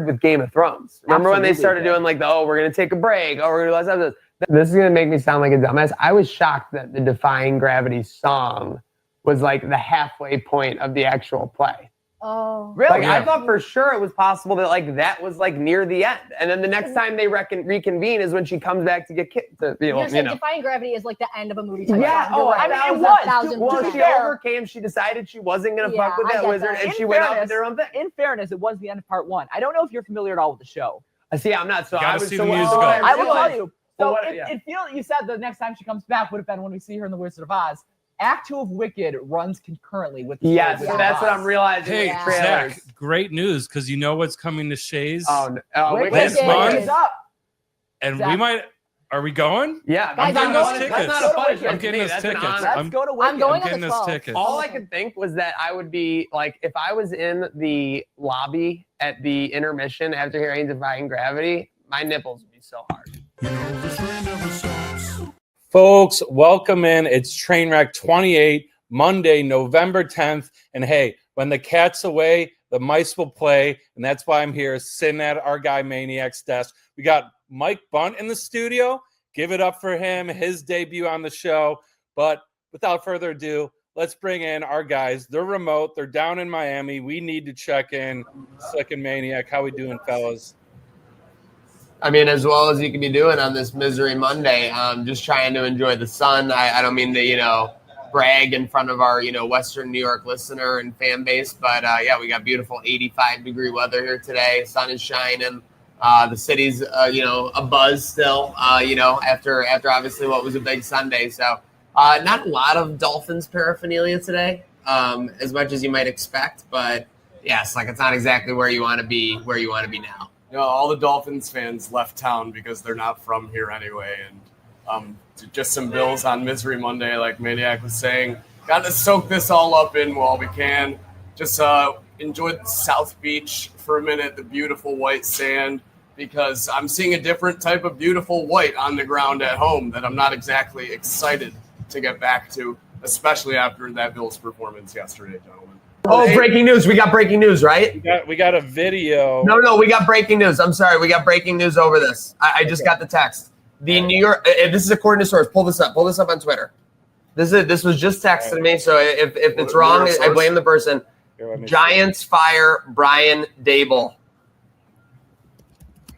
Speaker 4: with Game of Thrones. Remember when they started doing like we're gonna take a break, we're gonna do less episodes. This is gonna make me sound like a dumbass. I was shocked that the Defying Gravity song was like the halfway point of the actual play.
Speaker 8: Oh,
Speaker 4: really? Like, I thought for sure it was possible that like that was like near the end, and then the next time they reconvene is when she comes back to get kicked.
Speaker 8: You're saying Defying Gravity is like the end of a movie.
Speaker 4: Yeah.
Speaker 8: Oh,
Speaker 4: I mean, it was. Well, she overcame. She decided she wasn't gonna fuck with that wizard, and she went off and did her own thing.
Speaker 18: In fairness, it was the end of part 1. I don't know if you're familiar at all with the show.
Speaker 4: See, I'm not. So
Speaker 2: I
Speaker 4: was
Speaker 2: see
Speaker 4: so
Speaker 2: the musical.
Speaker 18: I will tell you. So
Speaker 4: Well,
Speaker 18: it feels, you said the next time she comes back would have been when we see her in The Wizard of Oz. Act 2 of Wicked runs concurrently with the
Speaker 4: Yes,
Speaker 18: story of
Speaker 4: that's what
Speaker 18: Oz.
Speaker 4: I'm realizing.
Speaker 2: Hey,
Speaker 4: with trailers.
Speaker 2: Zach, great news because you know what's coming to Shays
Speaker 4: Oh, no.
Speaker 2: this month,
Speaker 18: is up.
Speaker 2: and
Speaker 18: Zach,
Speaker 2: we might. Are we going?
Speaker 4: Yeah,
Speaker 2: I'm getting
Speaker 4: not
Speaker 2: us
Speaker 4: a-
Speaker 2: tickets.
Speaker 4: that's not a punishment
Speaker 2: I'm
Speaker 4: to
Speaker 2: getting
Speaker 4: me.
Speaker 2: us
Speaker 4: That's an
Speaker 2: tickets.
Speaker 4: honor.
Speaker 2: I'm
Speaker 18: Let's go to
Speaker 8: I'm
Speaker 18: Wigan.
Speaker 8: going
Speaker 2: I'm
Speaker 8: on the
Speaker 2: getting us
Speaker 8: 12th.
Speaker 2: tickets.
Speaker 14: All I could think was that I would be like, if I was in the lobby at the intermission after hearing Defying Gravity, my nipples would be so hard.
Speaker 2: Folks, welcome in. It's Trainwreck 28, Monday, November 10th. And hey, when the cat's away, the mice will play. And that's why I'm here sitting at our guy Maniac's desk. We got Mike Bunt in the studio. Give it up for him, his debut on the show. But without further ado, let's bring in our guys. They're remote. They're down in Miami. We need to check in. Slick and Maniac, how we doing, fellas?
Speaker 1: I mean, as well as you can be doing on this Misery Monday, just trying to enjoy the sun. I don't mean to, brag in front of our, Western New York listener and fan base, but yeah, we got beautiful 85-degree weather here today. Sun is shining. The city's, a buzz still, after obviously what was a big Sunday. So not a lot of Dolphins paraphernalia today, as much as you might expect, but yes, it's not exactly where you want to be now.
Speaker 9: All the Dolphins fans left town because they're not from here anyway. And just some Bills on Misery Monday, like Maniac was saying. Got to soak this all up in while we can. Just enjoy the South Beach for a minute, the beautiful white sand, because I'm seeing a different type of beautiful white on the ground at home that I'm not exactly excited to get back to, especially after that Bills performance yesterday, gentlemen.
Speaker 1: Oh, breaking news. We got breaking news, right?
Speaker 2: We got a video.
Speaker 1: No, we got breaking news. I'm sorry. We got breaking news over this. I just got the text. The New York, this is according to source. Pull this up on Twitter. This was just texted to me. So if it's wrong, I blame the person. Giants fire Brian Dable.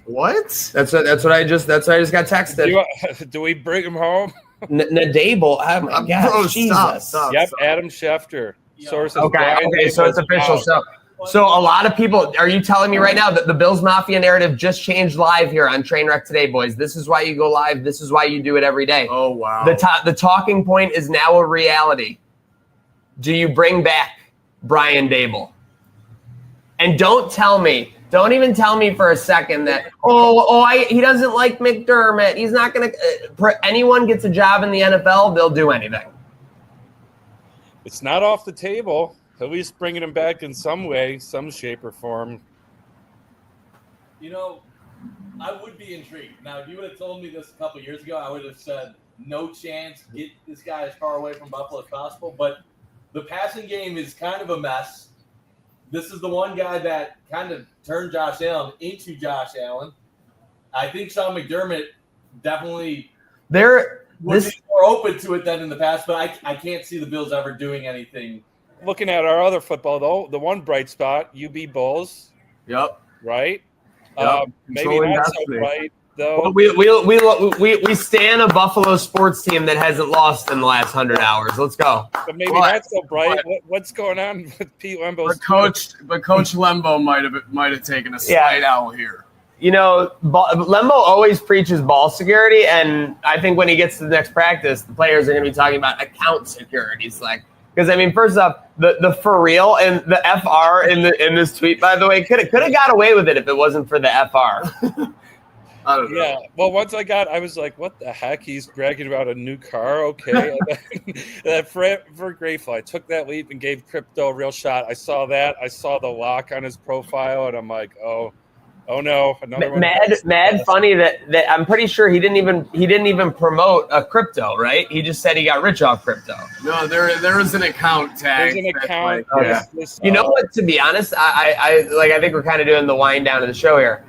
Speaker 1: What? That's what I just got texted.
Speaker 2: Do we bring him home?
Speaker 1: Dable. Oh my God.
Speaker 2: Bro,
Speaker 1: Jesus.
Speaker 2: stop. Adam Schefter. Sources.
Speaker 1: Okay, so it's official. So a lot of people, are you telling me right now that the Bills Mafia narrative just changed live here on Trainwreck today, boys? This is why you go live. This is why you do it every day.
Speaker 9: Oh, wow.
Speaker 1: The talking point is now a reality. Do you bring back Brian Dable? And don't even tell me for a second that, he doesn't like McDermott. He's not going to, anyone gets a job in the NFL, they'll do anything.
Speaker 2: It's not off the table. At least bringing him back in some way, some shape or form.
Speaker 19: I would be intrigued. Now, if you would have told me this a couple years ago, I would have said, no chance, get this guy as far away from Buffalo as possible. But the passing game is kind of a mess. This is the one guy that kind of turned Josh Allen into Josh Allen. I think Sean McDermott definitely would be more open to it than in the past, but I can't see the Bills ever doing anything.
Speaker 2: Looking at our other football, though, the one bright spot, UB Bulls.
Speaker 1: Yep.
Speaker 2: Right?
Speaker 1: Yep.
Speaker 2: Maybe not so bright, though.
Speaker 1: Well, we stand a Buffalo sports team that hasn't lost in the last 100 hours. Let's go.
Speaker 2: But maybe not so bright. What's going on with Pete Lembo's?
Speaker 9: But Coach Lembo might have taken a slight owl here.
Speaker 1: Lembo always preaches ball security, and I think when he gets to the next practice, the players are going to be talking about account security. It's because first off, the for real and the FR in this tweet, by the way, could have got away with it if it wasn't for the FR.
Speaker 9: I don't know.
Speaker 2: Yeah. Well, once I was like, what the heck? He's bragging about a new car. Okay. For grateful, I took that leap and gave crypto a real shot. I saw that. I saw the lock on his profile, and I'm like, oh no, another one.
Speaker 1: Mad funny that I'm pretty sure he didn't even promote a crypto, right? He just said he got rich off crypto.
Speaker 9: No, there is an account tag.
Speaker 2: There's an account.
Speaker 1: You know what? To be honest, I think we're kind of doing the wind down of the show here.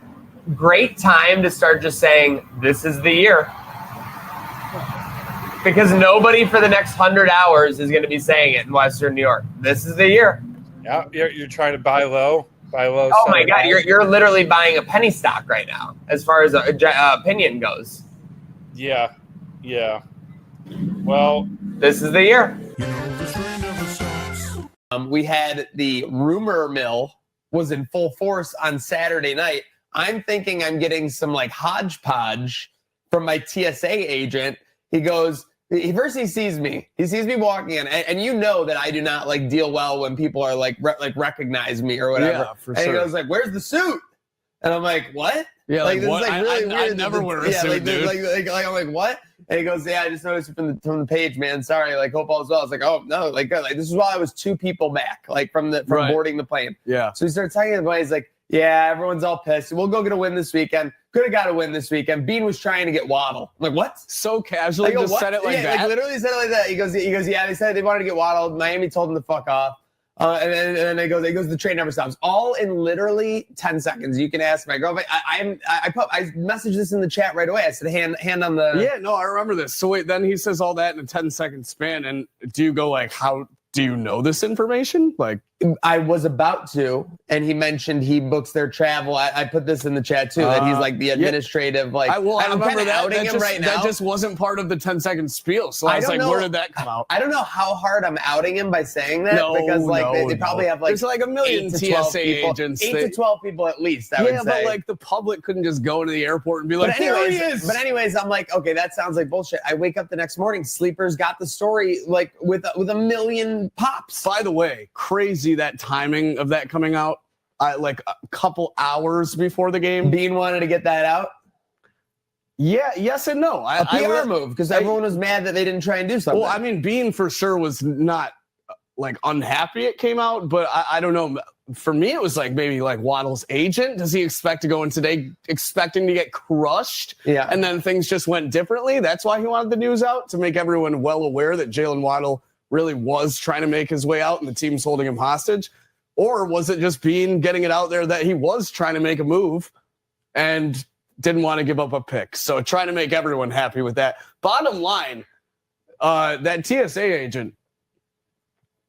Speaker 1: Great time to start just saying this is the year, because nobody for the next 100 hours is going to be saying it in Western New York. This is the year.
Speaker 2: Yeah, you're trying to buy low.
Speaker 1: Oh my God, you're literally buying a penny stock right now, as far as opinion goes.
Speaker 2: Yeah. Well,
Speaker 1: this is the year.
Speaker 4: We had the rumor mill was in full force on Saturday night. I'm thinking I'm getting some hodgepodge from my TSA agent. He goes, first he sees me walking in, and that I do not deal well when people are recognize me or whatever.
Speaker 9: Yeah, for
Speaker 4: and
Speaker 9: sure.
Speaker 4: He goes where's the suit? And I'm like, what?
Speaker 9: Yeah,
Speaker 4: like this
Speaker 9: what?
Speaker 4: is like really
Speaker 9: I
Speaker 4: weird.
Speaker 9: never would have assumed, dude.
Speaker 4: Like I'm like, what? And he goes, yeah, I just noticed from the page, man. Sorry, like hope all is well. I was like, oh no, like good. Like this is why I was 2 people back, like from
Speaker 9: Right.
Speaker 4: boarding the plane.
Speaker 9: Yeah.
Speaker 4: So he starts talking about it. He's like, yeah, everyone's all pissed. We'll go get a win this weekend. Could have got a win this weekend. Bean was trying to get Waddle. I'm like, what?
Speaker 9: So casually,
Speaker 4: I go,
Speaker 9: just
Speaker 4: what?
Speaker 9: said it like
Speaker 4: Yeah,
Speaker 9: that.
Speaker 4: Like literally said it like that. He goes, yeah. They said they wanted to get Waddle. Miami told him to fuck off. And then it goes, the train never stops. All in literally 10 seconds. You can ask my girlfriend. I messaged this in the chat right away. I said, hand on the.
Speaker 9: Yeah, no, I remember this. So wait, then he says all that in a 10-second span, and do you go like, how do you know this information? Like,
Speaker 4: I was about to, and he mentioned he books their travel. I put this in the chat too, that he's like the administrative, like.
Speaker 9: I remember that.
Speaker 4: Outing him right now.
Speaker 9: That just wasn't part of the 10-second spiel. So I was like, where did that come out?
Speaker 4: I don't know how hard I'm outing him by saying that, because they probably have like
Speaker 9: there's like a million
Speaker 4: 8 to 12
Speaker 9: TSA
Speaker 4: people,
Speaker 9: agents.
Speaker 4: 8 to 12 people at least. I would say.
Speaker 9: But like the public couldn't just go to the airport and be like,
Speaker 4: anyways,
Speaker 9: there he is.
Speaker 4: But anyways, I'm like, okay, that sounds like bullshit. I wake up the next morning, Sleepers got the story like with a million pops.
Speaker 9: By the way, crazy that timing of that coming out, like a couple hours before the game.
Speaker 4: Bean wanted to get that out.
Speaker 9: Yeah, yes and no.
Speaker 4: A PR move, because everyone was mad that they didn't try and do something.
Speaker 9: Well, I mean, Bean for sure was not like unhappy it came out, but I don't know. For me, it was like maybe like Waddle's agent. Does he expect to go in today expecting to get crushed?
Speaker 4: Yeah.
Speaker 9: And then things just went differently. That's why he wanted the news out, to make everyone well aware that Jalen Waddle really was trying to make his way out and the team's holding him hostage. Or was it just Bean getting it out there that he was trying to make a move and didn't want to give up a pick? So trying to make everyone happy with that. Bottom line, that TSA agent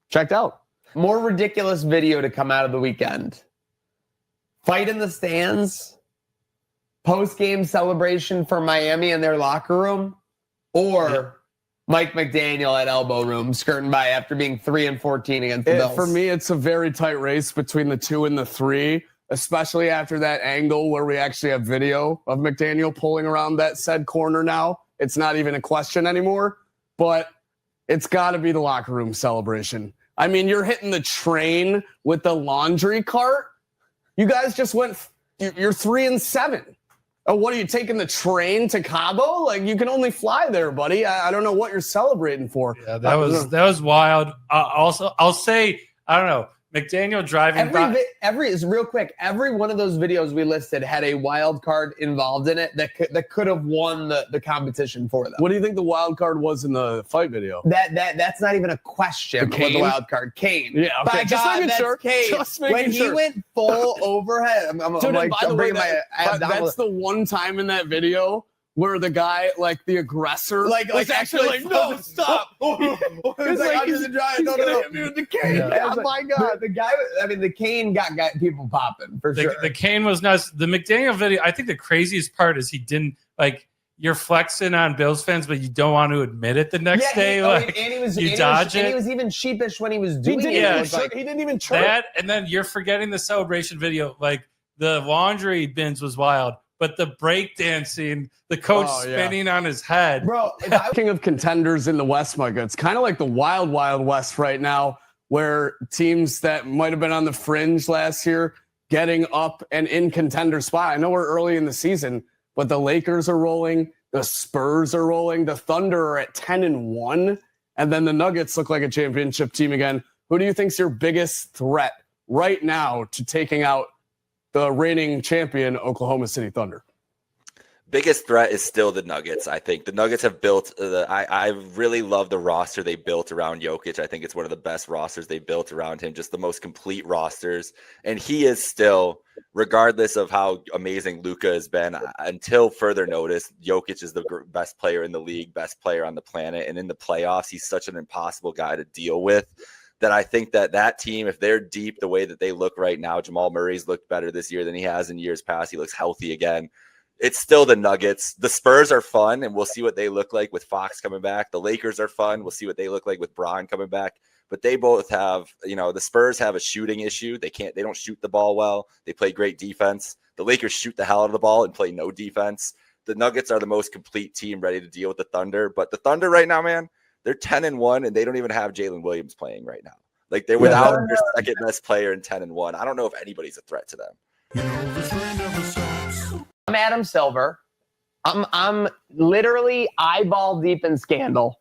Speaker 9: checked out.
Speaker 4: More ridiculous video to come out of the weekend. Fight in the stands, post-game celebration for Miami in their locker room, or Mike McDaniel at elbow room skirting by after being 3-14 against the Bills.
Speaker 9: For me, it's a very tight race between the 2 and the 3, especially after that angle where we actually have video of McDaniel pulling around that said corner now. It's not even a question anymore, but it's got to be the locker room celebration. I mean, you're hitting the train with the laundry cart. You guys just went, you're 3-7. Oh, what are you taking the train to Cabo? Like, you can only fly there, buddy. I don't know what you're celebrating for.
Speaker 2: Yeah, that was wild. Also, I'll say, I don't know, McDaniel driving
Speaker 4: real quick, every one of those videos we listed had a wild card involved in it that could have won the competition for them.
Speaker 9: What do you think the wild card was in the fight video?
Speaker 4: That's not even a question.
Speaker 9: Kane?
Speaker 4: The wild card, Kane.
Speaker 9: Yeah, okay.
Speaker 4: By God, that's Kane. When he went full overhead, I'm bringing my ab down.
Speaker 9: That's the one time in that video where the guy, like the aggressor,
Speaker 4: was actually like, no, stop. It's like, I'm just trying. No.
Speaker 9: Hit me with the cane.
Speaker 4: Yeah,
Speaker 9: oh my God.
Speaker 4: The guy, I mean, the cane got people popping for sure.
Speaker 2: The cane was nuts. The McDaniel video, I think the craziest part is he didn't, like, you're flexing on Bills fans, but you don't want to admit it the next day.
Speaker 4: And he was even sheepish when he was doing it.
Speaker 9: He didn't even try
Speaker 2: that. And then you're forgetting the celebration video. Like, the laundry bins was wild, but the breakdancing, the coach spinning on his head.
Speaker 4: Bro,
Speaker 9: King of contenders in the West, Micah. It's kind of like the wild, wild West right now, where teams that might have been on the fringe last year getting up and in contender spot. I know we're early in the season, but the Lakers are rolling, the Spurs are rolling, the Thunder are at 10-1, and then the Nuggets look like a championship team again. Who do you think's your biggest threat right now to taking out the reigning champion Oklahoma City Thunder?
Speaker 13: Biggest threat is still the Nuggets. I think the Nuggets have built I really love the roster they built around Jokic. I think it's one of the best rosters they built around him, just the most complete rosters. And he is still, regardless of how amazing Luka has been, until further notice, Jokic is the best player in the league, best player on the planet. And in the playoffs, he's such an impossible guy to deal with, that I think that team, if they're deep the way that they look right now, Jamal Murray's looked better this year than he has in years past. He looks healthy again. It's still the Nuggets. The Spurs are fun, and we'll see what they look like with Fox coming back. The Lakers are fun. We'll see what they look like with Bron coming back. But they both have, the Spurs have a shooting issue. They don't shoot the ball well. They play great defense. The Lakers shoot the hell out of the ball and play no defense. The Nuggets are the most complete team ready to deal with the Thunder. But the Thunder right now, man, they're 10-1, and they don't even have Jalen Williams playing right now. Like, they're without their second best player in 10-1. I don't know if anybody's a threat to them.
Speaker 14: I'm Adam Silver. I'm literally eyeball deep in scandal.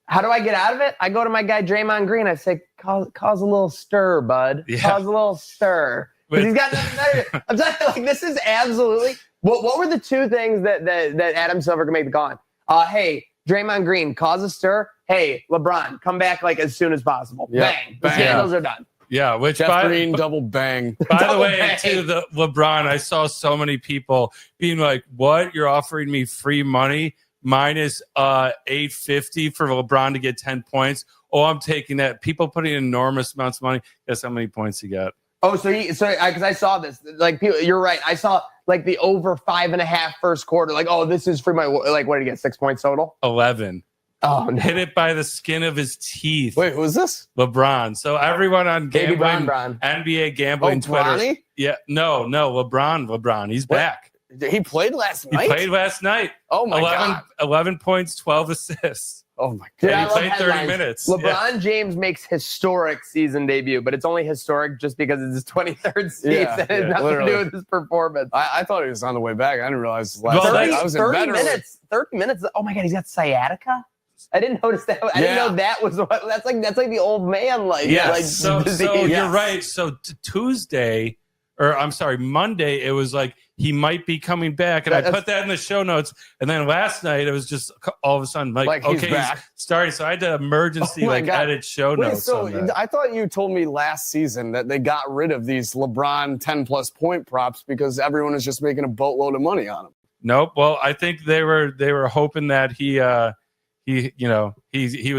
Speaker 14: How do I get out of it? I go to my guy Draymond Green. I say, cause a little stir, bud.
Speaker 2: Yeah.
Speaker 14: Cause a little stir. Because he's got nothing better. I'm telling you, like, this is absolutely. What were the two things that Adam Silver could make the call on? Hey, Draymond Green, cause a stir. Hey, LeBron, come back like as soon as possible.
Speaker 5: Yep.
Speaker 14: Bang. The scandals are done.
Speaker 2: Yeah, which
Speaker 5: Jeff Green, double bang.
Speaker 2: By the
Speaker 14: Double
Speaker 2: way,
Speaker 14: bang.
Speaker 2: to the LeBron, I saw so many people being like, "What? You're offering me free money minus $850 for LeBron to get 10 points? Oh, I'm taking that." People putting enormous amounts of money. Guess how many points he got?
Speaker 14: Oh, because I saw this. Like, people, you're right. I saw like the over 5.5 first quarter. Like, oh, this is free money. Like, what did he get? 6 points total?
Speaker 2: 11.
Speaker 14: Oh, no.
Speaker 2: Hit it by the skin of his teeth.
Speaker 5: Wait, who is this?
Speaker 2: LeBron. So everyone on
Speaker 14: Baby
Speaker 2: gambling,
Speaker 14: Bron.
Speaker 2: NBA gambling
Speaker 5: Oh,
Speaker 2: Twitter.
Speaker 5: Bronny?
Speaker 2: Yeah, no, LeBron. He's back.
Speaker 5: He played last
Speaker 2: He
Speaker 5: night?
Speaker 2: played last night.
Speaker 5: Oh, my
Speaker 2: 11,
Speaker 5: God.
Speaker 2: 11 points, 12 assists.
Speaker 5: Oh, my
Speaker 14: Dude,
Speaker 5: God.
Speaker 2: And
Speaker 14: I
Speaker 2: he
Speaker 14: love
Speaker 2: played 30
Speaker 14: headlines.
Speaker 2: minutes.
Speaker 14: LeBron James makes historic season debut, but it's only historic just because it's his 23rd season.
Speaker 5: Yeah,
Speaker 14: It has
Speaker 5: yeah,
Speaker 14: nothing
Speaker 5: literally.
Speaker 14: to do with his performance.
Speaker 5: I thought he was on the way back. I didn't realize
Speaker 2: Well,
Speaker 5: last night.
Speaker 2: that's-
Speaker 5: I was in
Speaker 14: 30
Speaker 5: bed early.
Speaker 14: minutes. 30 minutes. Oh, my God, he's got sciatica? I didn't notice that. I didn't
Speaker 5: Yeah.
Speaker 14: know that was what. That's like the old man
Speaker 2: Yeah,
Speaker 14: like
Speaker 2: so
Speaker 14: disease.
Speaker 2: you're right. So Tuesday, or I'm sorry, Monday, it was like he might be coming back, and I put that in the show notes. And then last night, it was just all of a sudden like
Speaker 5: Like, he's
Speaker 2: okay,
Speaker 5: back.
Speaker 2: starting. So I had to emergency
Speaker 5: Oh my
Speaker 2: like
Speaker 5: God.
Speaker 2: edit show
Speaker 5: Wait,
Speaker 2: notes.
Speaker 5: so
Speaker 2: on that.
Speaker 5: I thought you told me last season that they got rid of these LeBron 10+ point props because everyone is just making a boatload of money on them.
Speaker 2: Nope. Well, I think they were hoping that he was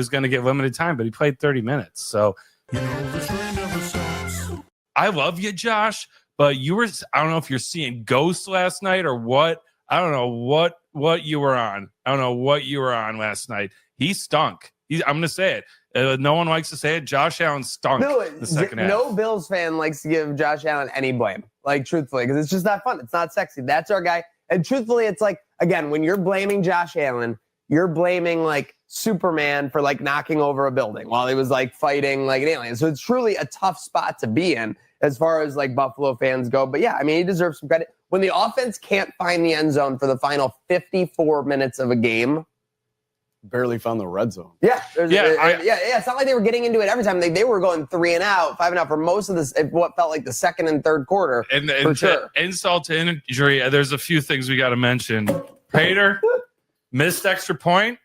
Speaker 2: going to get limited time, but he played 30 minutes. So I love you, Josh, but I don't know if you're seeing ghosts last night or what. I don't know what you were on. I don't know what you were on last night. He stunk. I'm going to say it. No one likes to say it. Josh Allen stunk the second half.
Speaker 14: No Bills fan likes to give Josh Allen any blame, like, truthfully, because it's just not fun. It's not sexy. That's our guy. And truthfully, it's like, again, when you're blaming Josh Allen, you're blaming like Superman for like knocking over a building while he was like fighting like an alien. So it's truly a tough spot to be in as far as like Buffalo fans go. But yeah, I mean, he deserves some credit. When the offense can't find the end zone for the final 54 minutes of a game,
Speaker 5: Barely found the red zone.
Speaker 14: yeah. It's not like they were getting into it every time. They were going 3 and out, 5 and out for most of this, what felt like the second and third quarter.
Speaker 2: And
Speaker 14: for sure.
Speaker 2: Insult to injury, there's a few things we got to mention. Prater missed extra point.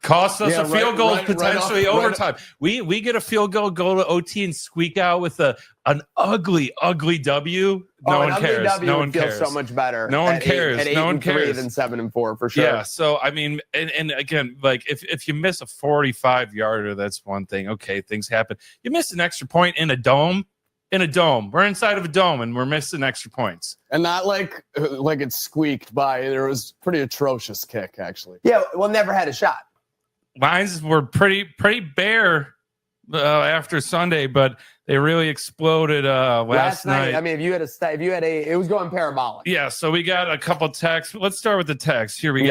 Speaker 2: Cost us a field goal, potentially overtime. We get a field goal, go to OT, and squeak out with an ugly W. No one cares. No one cares.
Speaker 14: So much better.
Speaker 2: No one cares.
Speaker 14: At 8
Speaker 2: No one
Speaker 14: and 3
Speaker 2: cares.
Speaker 14: than 7 and 4 for sure.
Speaker 2: Yeah. So I mean, and again, like if you miss a 45-yarder, that's one thing. Okay, things happen. You miss an extra point in a dome. We're inside of a dome, and we're missing extra points.
Speaker 5: And not like it squeaked by. There was pretty atrocious kick, actually.
Speaker 14: Yeah, well, never had a shot.
Speaker 2: Lines were pretty bare after Sunday, but they really exploded last night.
Speaker 14: I mean, if you had it was going parabolic.
Speaker 2: Yeah, so we got a couple texts. Let's start with the text. Here we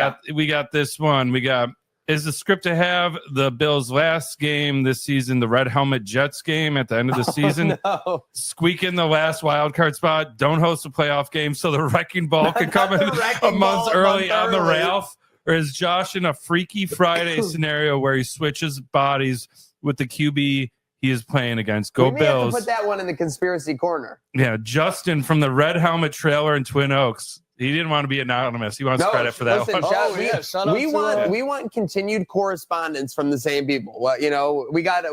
Speaker 2: got this one. We got, is the script to have the Bills' last game this season, the Red Helmet Jets game at the end of the season?
Speaker 14: No.
Speaker 2: Squeak in the last wild card spot. Don't host a playoff game so the wrecking ball can come in a month early on the Ralph. Or is Josh in a Freaky Friday scenario where he switches bodies with the QB he is playing against? Go
Speaker 14: We may have
Speaker 2: Bills.
Speaker 14: to put that one in the conspiracy corner.
Speaker 2: Yeah, Justin from the Red Helmet trailer in Twin Oaks. He didn't want to be anonymous. He wants credit for that one.
Speaker 14: We want continued correspondence from the same people. Well, we got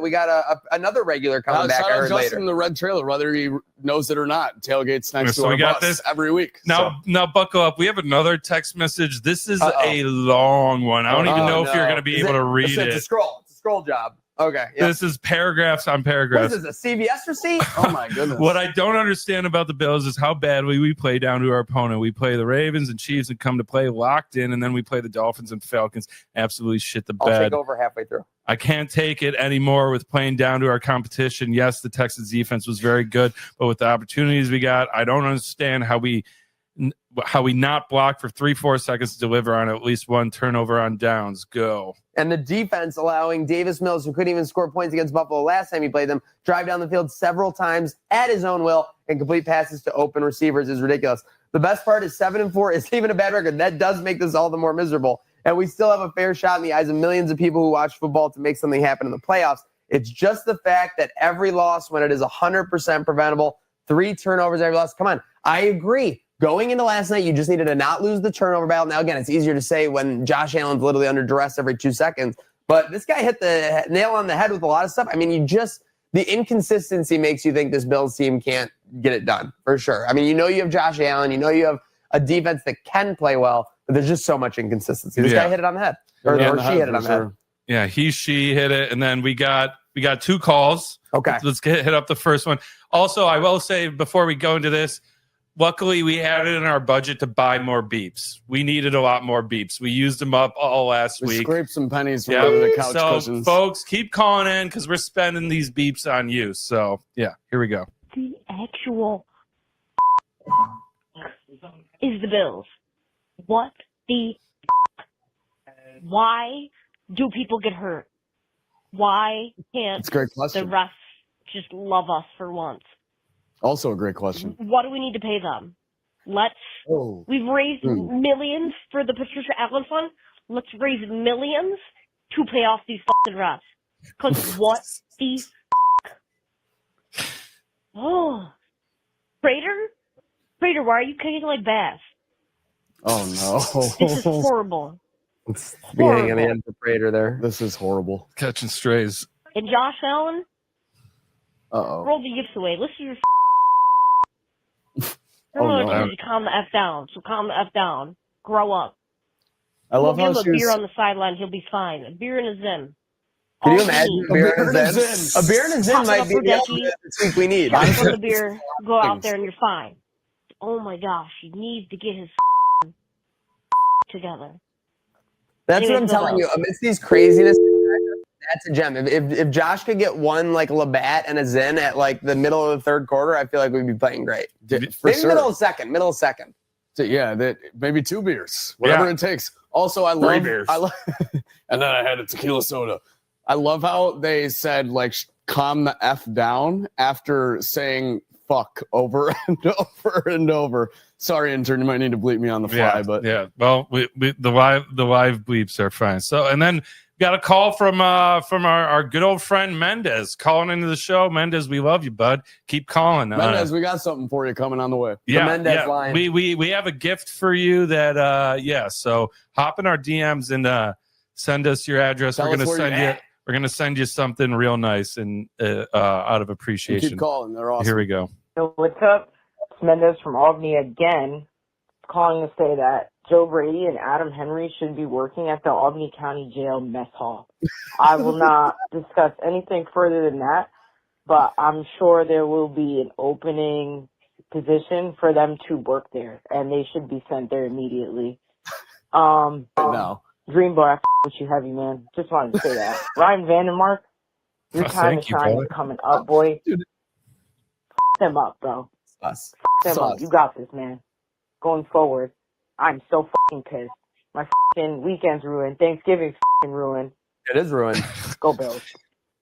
Speaker 14: another regular coming back.
Speaker 5: Shout
Speaker 14: I
Speaker 5: out
Speaker 14: heard
Speaker 5: Justin
Speaker 14: later.
Speaker 5: in the red trailer, whether he knows it or not. Tailgates next
Speaker 2: So
Speaker 5: to
Speaker 2: we
Speaker 5: our
Speaker 2: got
Speaker 5: bus
Speaker 2: this
Speaker 5: every week.
Speaker 2: Now buckle up. We have another text message. This is a long one. I don't even know if you're going to be able to read it.
Speaker 14: It's a scroll job. Okay. Yeah.
Speaker 2: This is paragraphs on
Speaker 14: What
Speaker 2: paragraphs.
Speaker 14: is this, a CVS receipt?
Speaker 5: Oh, my goodness.
Speaker 2: What I don't understand about the Bills is how badly we play down to our opponent. We play the Ravens and Chiefs and come to play locked in, and then we play the Dolphins and Falcons. Absolutely shit the
Speaker 14: I'll
Speaker 2: bed.
Speaker 14: take over halfway through.
Speaker 2: I can't take it anymore with playing down to our competition. Yes, the Texans defense was very good, but with the opportunities we got, I don't understand how we not block for 3-4 seconds to deliver on at least one turnover on downs. Go.
Speaker 14: And the defense allowing Davis Mills, who couldn't even score points against Buffalo last time he played them, drive down the field several times at his own will and complete passes to open receivers is ridiculous.
Speaker 4: The best part is 7-4 isn't even a bad record. That does make this all the more miserable. And we still have a fair shot in the eyes of millions of people who watch football to make something happen in the playoffs. It's just the fact that every loss, when it is 100% preventable, 3 turnovers every loss. Come on, I agree. Going into last night, you just needed to not lose the turnover battle. Now, again, it's easier to say when Josh Allen's literally under duress every 2 seconds. But this guy hit the nail on the head with a lot of stuff. I mean, the inconsistency makes you think this Bills team can't get it done, for sure. I mean, you have Josh Allen. You have a defense that can play well, but there's just so much inconsistency. This guy hit it on the head. Or she hit it on the head.
Speaker 2: Yeah, she hit it. And then we got 2 calls.
Speaker 4: Okay.
Speaker 2: Let's hit up the first one. Also, I will say before we go into this, luckily we had it in our budget to buy more beeps. We needed a lot more beeps. We used them up all last week.
Speaker 5: We scraped some pennies from under the couch cushions.
Speaker 2: Folks, keep calling in because we're spending these beeps on you. So, yeah, here we go.
Speaker 20: The actual is the Bills. What the why do people get hurt? Why can't
Speaker 5: It's a great
Speaker 20: the
Speaker 5: question.
Speaker 20: refs just love us for once?
Speaker 5: Also a great question.
Speaker 20: What do we need to pay them? We've raised millions for the Patricia Allen Fund. Let's raise millions to pay off these fucking refs. Because what the oh, Prater, why are you kicking like Bass?
Speaker 5: Oh no!
Speaker 20: This is horrible.
Speaker 4: It's beginning of the end for Prater there.
Speaker 5: This is horrible.
Speaker 2: Catching strays.
Speaker 20: And Josh Allen,
Speaker 5: Uh-oh.
Speaker 20: roll the yips away. Listen to your
Speaker 5: Oh, no.
Speaker 20: tells you to calm the F down. So calm the F down. Grow up.
Speaker 5: I love
Speaker 20: We'll
Speaker 5: how
Speaker 20: give him
Speaker 5: she
Speaker 20: a beer
Speaker 5: was...
Speaker 20: on the sideline. He'll be fine. A beer and a Zim.
Speaker 4: Can you
Speaker 20: All we
Speaker 4: imagine
Speaker 20: need.
Speaker 4: a beer and a Zin? A beer and a Zin
Speaker 20: Pop it
Speaker 4: might
Speaker 20: up
Speaker 4: be
Speaker 20: for
Speaker 4: the
Speaker 20: Becky.
Speaker 4: ultimate this week we need.
Speaker 20: Shot from the beer. Go out there and you're fine. Oh my gosh, he needs to get his together.
Speaker 4: That's what I'm
Speaker 20: Anyways,
Speaker 4: telling you. Amidst these craziness, that's a gem. If Josh could get one like Labatt and a Zin at like the middle of the third quarter, I feel like we'd be playing great. Maybe middle of second.
Speaker 5: Yeah, maybe 2 beers, whatever it takes. Also, I
Speaker 2: 3
Speaker 5: love
Speaker 2: beers.
Speaker 5: and then I had a tequila soda. I love how they said like calm the F down after saying fuck over and over and over. Sorry, intern, you might need to bleep me on the fly, but
Speaker 2: Well, the live bleeps are fine. So, and then got a call from our good old friend Mendez calling into the show. Mendez, we love you, bud. Keep calling.
Speaker 5: Mendez, we got something for you coming on the way.
Speaker 2: Yeah,
Speaker 4: The Mendez line.
Speaker 2: We have a gift for you that so hop in our DMs and send us your address.
Speaker 5: Tell
Speaker 2: We're
Speaker 5: us
Speaker 2: gonna
Speaker 5: where
Speaker 2: send
Speaker 5: you're
Speaker 2: you
Speaker 5: at.
Speaker 2: we're gonna send you something real nice and out of appreciation.
Speaker 5: Keep calling, they're awesome.
Speaker 2: Here we go.
Speaker 15: So what's up? It's Mendez from Albany again, calling to say that Joe Brady and Adam Henry should be working at the Albany County Jail mess hall. I will not discuss anything further than that, but I'm sure there will be an opening position for them to work there, and they should be sent there immediately.
Speaker 5: No.
Speaker 15: Dream Boy, I with you heavy, man. Just wanted to say that. Ryan Vandermark, your time to
Speaker 2: Thank you,
Speaker 15: shine
Speaker 2: boy.
Speaker 15: is coming up, boy. Them up, bro.
Speaker 4: Us.
Speaker 15: Them up. You got this, man. Going forward, I'm so fucking pissed. My fucking weekend's ruined. Thanksgiving's fucking ruined.
Speaker 4: It is ruined.
Speaker 15: Go Bills.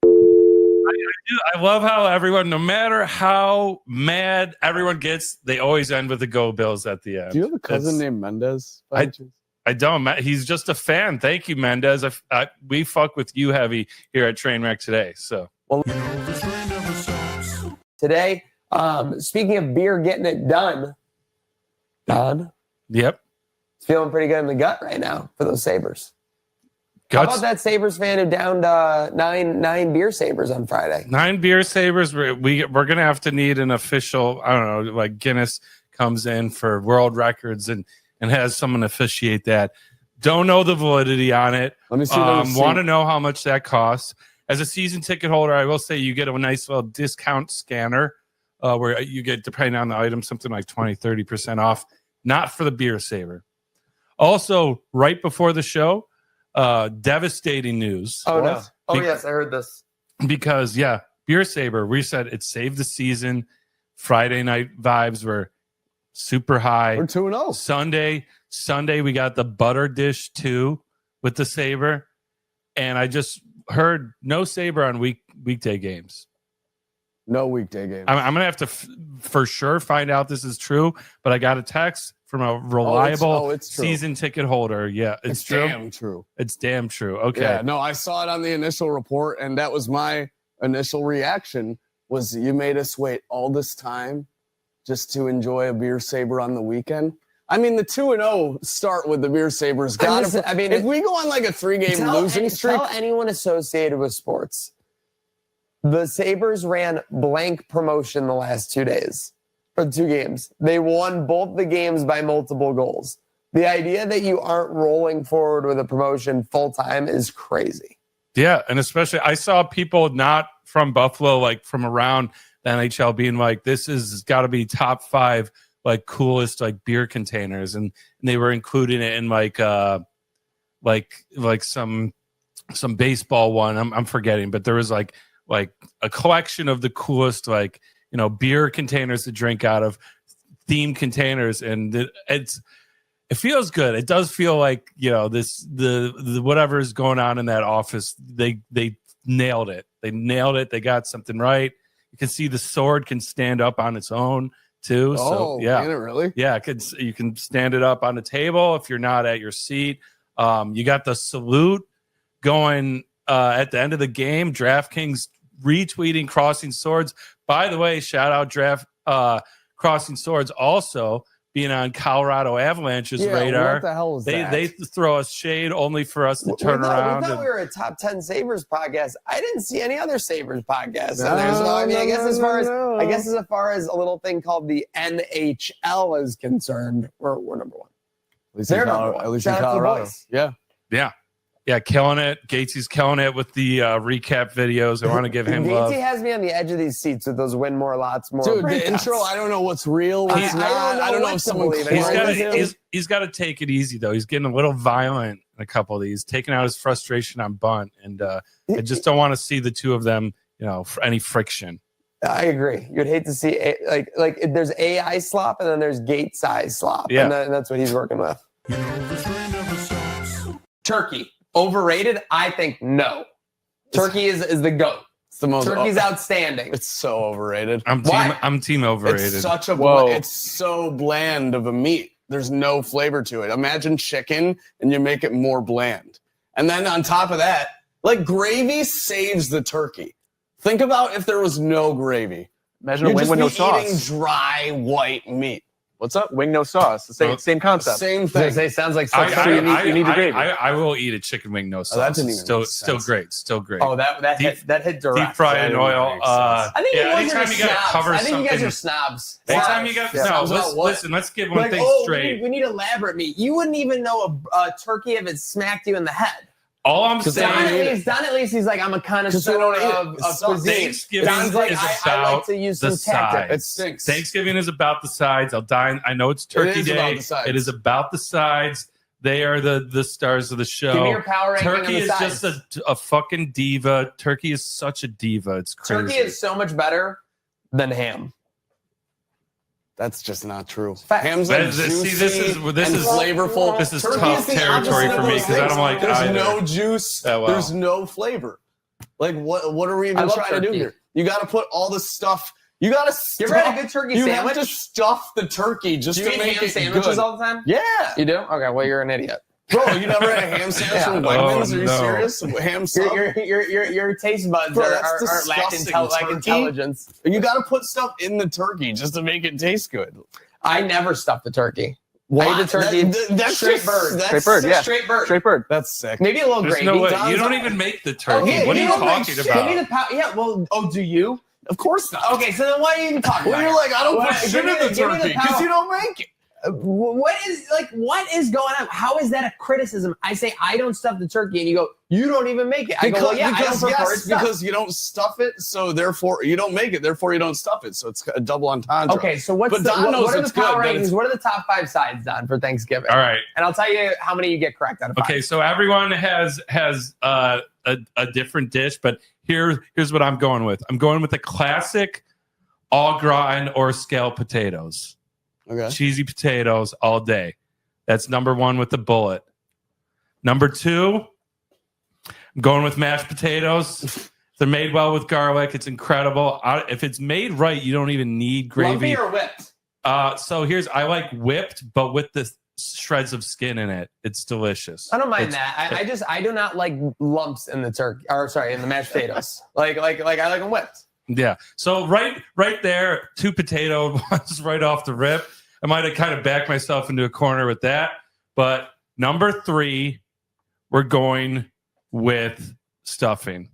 Speaker 2: I love how everyone, no matter how mad everyone gets, they always end with the Go Bills at the end.
Speaker 5: Do you have a cousin
Speaker 2: It's-
Speaker 5: named Mendez? by any chance?
Speaker 2: I don't. He's just a fan. Thank you, Mendez. We fuck with you heavy here at Trainwreck today. So
Speaker 4: Today, speaking of beer getting it done, Don,
Speaker 2: yep,
Speaker 4: it's feeling pretty good in the gut right now for those Sabres. How
Speaker 2: Guts.
Speaker 4: about that Sabres fan who downed nine beer Sabres on Friday?
Speaker 2: 9 beer Sabres. We're gonna have to need an official. I don't know, like Guinness comes in for world records and has someone officiate that. Don't know the validity on it.
Speaker 5: Let me see the receipt.
Speaker 2: Want to know how much that costs. As a season ticket holder, I will say you get a nice little discount scanner where you get, depending on the item, something like 20-30% off. Not for the beer saver. Also, right before the show, devastating news.
Speaker 4: Oh, no. Oh, yes, I heard this.
Speaker 2: Because, beer saver, we said it saved the season. Friday night vibes were super high.
Speaker 5: We're 2-0.
Speaker 2: Sunday, we got the butter dish 2 with the Sabre. And I just heard no Sabre on weekday games.
Speaker 9: No weekday games.
Speaker 2: I'm gonna have to for sure find out this is true. But I got a text from a reliable
Speaker 9: it's true.
Speaker 2: season ticket holder. Yeah, it's true.
Speaker 9: Damn true.
Speaker 2: It's damn true. Okay.
Speaker 9: Yeah, no, I saw it on the initial report, and that was my initial reaction. Was you made us wait all this time just to enjoy a beer saber on the weekend? I mean, the 2-0 start with the beer sabers.
Speaker 14: I mean,
Speaker 9: if we go on like a 3-game losing streak,
Speaker 14: tell anyone associated with sports, the Sabres ran blank promotion the last 2 days or 2 games. They won both the games by multiple goals. The idea that you aren't rolling forward with a promotion full time is crazy.
Speaker 2: Yeah, and especially I saw people not from Buffalo, like from around the NHL, being like, "This is got to be top 5 like coolest like beer containers," and they were including it in like some baseball one. I'm forgetting, but there was like a collection of the coolest beer containers to drink out of, themed containers, and it feels good. It does feel like the whatever is going on in that office, they nailed it. They nailed it. They got something right. You can see the sword can stand up on its own too. So yeah,
Speaker 9: can it really?
Speaker 2: Yeah, you can stand it up on the table if you're not at your seat. You got the salute going at the end of the game. DraftKings retweeting Crossing Swords. By the way, shout out Crossing Swords also being on Colorado Avalanche's radar.
Speaker 14: What the hell is that?
Speaker 2: They throw us shade only for us to turn around.
Speaker 14: We thought we were a top 10 Sabres podcast. I didn't see any other Sabres podcasts in there. So I mean, I guess as far as a little thing called the NHL is concerned, we're number 1.
Speaker 9: At least in Colorado.
Speaker 2: Yeah, killing it. Gatesy's killing it with the recap videos. I want to give him love.
Speaker 14: Gatesy has me on the edge of these seats with those win more, lots more.
Speaker 9: Dude, the intro, I don't know what's real. What's not. I don't know if someone
Speaker 2: He's got to take it easy, though. He's getting a little violent in a couple of these, taking out his frustration on bunt. And I just don't want to see the two of them, any friction.
Speaker 14: I agree. You'd hate to see, like there's AI slop and then there's gate size slop.
Speaker 2: Yeah.
Speaker 14: And that's what he's working with. Turkey. Overrated? I think no. Turkey is the GOAT.
Speaker 9: It's the most.
Speaker 14: Turkey's outstanding.
Speaker 9: It's so overrated.
Speaker 2: I'm team overrated.
Speaker 9: It's such it's so bland of a meat. There's no flavor to it. Imagine chicken and you make it more bland. And then on top of that, like gravy saves the turkey. Think about if there was no gravy.
Speaker 3: Imagine a wing with no sauce.
Speaker 9: Eating dry white meat.
Speaker 3: What's up? Wing, no sauce. The same concept.
Speaker 9: Same thing.
Speaker 14: It sounds like
Speaker 3: you need the gravy.
Speaker 2: I will eat a chicken wing, no sauce.
Speaker 9: That didn't even
Speaker 2: still great. Still great.
Speaker 14: Oh, that hit direct.
Speaker 2: Deep fried in oil.
Speaker 14: I think
Speaker 2: anytime you got to cover
Speaker 14: I think
Speaker 2: something.
Speaker 14: you guys are snobs.
Speaker 2: Anytime you got listen, let's get one thing straight.
Speaker 14: We need elaborate meat. You wouldn't even know a turkey if it smacked you in the head.
Speaker 2: All I'm saying,
Speaker 14: Don at least he's like, I'm a connoisseur of cuisine.
Speaker 2: Thanksgiving
Speaker 14: Don's like,
Speaker 2: is
Speaker 14: I
Speaker 2: about
Speaker 14: like to use
Speaker 2: the
Speaker 14: some tactics.
Speaker 2: sides.
Speaker 9: It stinks.
Speaker 2: Thanksgiving is about the sides. I'll die. I know it's Turkey Day.
Speaker 9: About the sides.
Speaker 2: It is about the sides. They are the stars of the show.
Speaker 14: Give me your power ranking
Speaker 2: Turkey
Speaker 14: on the
Speaker 2: is
Speaker 14: sides.
Speaker 2: just a fucking diva. Turkey is such a diva. It's crazy.
Speaker 14: Turkey is so much better than ham.
Speaker 9: That's just not true.
Speaker 14: Ham's
Speaker 9: like
Speaker 2: this is
Speaker 9: flavorful.
Speaker 2: This is
Speaker 9: Turkey
Speaker 2: tough
Speaker 9: the
Speaker 2: territory
Speaker 9: opposite
Speaker 2: for
Speaker 9: of
Speaker 2: me
Speaker 9: those
Speaker 2: because I don't
Speaker 9: things.
Speaker 2: like
Speaker 9: There's
Speaker 2: either.
Speaker 9: no juice.
Speaker 2: Oh, wow.
Speaker 9: There's no flavor. Like what are we even
Speaker 14: love
Speaker 9: trying to do
Speaker 14: turkey.
Speaker 9: here? You got to put all the stuff. You got to stuff.
Speaker 14: You ever had a good turkey sandwich?
Speaker 9: You have to stuff the turkey just
Speaker 14: Do
Speaker 9: to
Speaker 14: you eat
Speaker 9: make
Speaker 14: ham
Speaker 9: it
Speaker 14: sandwiches
Speaker 9: good.
Speaker 14: all the time?
Speaker 9: Yeah.
Speaker 14: You do? Okay, well, you're an idiot.
Speaker 9: Bro, you never had a ham sandwich from Wegmans? Are you serious? Ham sub?
Speaker 14: Your taste buds
Speaker 9: Bro,
Speaker 14: are
Speaker 9: that's
Speaker 14: lack
Speaker 9: disgusting.
Speaker 14: intelligence.
Speaker 9: You got to put stuff in the turkey just to make it taste good.
Speaker 14: I never stuff the turkey.
Speaker 9: What?
Speaker 14: I eat the turkey
Speaker 9: That's
Speaker 14: straight
Speaker 9: just-
Speaker 14: bird.
Speaker 9: that's
Speaker 3: Straight bird, yeah.
Speaker 14: Straight bird.
Speaker 3: Straight bird.
Speaker 9: That's sick.
Speaker 14: Maybe a little
Speaker 2: There's
Speaker 14: gravy.
Speaker 2: no way.
Speaker 14: Don's
Speaker 2: You don't
Speaker 14: like-
Speaker 2: even make the turkey.
Speaker 14: Okay,
Speaker 2: What are you
Speaker 14: don't make
Speaker 2: talking
Speaker 14: shit.
Speaker 2: about?
Speaker 14: Give me the yeah, well, do you?
Speaker 9: Of course not.
Speaker 14: Okay, so then why are you even talking
Speaker 9: Well,
Speaker 14: about
Speaker 9: you're
Speaker 14: it?
Speaker 9: like, I don't
Speaker 14: What-
Speaker 9: put shit
Speaker 14: give me
Speaker 9: in the
Speaker 14: give me
Speaker 9: turkey because
Speaker 14: power.
Speaker 9: you don't make it.
Speaker 14: What is going on? How is that a criticism? I say I don't stuff the turkey, and you go, you don't even make it. I go, well, yeah, I don't prefer it stuffed.
Speaker 9: because you don't stuff it, so therefore you don't make it, therefore you don't stuff it. So it's a double entendre.
Speaker 14: Okay, so what are the power rankings? What are the top 5 sides, Don, for Thanksgiving?
Speaker 2: All right.
Speaker 14: And I'll tell you how many you get correct out of 5.
Speaker 2: Okay, so everyone has a different dish, but here's what I'm going with. I'm going with the classic au gratin or scalloped potatoes.
Speaker 9: Okay.
Speaker 2: Cheesy potatoes all day. That's number 1 with the bullet. Number 2, I'm going with mashed potatoes. They're made well with garlic. It's incredible. If it's made right, you don't even need gravy.
Speaker 14: Lumpy or whipped?
Speaker 2: So I like whipped, but with the shreds of skin in it. It's delicious.
Speaker 4: I don't mind that. I do not like lumps in the turkey, or sorry, in the mashed potatoes. like I like them whipped.
Speaker 2: Yeah. So right there, 2 potato ones right off the rip. I might have kind of backed myself into a corner with that. But number 3, we're going with stuffing.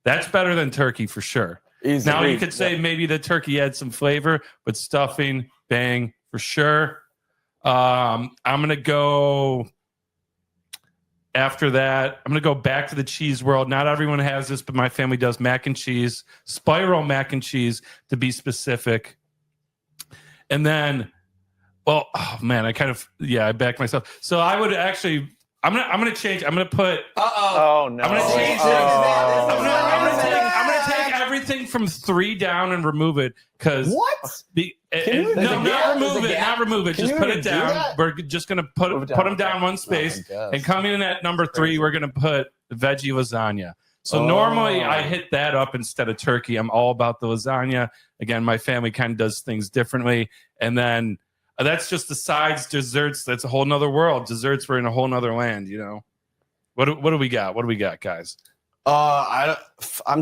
Speaker 2: That's better than turkey for sure.
Speaker 14: Easy.
Speaker 2: Now you could say maybe the turkey had some flavor, but stuffing, bang for sure. I'm gonna go after that. I'm gonna go back to the cheese world. Not everyone has this, but my family does mac and cheese, spiral mac and cheese to be specific. And then, well, oh man, I backed myself. So I would actually. I'm gonna change. I'm gonna put.
Speaker 14: Oh no!
Speaker 2: I'm gonna change it. I'm gonna take everything from 3 down and remove it because
Speaker 14: what?
Speaker 2: Not remove it. Just put it down. We're just gonna put them down one space, and coming in at number 3, we're gonna put veggie lasagna. So normally I hit that up instead of turkey. I'm all about the lasagna. Again, my family kind of does things differently, and then. That's just the sides, desserts. That's a whole nother world. Desserts, we're in a whole nother land, you know. What do we got? What do we got, guys?
Speaker 9: I'm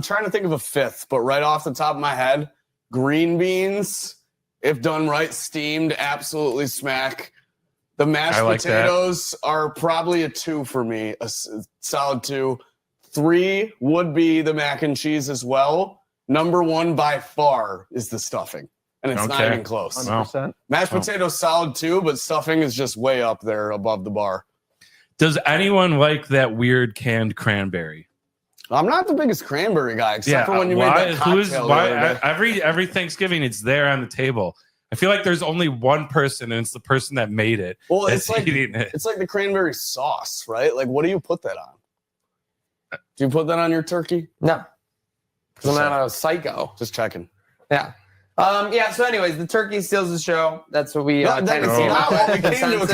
Speaker 9: trying to think of a 5th, but right off the top of my head, green beans, if done right, steamed, absolutely smack. The mashed potatoes are probably a 2 for me, a solid 2. 3 would be the mac and cheese as well. Number 1 by far is the stuffing. And it's not even close.
Speaker 10: 100%.
Speaker 9: Mashed potatoes solid too, but stuffing is just way up there above the bar.
Speaker 2: Does anyone like that weird canned cranberry?
Speaker 9: I'm not the biggest cranberry guy, except for when you made that cocktail.
Speaker 2: Every Thanksgiving it's there on the table. I feel like there's only one person, and it's the person that made it.
Speaker 9: Well,
Speaker 2: that's eating it.
Speaker 9: It's like the cranberry sauce, right? Like, what do you put that on? Do you put that on your turkey?
Speaker 4: No, because I'm not a psycho.
Speaker 9: Just checking.
Speaker 4: Yeah. So anyways, the turkey steals the show. That's what we kind of see. So we move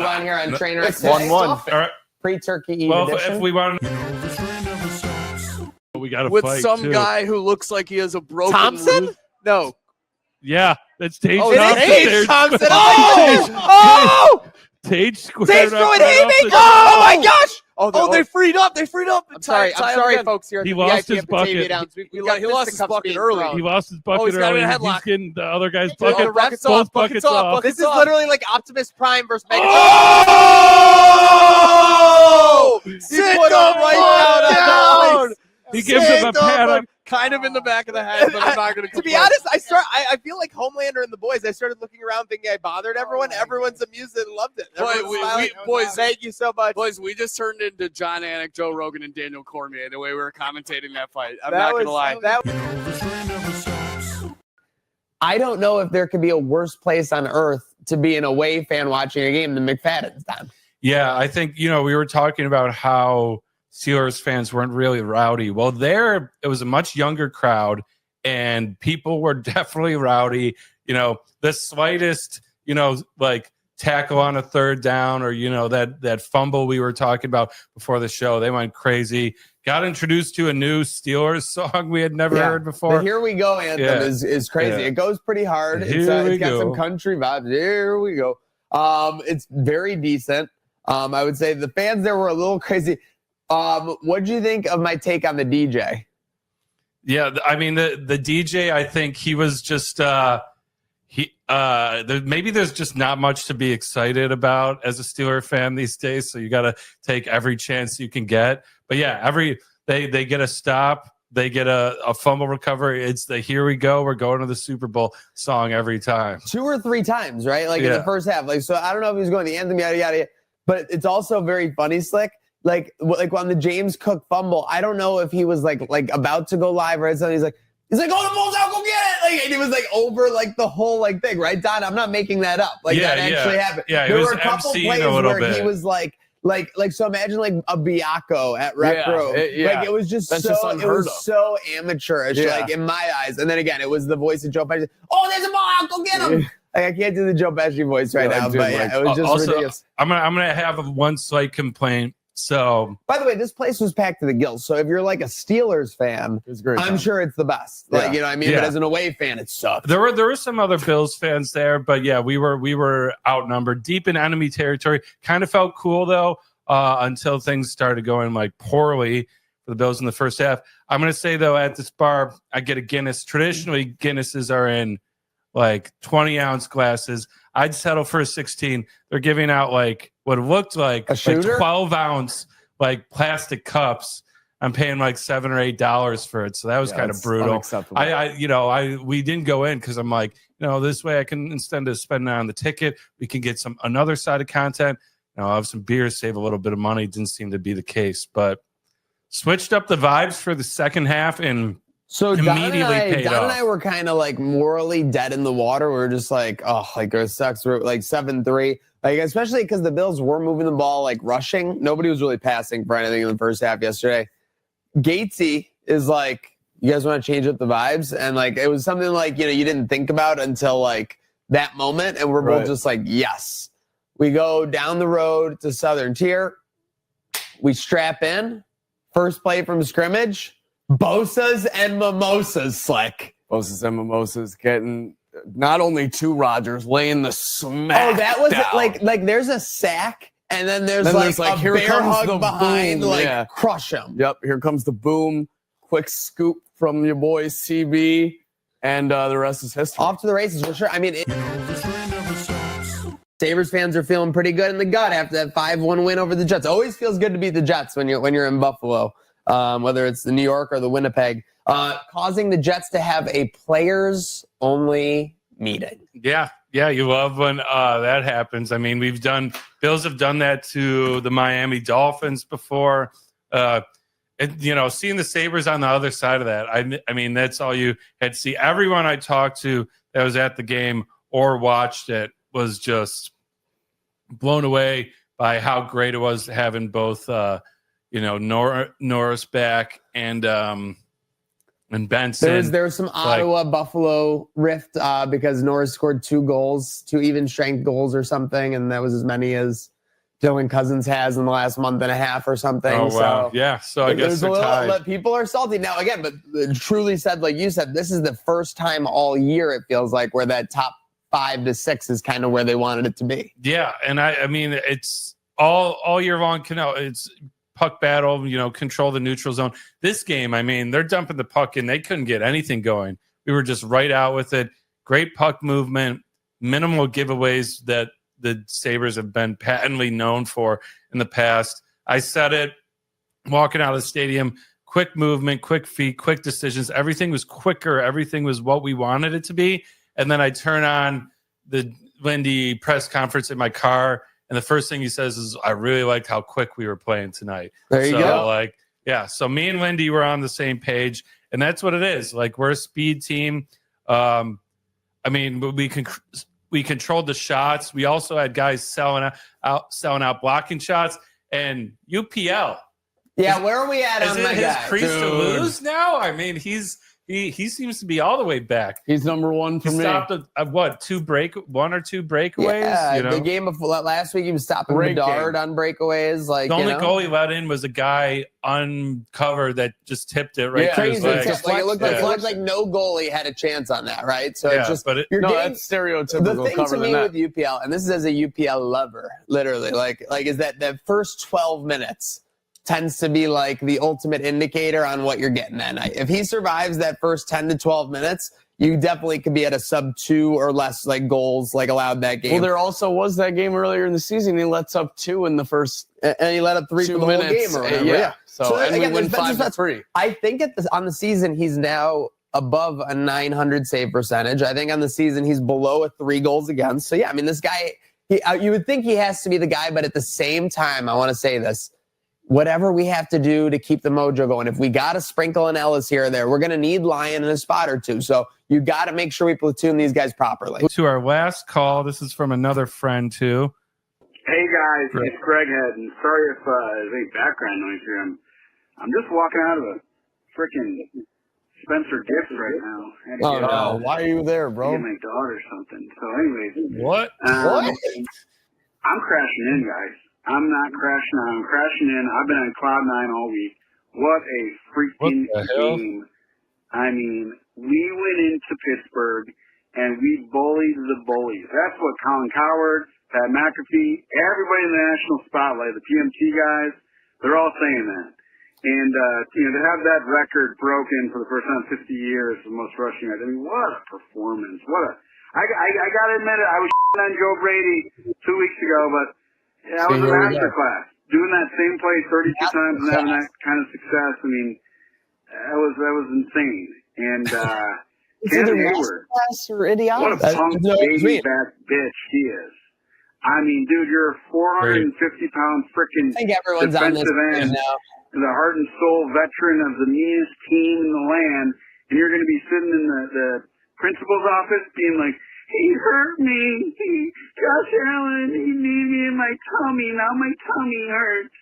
Speaker 4: on here on Trainwreck.
Speaker 10: 1-1.
Speaker 2: All right.
Speaker 4: Pre-turkey eat
Speaker 2: Well,
Speaker 4: edition.
Speaker 2: if we want to, we got to
Speaker 7: With
Speaker 2: fight
Speaker 7: some
Speaker 2: too.
Speaker 7: guy who looks like he has a broken.
Speaker 20: Thompson?
Speaker 7: No.
Speaker 2: Yeah, that's Tage.
Speaker 20: Oh,
Speaker 2: Thompson.
Speaker 20: Tage Thompson.
Speaker 2: Tage squared
Speaker 20: Tage
Speaker 2: up
Speaker 20: throwing
Speaker 2: right off
Speaker 20: haymakers.
Speaker 2: the-
Speaker 20: Oh my gosh!
Speaker 7: Oh, they freed up. They freed up.
Speaker 20: I'm sorry, folks. Here at
Speaker 2: He
Speaker 20: the
Speaker 2: lost
Speaker 20: VIP
Speaker 2: his
Speaker 20: at Batavia
Speaker 2: bucket.
Speaker 20: Downs.
Speaker 7: He lost his bucket early.
Speaker 2: He lost his bucket
Speaker 7: he's got him
Speaker 2: early.
Speaker 7: in a
Speaker 2: He's
Speaker 7: headlock.
Speaker 2: getting the other guy's
Speaker 20: Oh,
Speaker 2: bucket.
Speaker 20: the ref's
Speaker 2: Both
Speaker 20: off,
Speaker 2: buckets off.
Speaker 20: This is literally like Optimus Prime versus Megatron.
Speaker 7: Oh!
Speaker 20: He put him right down.
Speaker 2: He gives him a pat on.
Speaker 7: Kind of in the back of the head, but I'm not going
Speaker 20: To be honest, I feel like Homelander and the boys. I started looking around thinking I bothered everyone. Everyone's amused and loved it. Boys, thank you so much.
Speaker 7: Boys, we just turned into John Anik, Joe Rogan, and Daniel Cormier the way we were commentating that fight. I'm not going to lie.
Speaker 4: I don't know if there could be a worse place on earth to be an away fan watching a game than McFadden's done.
Speaker 2: Yeah, I think, we were talking about how Steelers fans weren't really rowdy. Well, there it was a much younger crowd, and people were definitely rowdy. The slightest, like tackle on a 3rd down, or that fumble we were talking about before the show, they went crazy. Got introduced to a new Steelers song we had never heard before.
Speaker 4: The Here We Go anthem is crazy.
Speaker 2: Yeah.
Speaker 4: It goes pretty hard. It's got some country vibes. Here we go. It's very decent. I would say the fans there were a little crazy. What did you think of my take on the DJ?
Speaker 2: Yeah, I mean the DJ. I think he was just maybe there's just not much to be excited about as a Steeler fan these days. So you got to take every chance you can get. But yeah, they get a stop, they get a fumble recovery. It's the "Here we go, we're going to the Super Bowl" song every time.
Speaker 4: 2 or 3 times, right? Like in the first half. Like, so I don't know if he was going the anthem, yada yada, but it's also very funny, Slick. Like on the James Cook fumble, I don't know if he was like about to go live or something. He's like, oh, the ball's out, go get it! Like, and he was like over like the whole thing, right, Don? I'm not making that up. Like that actually happened.
Speaker 2: Yeah,
Speaker 4: there
Speaker 2: he
Speaker 4: were
Speaker 2: was
Speaker 4: a couple
Speaker 2: emceeing
Speaker 4: plays
Speaker 2: a little
Speaker 4: where
Speaker 2: bit.
Speaker 4: he was like so imagine like a Biacco at Rec Room. Like it was just so amateurish, like in my eyes. And then again, it was the voice of Joe Pesci. Oh, there's a ball out, go get him! Like, I can't do the Joe Pesci voice right now, but it was just ridiculous.
Speaker 2: I'm gonna have one slight complaint. So,
Speaker 4: by the way, this place was packed to the gills. So if you're like a Steelers fan, I'm sure it's the best. Like, you know what I mean?
Speaker 2: Yeah.
Speaker 4: But as an away fan, it sucks.
Speaker 2: There were some other Bills fans there, but yeah, we were outnumbered, deep in enemy territory. Kind of felt cool though, until things started going like poorly for the Bills in the first half. I'm gonna say though, at this bar, I get a Guinness. Traditionally, Guinnesses are in like 20-ounce glasses. I'd settle for a 16. They're giving out like what looked like 12-ounce like plastic cups. I'm paying like $7 or $8 for it, so that was kind of brutal.
Speaker 4: Unacceptable.
Speaker 2: We didn't go in because I'm like, this way I can, instead of spending on the ticket, we can get another side of content. I'll have some beers, save a little bit of money. Didn't seem to be the case, but switched up the vibes for the second half and immediately paid
Speaker 4: Don
Speaker 2: off.
Speaker 4: and I were kind of like morally dead in the water. We were just like, oh, like it sucks. We're like 7-3. Like, especially because the Bills were moving the ball, like rushing. Nobody was really passing for anything in the first half yesterday. Gatesy is like, you guys want to change up the vibes? And like, it was something like, you didn't think about until like that moment. And we're both just like, yes. We go down the road to Southern Tier. We strap in. First play from scrimmage. Bosas and Mimosas, Slick.
Speaker 9: Bosas and Mimosas getting not only 2 Rodgers, laying the smack.
Speaker 4: Oh, that was
Speaker 9: down.
Speaker 4: like there's a sack, and then there's a
Speaker 9: here
Speaker 4: bear
Speaker 9: comes
Speaker 4: hug
Speaker 9: the
Speaker 4: behind,
Speaker 9: boom.
Speaker 4: crush him.
Speaker 9: Yep, here comes the boom. Quick scoop from your boy CB, and the rest is history.
Speaker 4: Off to the races for sure. I mean, Sabres fans are feeling pretty good in the gut after that 5-1 win over the Jets. Always feels good to beat the Jets when you're in Buffalo, whether it's the New York or the Winnipeg, causing the Jets to have a players-only meeting.
Speaker 2: Yeah, you love when that happens. I mean, Bills have done that to the Miami Dolphins before. Seeing the Sabres on the other side of that, I mean, that's all you had to see. Everyone I talked to that was at the game or watched it was just blown away by how great it was having both, Norris back and Benson.
Speaker 4: There was some Ottawa-Buffalo rift because Norris scored 2 goals, 2 even-strength goals or something, and that was as many as Dylan Cousins has in the last month and a half or something.
Speaker 2: Oh, wow.
Speaker 4: So,
Speaker 2: yeah, so I guess they're tied.
Speaker 4: People are salty. Now, again, but truly said, like you said, this is the first time all year, it feels like, where that top 5 to 6 is kind of where they wanted it to be.
Speaker 2: Yeah, and I mean, it's all year long. It's puck battle, control the neutral zone. This game, I mean, they're dumping the puck in. They couldn't get anything going. We were just right out with it. Great puck movement, minimal giveaways that the Sabres have been patently known for in the past. I said it walking out of the stadium, quick movement, quick feet, quick decisions. Everything was quicker. Everything was what we wanted it to be. And then I turn on the Lindy press conference in my car, and the first thing he says is, I really liked how quick we were playing tonight.
Speaker 4: There you go.
Speaker 2: So me and Lindy were on the same page, and that's what it is. Like, we're a speed team. I mean, we controlled the shots. We also had guys selling out blocking shots, and UPL.
Speaker 4: Yeah, where are we at on my
Speaker 2: his
Speaker 4: guy?
Speaker 2: crease to lose now? I mean, he seems to be all the way back.
Speaker 9: He's number 1 for me.
Speaker 2: He stopped at 1 or 2 breakaways.
Speaker 4: Yeah, the game before last week, he was stopping Bedard on breakaways. Like,
Speaker 2: the only goal he let in was a guy uncovered that just tipped it right through his legs.
Speaker 4: It looked like no goalie had a chance on that, right? So it's just
Speaker 9: that's stereotypical.
Speaker 4: The thing to me with UPL, and this is as a UPL lover, literally, like is that the first 12 minutes tends to be like the ultimate indicator on what you're getting that night. If he survives that first 10 to 12 minutes, you definitely could be at a sub-2 or less like goals like allowed that game.
Speaker 9: Well, there also was that game earlier in the season. He lets up 2 in the first,
Speaker 4: and he let up 3 for the whole game or whatever.
Speaker 9: Yeah. So and
Speaker 4: again,
Speaker 9: we win 5-3.
Speaker 4: I think on the season he's now above a 900 save percentage. I think on the season he's below a 3 goals against. So yeah, I mean, this guy, you would think he has to be the guy, but at the same time, I want to say this. Whatever we have to do to keep the mojo going. If we got to sprinkle an Ellis here or there, we're going to need Lyon in a spot or 2. So you got to make sure we platoon these guys properly.
Speaker 2: To our last call, this is from another friend too.
Speaker 21: Hey guys, it's Greg Head, and sorry if there's any background noise here. I'm just walking out of a freaking Spencer Gifts right now.
Speaker 9: Oh no! Why are you there, bro?
Speaker 21: Get my daughter something. So anyways.
Speaker 2: What?
Speaker 21: I'm crashing in, guys. I'm not crashing out. I'm crashing in. I've been on cloud 9 all week. What a freaking game. I mean, we went into Pittsburgh and we bullied the bullies. That's what Colin Cowherd, Pat McAfee, everybody in the national spotlight, the PMT guys, they're all saying that. And, to have that record broken for the first time in 50 years, the most rushing yards, I mean, what a performance. I got to admit it, I was on Joe Brady 2 weeks ago, but that was a masterclass. Doing that same play 32 times and having that kind of success, I mean, that was insane. And, Cam Hayward,
Speaker 14: or idiotic.
Speaker 21: what a punk baby back bitch he is. I mean, dude, you're a 450-pound freaking defensive end, the heart and soul veteran of the meanest team in the land, and you're going to be sitting in the principal's office being like, he hurt me. Josh Allen, he kneed me in my tummy. Now my tummy hurts.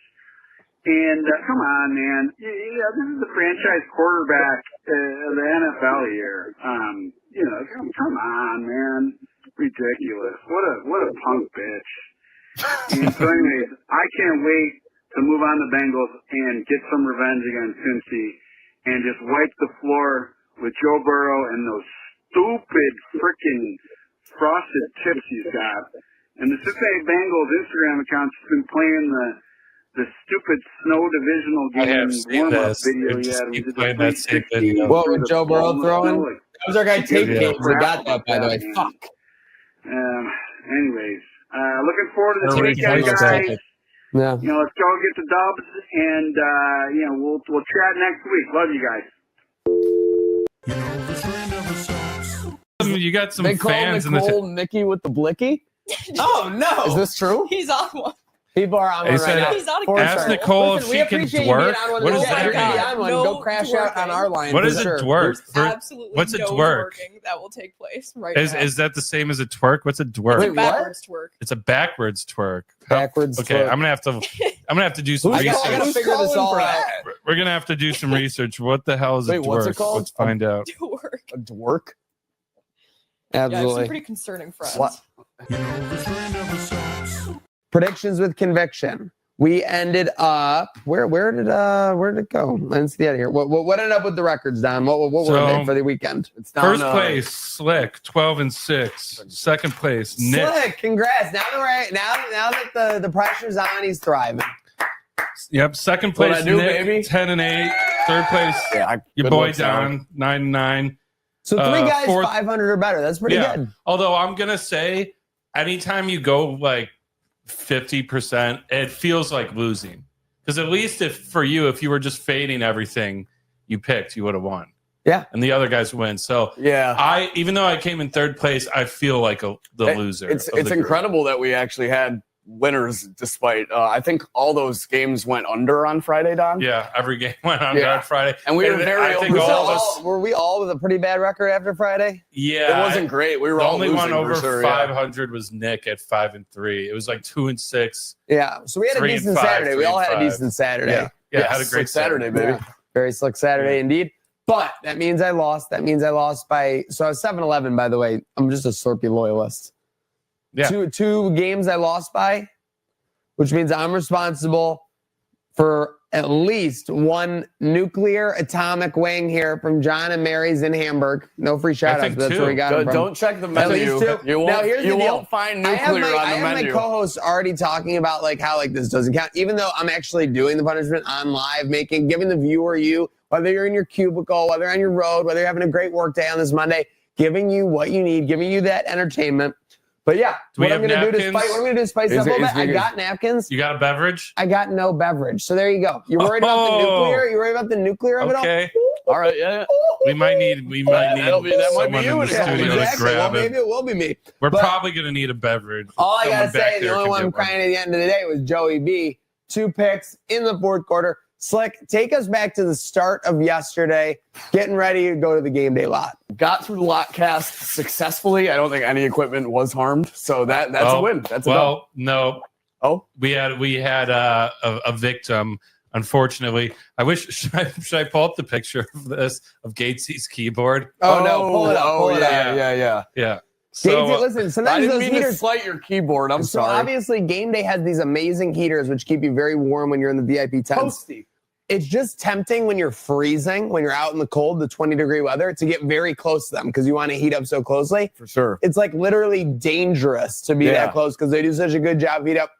Speaker 21: And come on, man. Yeah, this is the franchise quarterback of the NFL here. Come on, man. Ridiculous. What a punk bitch. And so anyways, I can't wait to move on to Bengals and get some revenge against Cincy and just wipe the floor with Joe Burrow and those stupid freaking frosted tips he's got. And the Cincinnati Bengals Instagram account's been playing the stupid snow divisional game warm-up video he had. We did the 360.
Speaker 4: What was Joe Burrow throwing? That was our guy Tape Games. We got that, by the way. Fuck.
Speaker 21: Anyways, looking forward to this weekend, guys.
Speaker 4: Yeah.
Speaker 21: Let's go get the dubs, and we'll chat next week. Love you guys.
Speaker 2: You got some
Speaker 4: they call
Speaker 2: fans
Speaker 4: Nicole Mickey with the blicky. Oh no! Is this true?
Speaker 6: He's on one.
Speaker 4: People are on one right now.
Speaker 6: He's on a
Speaker 2: Ask Nicole if she can twerk.
Speaker 4: What
Speaker 2: is that?
Speaker 4: Go crash out on our line.
Speaker 2: What is a twerk?
Speaker 6: Absolutely
Speaker 2: What's a
Speaker 6: no
Speaker 2: twerk?
Speaker 6: twerking that will take place right
Speaker 2: Is
Speaker 6: now.
Speaker 2: is that the same as a twerk? What's a twerk?
Speaker 6: It's a backwards twerk.
Speaker 2: It's a backwards twerk.
Speaker 4: Backwards.
Speaker 2: Okay,
Speaker 4: twerk.
Speaker 2: I'm gonna have to do some research.
Speaker 4: I gotta figure this all out.
Speaker 2: We're gonna have to do some research. What the hell is a twerk?
Speaker 4: What's it called?
Speaker 2: Let's find out.
Speaker 4: A dwerk.
Speaker 6: Yeah, I have
Speaker 4: Absolutely.
Speaker 6: some pretty concerning friends.
Speaker 4: What? Predictions with conviction. We ended up where did it go? Let's get out of here. What ended up with the records, Don? What were they for the weekend? It's down,
Speaker 2: First place, Slick, 12-6. Second place, Nick.
Speaker 4: Slick, congrats. Now that the pressure's on, he's thriving.
Speaker 2: Yep. Second place,
Speaker 4: What I do,
Speaker 2: Nick,
Speaker 4: baby?
Speaker 2: 10-8. Third place, your
Speaker 4: good
Speaker 2: boy
Speaker 4: looks, Don.
Speaker 2: Don, 9-9.
Speaker 4: So three guys,
Speaker 2: fourth,
Speaker 4: 500 or better. That's pretty good.
Speaker 2: Although I'm gonna say, anytime you go like 50%, it feels like losing. Because at least if you were just fading everything you picked, you would have won.
Speaker 4: Yeah.
Speaker 2: And the other guys win. So
Speaker 5: yeah,
Speaker 2: even though I came in third place, I feel like the loser.
Speaker 9: It's
Speaker 2: of the group.
Speaker 9: incredible that we actually had winners despite I think all those games went under on Friday, Don.
Speaker 2: Yeah, every game went under on Friday.
Speaker 9: And we were very
Speaker 4: were we all with a pretty bad record after Friday?
Speaker 2: Yeah,
Speaker 9: it wasn't great. We were
Speaker 2: the
Speaker 9: all
Speaker 2: only one
Speaker 9: losing
Speaker 2: over
Speaker 9: for sure,
Speaker 2: 500 was Nick at 5-3. It was like 2-6.
Speaker 4: Yeah, so we had a decent Saturday. We all had a decent Saturday.
Speaker 2: Yeah, had a great
Speaker 9: Saturday, baby.
Speaker 4: Yeah. Very slick Saturday indeed. But that means I lost. That means I lost by. So I was 7-11, by the way. I'm just a Slurpee loyalist.
Speaker 2: Yeah.
Speaker 4: Two games I lost by, which means I'm responsible for at least one nuclear atomic wing here from John and Mary's in Hamburg. No free shout outs, but that's where we got it from.
Speaker 9: Don't check the menu. You won't find nuclear on the menu.
Speaker 4: My co-hosts already talking about like how like this doesn't count, even though I'm actually doing the punishment on live, giving the viewer whether you're in your cubicle, whether on your road, whether you're having a great work day on this Monday, giving you what you need, giving you that entertainment. But yeah, what I'm going to do to spice it up a little bit, I got napkins.
Speaker 2: You got a beverage?
Speaker 4: I got no beverage. So there you go. You're worried about the nuclear? You're worried about the nuclear of it all?
Speaker 2: Okay.
Speaker 9: All right, yeah.
Speaker 2: We might need someone in the studio to grab it.
Speaker 4: Maybe it will be me.
Speaker 2: We're probably going to need a beverage.
Speaker 4: All I got to
Speaker 2: Someone back
Speaker 4: say, the
Speaker 2: there
Speaker 4: only
Speaker 2: can
Speaker 4: one I'm
Speaker 2: get one.
Speaker 4: crying at the end of the day was Joey B. 2 picks in the fourth quarter. Slick, take us back to the start of yesterday, getting ready to go to the game day lot.
Speaker 9: Got through the lot cast successfully. I don't think any equipment was harmed, so that's a win. That's a dub.
Speaker 2: No.
Speaker 9: Oh,
Speaker 2: we had a victim. Unfortunately, I wish should I pull up the picture of this of Gatesy's keyboard?
Speaker 4: Oh no, pull it up. Pull it up.
Speaker 9: Yeah.
Speaker 2: Yeah. So,
Speaker 4: listen,
Speaker 14: I
Speaker 4: sometimes
Speaker 14: didn't
Speaker 4: those
Speaker 14: mean to
Speaker 4: heaters.
Speaker 14: slight your keyboard. I'm
Speaker 4: So
Speaker 14: sorry.
Speaker 4: obviously, game day has these amazing heaters which keep you very warm when you're in the VIP tents.
Speaker 14: Toasty.
Speaker 4: It's just tempting when you're freezing, when you're out in the cold, the 20-degree weather, to get very close to them because you want to heat up so closely.
Speaker 14: For sure.
Speaker 4: It's like literally dangerous to be that close because they do such a good job of heat up.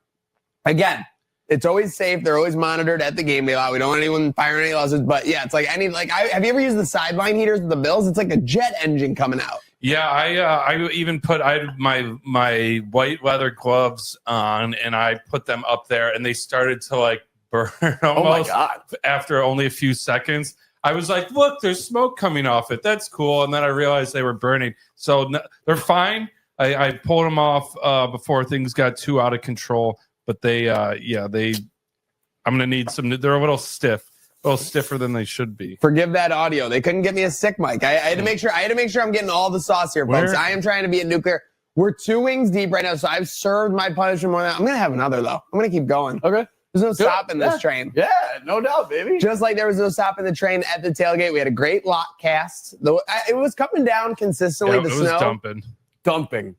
Speaker 4: Again, it's always safe. They're always monitored at the game day lot. We don't want anyone firing any losses. But yeah, it's like have you ever used the sideline heaters with the Bills? It's like a jet engine coming out.
Speaker 2: Yeah, I even I had my white leather gloves on, and I put them up there, and they started to like burn almost after only a few seconds. I was like, look, there's smoke coming off it. That's cool. And then I realized they were burning. So they're fine. I pulled them off before things got too out of control. But I'm going to need some. They're a little stiff. A little stiffer than they should be.
Speaker 4: Forgive that audio. They couldn't get me a sick mic. I had to make sure. I'm getting all the sauce here, folks. I am trying to be a nuclear. We're 2 wings deep right now, so I've served my punishment more than I'm gonna have another though. I'm gonna keep going.
Speaker 14: Okay.
Speaker 4: There's no stopping this train.
Speaker 14: Yeah, no doubt, baby.
Speaker 4: Just like there was no stopping the train at the tailgate. We had a great lock cast. It was coming down consistently. The snow
Speaker 14: dumping.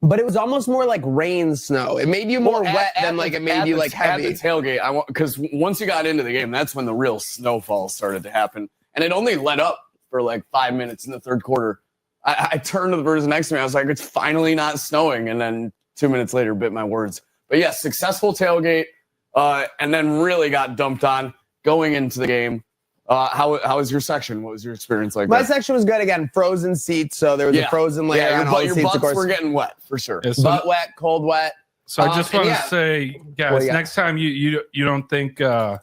Speaker 4: But it was almost more like rain snow. It made you more wet than like it made you like heavy.
Speaker 14: At the tailgate, because once you got into the game, that's when the real snowfall started to happen. And it only let up for like 5 minutes in the third quarter. I turned to the person next to me. I was like, it's finally not snowing. And then 2 minutes later, bit my words. But yeah, successful tailgate. And then really got dumped on going into the game. How was your section? What was your experience like?
Speaker 4: My section was good. Again, frozen seats, so there was a frozen layer on all the seats.
Speaker 14: Your butts
Speaker 4: of course,
Speaker 14: were getting wet for sure.
Speaker 4: Butt wet, cold wet.
Speaker 2: So I just want to say, guys, next time you don't think we're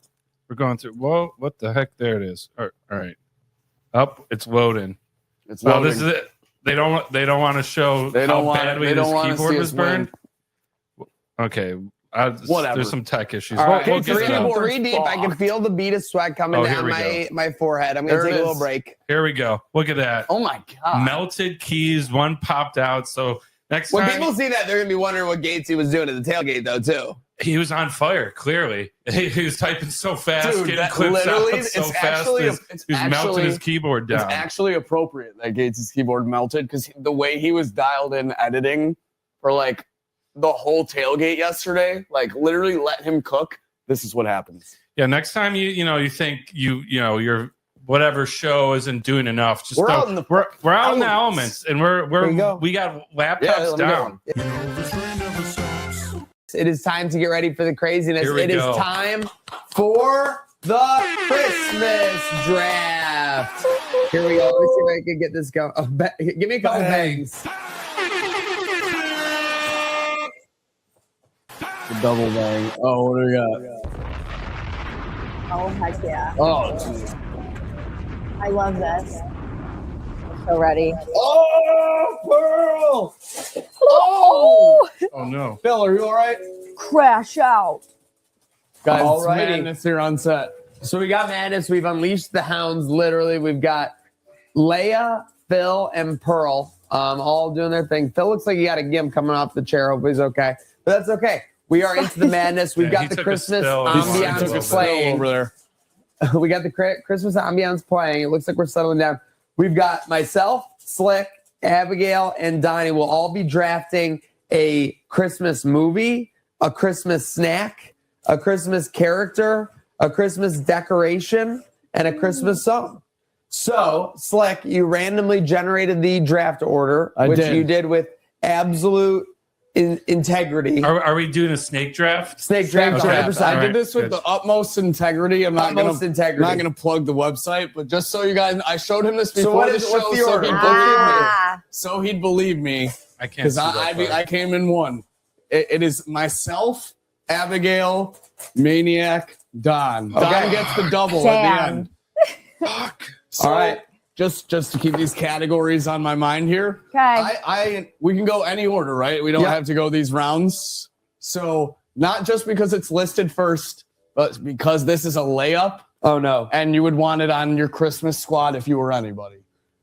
Speaker 2: going through. Whoa, what the heck? There it is. All right, up. It's loading.
Speaker 14: It's
Speaker 2: well,
Speaker 14: loading.
Speaker 2: this is it. They don't want to show how badly this keyboard was burned. Okay.
Speaker 4: Whatever.
Speaker 2: There's some tech issues.
Speaker 4: All right,
Speaker 2: we'll get to that.
Speaker 4: three deep. I can feel the bead of sweat coming down my forehead. I'm going to take a little break.
Speaker 2: Here we go. Look at that.
Speaker 14: Oh, my God.
Speaker 2: Melted keys. One popped out. So next
Speaker 4: when
Speaker 2: time.
Speaker 4: people see that, they're going to be wondering what Gatesy was doing at the tailgate, though, too.
Speaker 2: He was on fire, clearly. He was typing so fast,
Speaker 14: Dude,
Speaker 2: getting clips out so
Speaker 14: it's
Speaker 2: fast.
Speaker 14: Actually,
Speaker 2: he was melting his keyboard down.
Speaker 14: It's actually appropriate that Gates' keyboard melted because the way he was dialed in editing for like the whole tailgate yesterday, like literally let him cook. This is what happens.
Speaker 2: Yeah, next time you think your whatever show isn't doing enough, just
Speaker 4: we're out in the
Speaker 2: elements, and we got laptops down.
Speaker 4: It is time to get ready for the craziness. It is time for the Christmas draft. Here we go. Let me see if I can get this going. Give me a couple bangs.
Speaker 14: The double bang. Oh, what do we got?
Speaker 8: Oh, heck yeah.
Speaker 14: Oh, geez.
Speaker 8: I love this. I'm so ready.
Speaker 14: Oh, Pearl!
Speaker 8: Oh!
Speaker 2: Oh, no.
Speaker 14: Phil, are you all right?
Speaker 8: Crash out.
Speaker 14: Guys,
Speaker 4: All
Speaker 14: it's
Speaker 4: righty.
Speaker 14: madness here on set.
Speaker 4: So we got madness. We've unleashed the hounds. Literally, we've got Leia, Phil, and Pearl all doing their thing. Phil looks like he got a gimp coming off the chair. Hopefully he's okay. But that's okay. We are into the madness. We've got the Christmas ambiance playing.
Speaker 14: Over there.
Speaker 4: We got the Christmas ambiance playing. It looks like we're settling down. We've got myself, Slick, Abigail, and Donnie will all be drafting a Christmas movie, a Christmas snack, a Christmas character, a Christmas decoration, and a Christmas song. So, Slick, you randomly generated the draft order, which you did with absolute integrity.
Speaker 2: Are we doing a snake draft?
Speaker 4: Snake draft, 100%.
Speaker 14: I did this with the utmost integrity. I'm not going to plug the website, but just so you guys, I showed him this before the show,
Speaker 4: what's the order?
Speaker 14: So he'd believe me.
Speaker 2: I can't see
Speaker 14: because I came in one. It is myself, Abigail, Maniac, Don. Don gets the double at the end. Fuck. So, all right. Just to keep these categories on my mind here.
Speaker 8: Okay.
Speaker 14: We can go any order, right? We don't have to go these rounds. So not just because it's listed first, but because this is a layup.
Speaker 4: Oh no.
Speaker 14: And you would want it on your Christmas squad if you were anybody.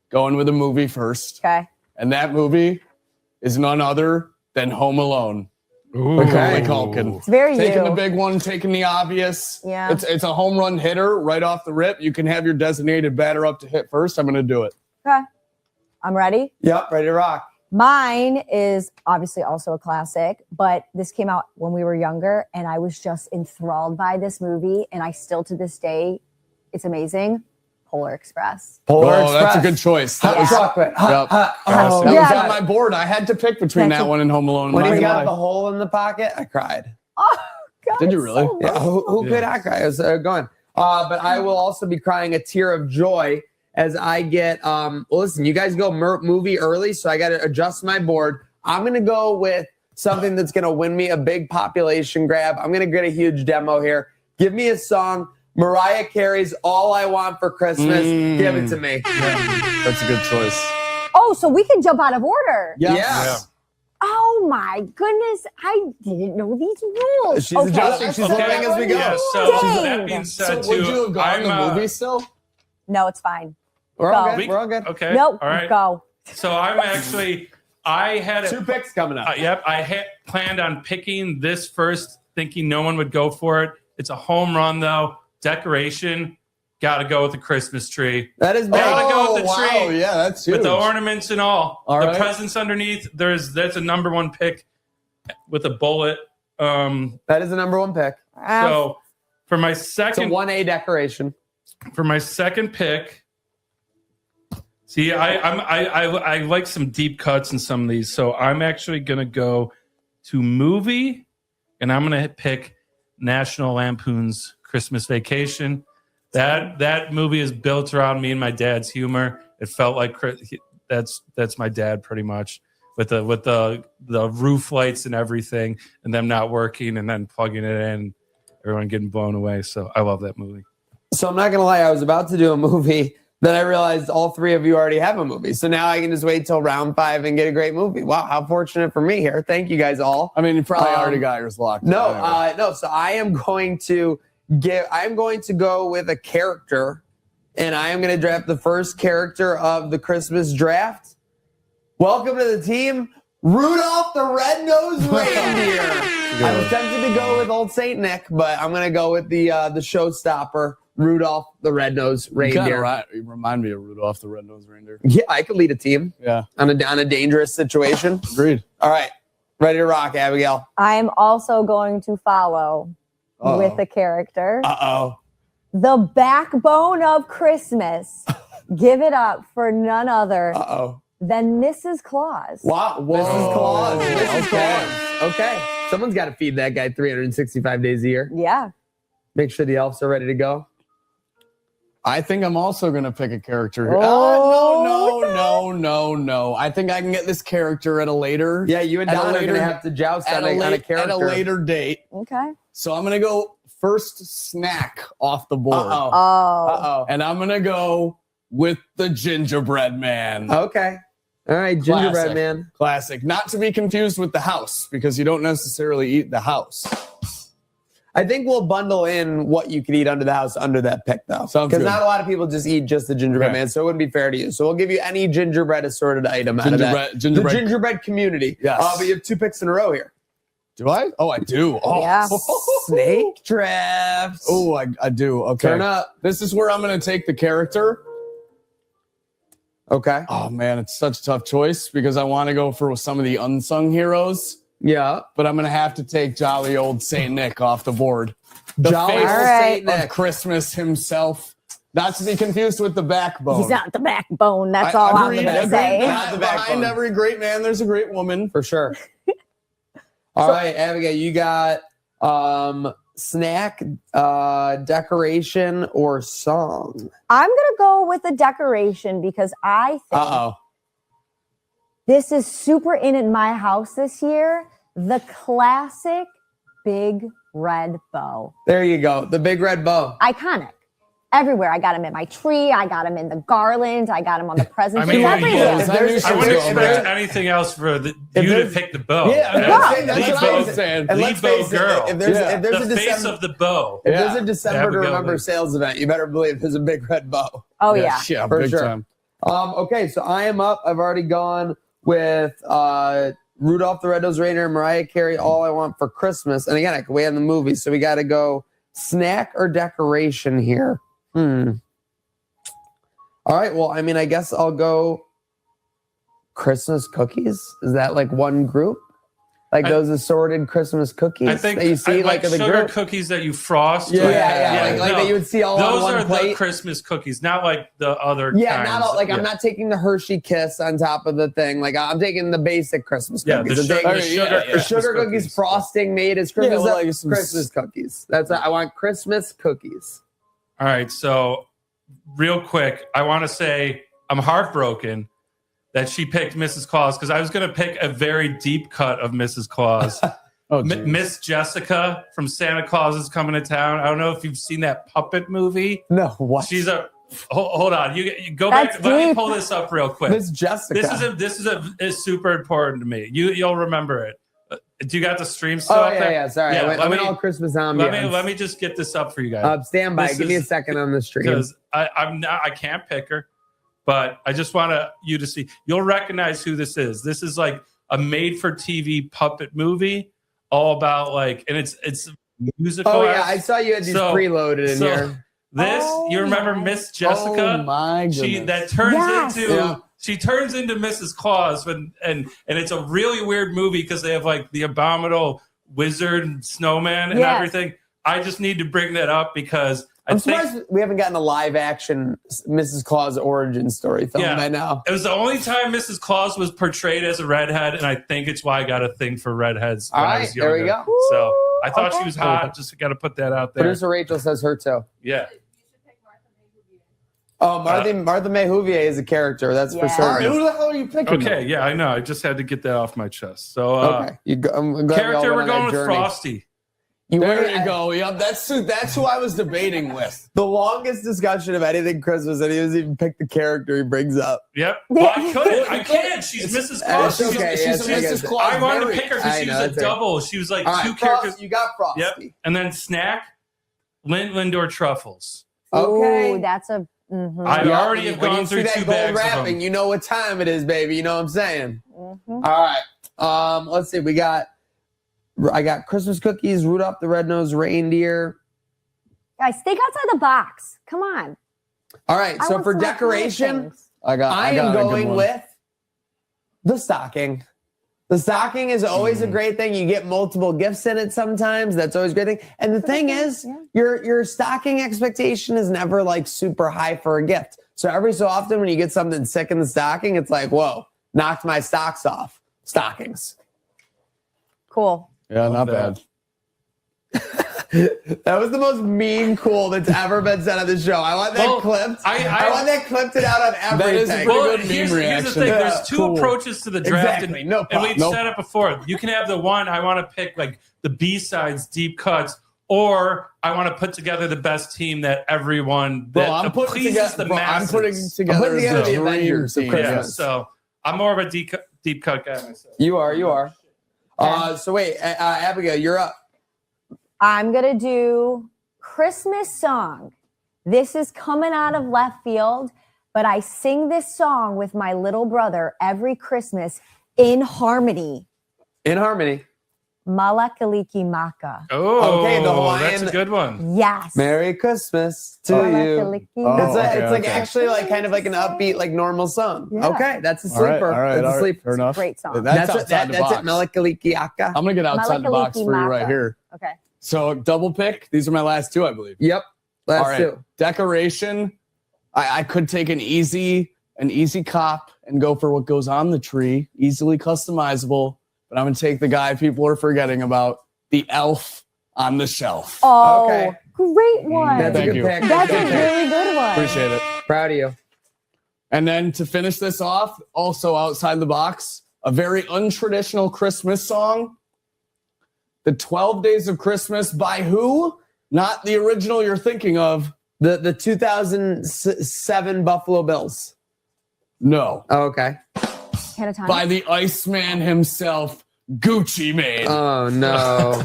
Speaker 14: Going with a movie first.
Speaker 8: Okay.
Speaker 14: And that movie is none other than Home Alone.
Speaker 2: Ooh.
Speaker 14: Okay. Culkin.
Speaker 8: It's very
Speaker 14: taking
Speaker 8: you.
Speaker 14: the big one, taking the obvious.
Speaker 8: Yeah.
Speaker 14: It's a home run hitter right off the rip. You can have your designated batter up to hit first. I'm going to do it.
Speaker 8: Okay. I'm ready.
Speaker 4: Yep, ready to rock.
Speaker 8: Mine is obviously also a classic, but this came out when we were younger, and I was just enthralled by this movie, and I still to this day, it's amazing. Polar Express.
Speaker 5: That's a good choice.
Speaker 14: Hot chocolate.
Speaker 5: Yep.
Speaker 14: Hot.
Speaker 5: That was
Speaker 8: Yeah.
Speaker 5: on my board. I had to pick between that one and Home Alone.
Speaker 4: When
Speaker 5: I'm
Speaker 4: he
Speaker 5: not
Speaker 4: got
Speaker 5: gonna
Speaker 4: the
Speaker 5: lie.
Speaker 4: hole in the pocket, I cried.
Speaker 8: Oh, God.
Speaker 5: Did you really?
Speaker 8: so
Speaker 4: Yeah, who
Speaker 5: Yeah.
Speaker 4: could not cry? It was going. But I will also be crying a tear of joy as I get. Well, listen, you guys go movie early, so I got to adjust my board. I'm going to go with something that's going to win me a big population grab. I'm going to get a huge demo here. Give me a song. Mariah Carey's All I Want for Christmas. Give it to me.
Speaker 5: Yeah, that's a good choice.
Speaker 8: Oh, so we can jump out of order.
Speaker 4: Yes.
Speaker 8: Oh my goodness, I didn't know these rules.
Speaker 4: She's adjusting. She's learning as we go.
Speaker 2: Yeah, so
Speaker 8: Dang.
Speaker 2: that being said,
Speaker 5: So would
Speaker 2: too,
Speaker 5: you have gone
Speaker 2: I'm,
Speaker 5: the movie still?
Speaker 8: No, it's fine.
Speaker 4: We're all
Speaker 8: Go.
Speaker 4: good. We're all good.
Speaker 2: Okay.
Speaker 8: Nope,
Speaker 2: All right.
Speaker 8: go.
Speaker 2: So I'm actually, I had
Speaker 4: Two picks coming up.
Speaker 2: Yep, I had planned on picking this first, thinking no one would go for it. It's a home run though. Decoration, got to go with the Christmas tree.
Speaker 4: That is big.
Speaker 2: Gotta go with the
Speaker 5: wow.
Speaker 2: tree.
Speaker 5: Yeah, that's huge.
Speaker 2: With the ornaments and all.
Speaker 5: All
Speaker 2: the
Speaker 5: right.
Speaker 2: presents underneath. That's a number one pick with a bullet.
Speaker 4: That is the number one pick.
Speaker 2: So for my
Speaker 4: It's a
Speaker 2: second
Speaker 4: 1A decoration.
Speaker 2: for my second pick, see, I like some deep cuts in some of these, so I'm actually gonna go to movie, and I'm gonna pick National Lampoon's Christmas Vacation. That movie is built around me and my dad's humor. It felt like that's my dad pretty much, with the roof lights and everything, and them not working, and then plugging it in, everyone getting blown away. So I love that movie.
Speaker 4: So I'm not gonna lie, I was about to do a movie, then I realized all three of you already have a movie. So now I can just wait till round 5 and get a great movie. Wow, how fortunate for me here. Thank you guys all.
Speaker 5: I mean, you probably already got yours locked.
Speaker 4: No,
Speaker 5: anyway.
Speaker 4: no. So I'm going to go with a character, and I am going to draft the first character of the Christmas draft. Welcome to the team, Rudolph the Red-Nosed Reindeer. I was tempted to go with Old Saint Nick, but I'm going to go with the showstopper, Rudolph the Red-Nosed Reindeer.
Speaker 5: You remind me of Rudolph the Red-Nosed Reindeer.
Speaker 4: Yeah, I could lead a team.
Speaker 5: Yeah.
Speaker 4: On a dangerous situation.
Speaker 5: Agreed.
Speaker 4: All right. Ready to rock, Abigail.
Speaker 8: I'm also going to follow with a character.
Speaker 4: Uh-oh.
Speaker 8: The backbone of Christmas. Give it up for none other than Mrs. Claus.
Speaker 4: Wow. Mrs. Claus. Mrs. Claus. Okay. Someone's got to feed that guy 365 days a year.
Speaker 8: Yeah.
Speaker 4: Make sure the elves are ready to go.
Speaker 5: I think I'm also going to pick a character here.
Speaker 8: Oh,
Speaker 5: No. I think I can get this character at a later.
Speaker 4: Yeah, you and
Speaker 5: at a
Speaker 4: Don are going
Speaker 5: later-
Speaker 4: to have to joust
Speaker 5: at
Speaker 4: on a character.
Speaker 5: At a later date.
Speaker 8: Okay.
Speaker 5: So I'm going to go first snack off the board.
Speaker 8: Oh.
Speaker 5: And I'm going to go with the gingerbread man.
Speaker 4: Okay. All right, gingerbread
Speaker 5: Classic.
Speaker 4: man.
Speaker 5: Classic. Not to be confused with the house, because you don't necessarily eat the house.
Speaker 4: I think we'll bundle in what you could eat under the house under that pick, though.
Speaker 5: Sounds
Speaker 4: Because
Speaker 5: good.
Speaker 4: not a lot of people just eat just the gingerbread
Speaker 5: Okay.
Speaker 4: man, so it wouldn't be fair to you. So we'll give you any gingerbread assorted item out of that.
Speaker 5: Gingerbread.
Speaker 4: The gingerbread community.
Speaker 5: Yes.
Speaker 4: But you have 2 picks in a row here.
Speaker 5: Do I? Oh, I do. Oh.
Speaker 8: Yeah.
Speaker 4: Snake traps.
Speaker 5: Oh, I do. Okay.
Speaker 4: Turn up.
Speaker 5: This is where I'm going to take the character.
Speaker 4: Okay.
Speaker 5: Oh, man, it's such a tough choice because I want to go for some of the unsung heroes,
Speaker 4: Yeah.
Speaker 5: but I'm going to have to take jolly old Saint Nick off the board. The
Speaker 4: Jolly
Speaker 5: face
Speaker 4: old
Speaker 8: All right.
Speaker 4: Saint
Speaker 5: of
Speaker 4: Nick.
Speaker 5: Christmas himself. Not to be confused with the backbone.
Speaker 8: He's not the backbone. That's all I'm
Speaker 5: Agreed,
Speaker 8: going to
Speaker 5: agreed.
Speaker 8: say.
Speaker 4: Not the
Speaker 5: Behind
Speaker 4: backbone.
Speaker 5: every great man, there's a great woman.
Speaker 4: For sure. All right, Abigail, you got snack, decoration, or song?
Speaker 8: I'm going to go with the decoration because I think
Speaker 5: Uh-oh.
Speaker 8: this is super in my house this year. The classic big red bow.
Speaker 4: There you go. The big red bow.
Speaker 8: Iconic. Everywhere. I got him in my tree. I got him in the garland. I got him on the present
Speaker 2: I
Speaker 8: tree.
Speaker 2: mean,
Speaker 8: Everywhere.
Speaker 2: I wouldn't expect anything else for you to pick the bow.
Speaker 4: Yeah, that's what I was saying. And let's
Speaker 2: Lead bow
Speaker 4: face it,
Speaker 2: girl.
Speaker 4: if there's
Speaker 2: the
Speaker 4: a
Speaker 2: face
Speaker 4: December,
Speaker 2: of the bow.
Speaker 4: if there's a December to
Speaker 2: Abigail
Speaker 4: remember
Speaker 2: Lee.
Speaker 4: sales event, you better believe there's a big red bow.
Speaker 8: Oh, yeah.
Speaker 5: Yeah,
Speaker 4: For
Speaker 5: big
Speaker 4: sure.
Speaker 5: time.
Speaker 4: Okay, so I am up. I've already gone with Rudolph the Red-Nosed Reindeer, Mariah Carey, All I Want for Christmas. And again, I could wait on the movie, so we got to go snack or decoration here. All right, well, I mean, I guess I'll go Christmas cookies? Is that like one group? Like those assorted Christmas cookies
Speaker 2: I think
Speaker 4: that you see
Speaker 2: like
Speaker 4: in the
Speaker 2: sugar
Speaker 4: group?
Speaker 2: cookies that you frost.
Speaker 4: Yeah, like that you would see all
Speaker 2: those
Speaker 4: on one
Speaker 2: are
Speaker 4: plate.
Speaker 2: the Christmas cookies, not like the other.
Speaker 4: Yeah,
Speaker 2: kinds.
Speaker 4: not all, like I'm not taking the Hershey Kiss on top of the thing. Like I'm taking the basic Christmas cookies.
Speaker 2: the sugar
Speaker 4: The sugar
Speaker 2: Christmas
Speaker 4: cookies frosting made as Christmas,
Speaker 5: well, like some
Speaker 4: Christmas cookies. That's I want Christmas cookies.
Speaker 2: All right, so real quick, I want to say I'm heartbroken that she picked Mrs. Claus because I was going to pick a very deep cut of Mrs. Claus. Miss Jessica from Santa Claus is Coming to Town. I don't know if you've seen that puppet movie.
Speaker 4: No, what?
Speaker 2: She's a hold on. You go
Speaker 8: That's
Speaker 2: back. Let me
Speaker 8: deep.
Speaker 2: pull this up real quick.
Speaker 4: Miss Jessica.
Speaker 2: This is super important to me. You'll remember it. Do you got the stream still up there?
Speaker 4: Yeah. Sorry, I went all Christmas ambience.
Speaker 2: Let me just get this up for you guys.
Speaker 4: Stand by.
Speaker 2: This
Speaker 4: Give me a
Speaker 2: is-
Speaker 4: second on the stream.
Speaker 2: because I can't pick her, but I just want you to see. You'll recognize who this is. This is like a made-for-TV puppet movie, all about and it's musical.
Speaker 4: Oh yeah, I saw you had these preloaded in here.
Speaker 2: This you remember Miss Jessica?
Speaker 5: Oh my goodness.
Speaker 2: She turns into Mrs. Claus and it's a really weird movie because they have like the abominable wizard and snowman and everything. I just need to bring that up because
Speaker 4: I'm surprised we haven't gotten a live action Mrs. Claus origin story film by now.
Speaker 2: It was the only time Mrs. Claus was portrayed as a redhead, and I think it's why I got a thing for redheads when I was younger.
Speaker 4: There we go.
Speaker 2: So I thought she was hot. Just got to put that out there.
Speaker 4: Producer Rachel says her too.
Speaker 2: Yeah.
Speaker 4: Oh, Martha May Huvier is a character. That's for sure.
Speaker 5: Who the hell are you picking?
Speaker 2: Okay, yeah, I know. I just had to get that off my chest. So,
Speaker 4: Okay. I'm glad we all
Speaker 2: character,
Speaker 4: went
Speaker 2: we're
Speaker 4: on
Speaker 2: going
Speaker 4: that
Speaker 2: with
Speaker 4: journey.
Speaker 2: Frosty.
Speaker 5: There you go. Yep, that's who I was debating with.
Speaker 4: The longest discussion of anything Christmas, and he doesn't even pick the character he brings up.
Speaker 2: Yep. Well, I couldn't. I can't. She's Mrs. Claus.
Speaker 4: It's okay.
Speaker 2: She's Mrs. Claus. I wanted to pick her because she was a double. She was like two characters.
Speaker 4: You got Frosty.
Speaker 2: Yep. And then snack, Lindor truffles.
Speaker 4: Okay.
Speaker 8: Ooh, that's a. Mm-hmm.
Speaker 2: I already have
Speaker 4: when
Speaker 2: gone
Speaker 4: you
Speaker 2: through
Speaker 4: see that
Speaker 2: two
Speaker 4: gold
Speaker 2: bags of
Speaker 4: wrapping,
Speaker 2: them.
Speaker 4: you know what time it is, baby. You know what I'm saying?
Speaker 8: Mm-hmm.
Speaker 4: All right. Let's see. I got Christmas cookies, Rudolph the Red-Nosed Reindeer.
Speaker 8: Guys, think outside the box. Come on.
Speaker 4: All right.
Speaker 8: I
Speaker 4: So
Speaker 8: want
Speaker 4: for
Speaker 8: some
Speaker 4: decoration,
Speaker 8: things.
Speaker 4: I am
Speaker 5: a good
Speaker 4: going
Speaker 5: one.
Speaker 4: with the stocking. The stocking is always a great thing. You get multiple gifts in it sometimes. That's always a great thing. And the thing is, your stocking expectation is never like super high for a gift. So every so often when you get something sick in the stocking, it's like, whoa, knocked my stocks off. Stockings.
Speaker 8: Cool.
Speaker 5: Yeah, not bad.
Speaker 4: That was the most mean cool that's ever been said on the show. I want that clipped. I want that clipped it out on everything.
Speaker 5: That is a pretty good meme
Speaker 2: here's the
Speaker 5: reaction.
Speaker 2: thing.
Speaker 5: Yeah,
Speaker 2: There's two
Speaker 5: cool.
Speaker 2: approaches to the draft,
Speaker 4: Exactly. No
Speaker 2: and
Speaker 4: problem.
Speaker 2: we've
Speaker 5: Nope.
Speaker 2: said it before. You can have the one I want to pick like the B-sides, deep cuts, or I want to put together the best team that everyone that
Speaker 5: I'm putting
Speaker 2: pleases
Speaker 5: together.
Speaker 2: the
Speaker 5: Bro, I'm
Speaker 2: masses.
Speaker 5: putting together
Speaker 4: the
Speaker 5: the
Speaker 4: Avengers of
Speaker 5: dream
Speaker 2: Yeah,
Speaker 5: team.
Speaker 4: Christmas.
Speaker 2: so I'm more of a deep cut guy myself.
Speaker 4: You are. So wait, Abigail, you're up.
Speaker 8: I'm going to do Christmas song. This is coming out of left field, but I sing this song with my little brother every Christmas in harmony.
Speaker 4: In harmony.
Speaker 8: Malakaliki Maka.
Speaker 2: Oh,
Speaker 4: Okay, the Hawaiian-
Speaker 2: that's a good one.
Speaker 8: Yes.
Speaker 4: Merry Christmas to
Speaker 8: Malakaliki
Speaker 4: you.
Speaker 8: Maka.
Speaker 4: It's like actually like kind of like an upbeat, like normal song.
Speaker 8: Yeah.
Speaker 4: Okay, that's a
Speaker 5: All right,
Speaker 4: sleeper.
Speaker 5: all right,
Speaker 4: That's
Speaker 5: all
Speaker 4: a
Speaker 5: right.
Speaker 4: sleeper.
Speaker 5: Fair enough.
Speaker 8: Great song.
Speaker 5: That's
Speaker 4: it.
Speaker 5: outside the
Speaker 4: That's it.
Speaker 5: box.
Speaker 4: Malakaliki Aka.
Speaker 5: I'm gonna get outside the box for you right here.
Speaker 8: Okay.
Speaker 5: So double pick. These are my last two, I believe.
Speaker 4: Yep. Last
Speaker 5: All right.
Speaker 4: two.
Speaker 5: Decoration. I could take an easy cop and go for what goes on the tree, easily customizable. But I'm gonna take the guy people are forgetting about, the elf on the shelf.
Speaker 8: Oh,
Speaker 4: Okay.
Speaker 8: great one.
Speaker 4: That's a
Speaker 5: Thank
Speaker 4: good
Speaker 5: you.
Speaker 4: pick.
Speaker 8: That's a
Speaker 4: Good pick.
Speaker 8: really good one.
Speaker 5: Appreciate it.
Speaker 4: Proud of you.
Speaker 5: And then to finish this off, also outside the box, a very untraditional Christmas song. The 12 Days of Christmas by who? Not the original you're thinking of.
Speaker 4: The 2007 Buffalo Bills.
Speaker 5: No.
Speaker 4: Oh, okay.
Speaker 8: Can of time?
Speaker 5: By the Iceman himself, Gucci Mane.
Speaker 4: Oh no.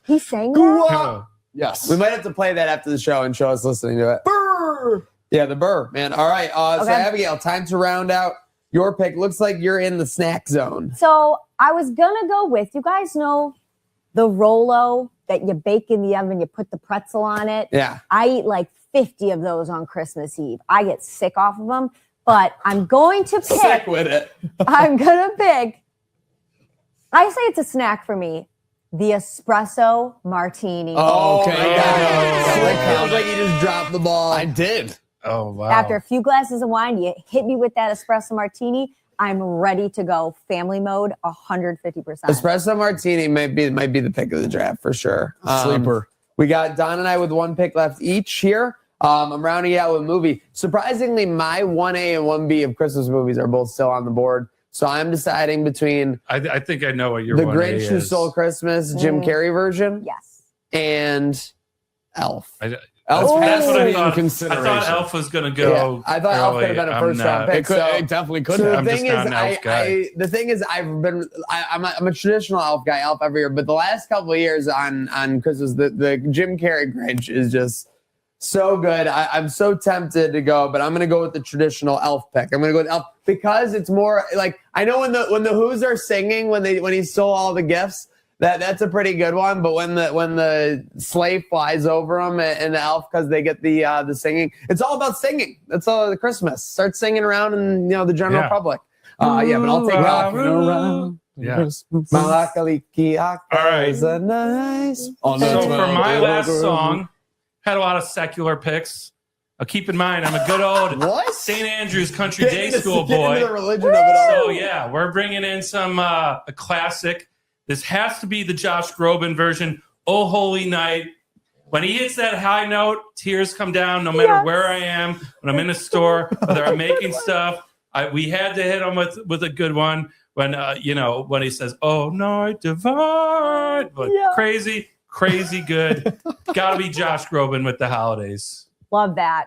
Speaker 8: He sang that?
Speaker 5: Yes.
Speaker 4: We might have to play that after the show and show us listening to it.
Speaker 5: Burr.
Speaker 4: Yeah, the burr, man. All right. So
Speaker 8: Okay.
Speaker 4: Abigail, time to round out your pick. Looks like you're in the snack zone.
Speaker 8: So I was gonna go with, you guys know the Rolo that you bake in the oven, you put the pretzel on it.
Speaker 4: Yeah.
Speaker 8: I eat like 50 of those on Christmas Eve. I get sick off of them, but I'm going to pick.
Speaker 4: Stick with it.
Speaker 8: I'm going to pick. I say it's a snack for me. The espresso martini.
Speaker 4: Oh, my God. Slick feels like you just dropped the ball.
Speaker 5: I did.
Speaker 2: Oh, wow.
Speaker 8: After a few glasses of wine, you hit me with that espresso martini. I'm ready to go. Family mode, 150%.
Speaker 4: Espresso martini might be the pick of the draft for sure.
Speaker 5: Sleeper.
Speaker 4: We got Don and I with one pick left each here. I'm rounding it out with a movie. Surprisingly, my 1A and 1B of Christmas movies are both still on the board. So I'm deciding between
Speaker 2: I think I know what your
Speaker 4: The
Speaker 2: 1A
Speaker 4: Grinch Who
Speaker 2: is.
Speaker 4: Stole Christmas, Jim Carrey version.
Speaker 8: Yes.
Speaker 4: And Elf.
Speaker 2: That's
Speaker 4: Elf
Speaker 2: what
Speaker 4: has to
Speaker 2: I
Speaker 4: be in
Speaker 2: thought. I
Speaker 4: consideration.
Speaker 2: thought Elf was going to go.
Speaker 4: Yeah, I thought Elf could have been a first round pick.
Speaker 5: It definitely could
Speaker 4: So
Speaker 5: have.
Speaker 4: the
Speaker 2: I'm
Speaker 4: thing
Speaker 2: just
Speaker 4: is,
Speaker 2: not an Elf guy.
Speaker 4: the thing is, I'm a traditional Elf guy, Elf every year. But the last couple of years on Christmas, the Jim Carrey Grinch is just so good. I'm so tempted to go, but I'm going to go with the traditional Elf pick. I'm going to go with Elf because it's more like I know when the Who's are singing when he stole all the gifts. That's a pretty good one, but when the sleigh flies over them and the elf because they get the singing, it's all about singing. That's all the Christmas. Start singing around and the general public. But I'll take Elf.
Speaker 2: Yeah.
Speaker 4: Malakaliki is a nice.
Speaker 2: So for my last song, had a lot of secular picks. Keep in mind, I'm a good old St. Andrew's Country Day School boy.
Speaker 4: Into the religion of it all.
Speaker 2: So yeah, we're bringing in some a classic. This has to be the Josh Groban version. Oh, Holy Night. When he hits that high note, tears come down no matter where I am. When I'm in a store, whether I'm making stuff, we had to hit him with a good one. When when he says, "Oh, night divine," but crazy good. Got to be Josh Groban with the holidays.
Speaker 8: Love that.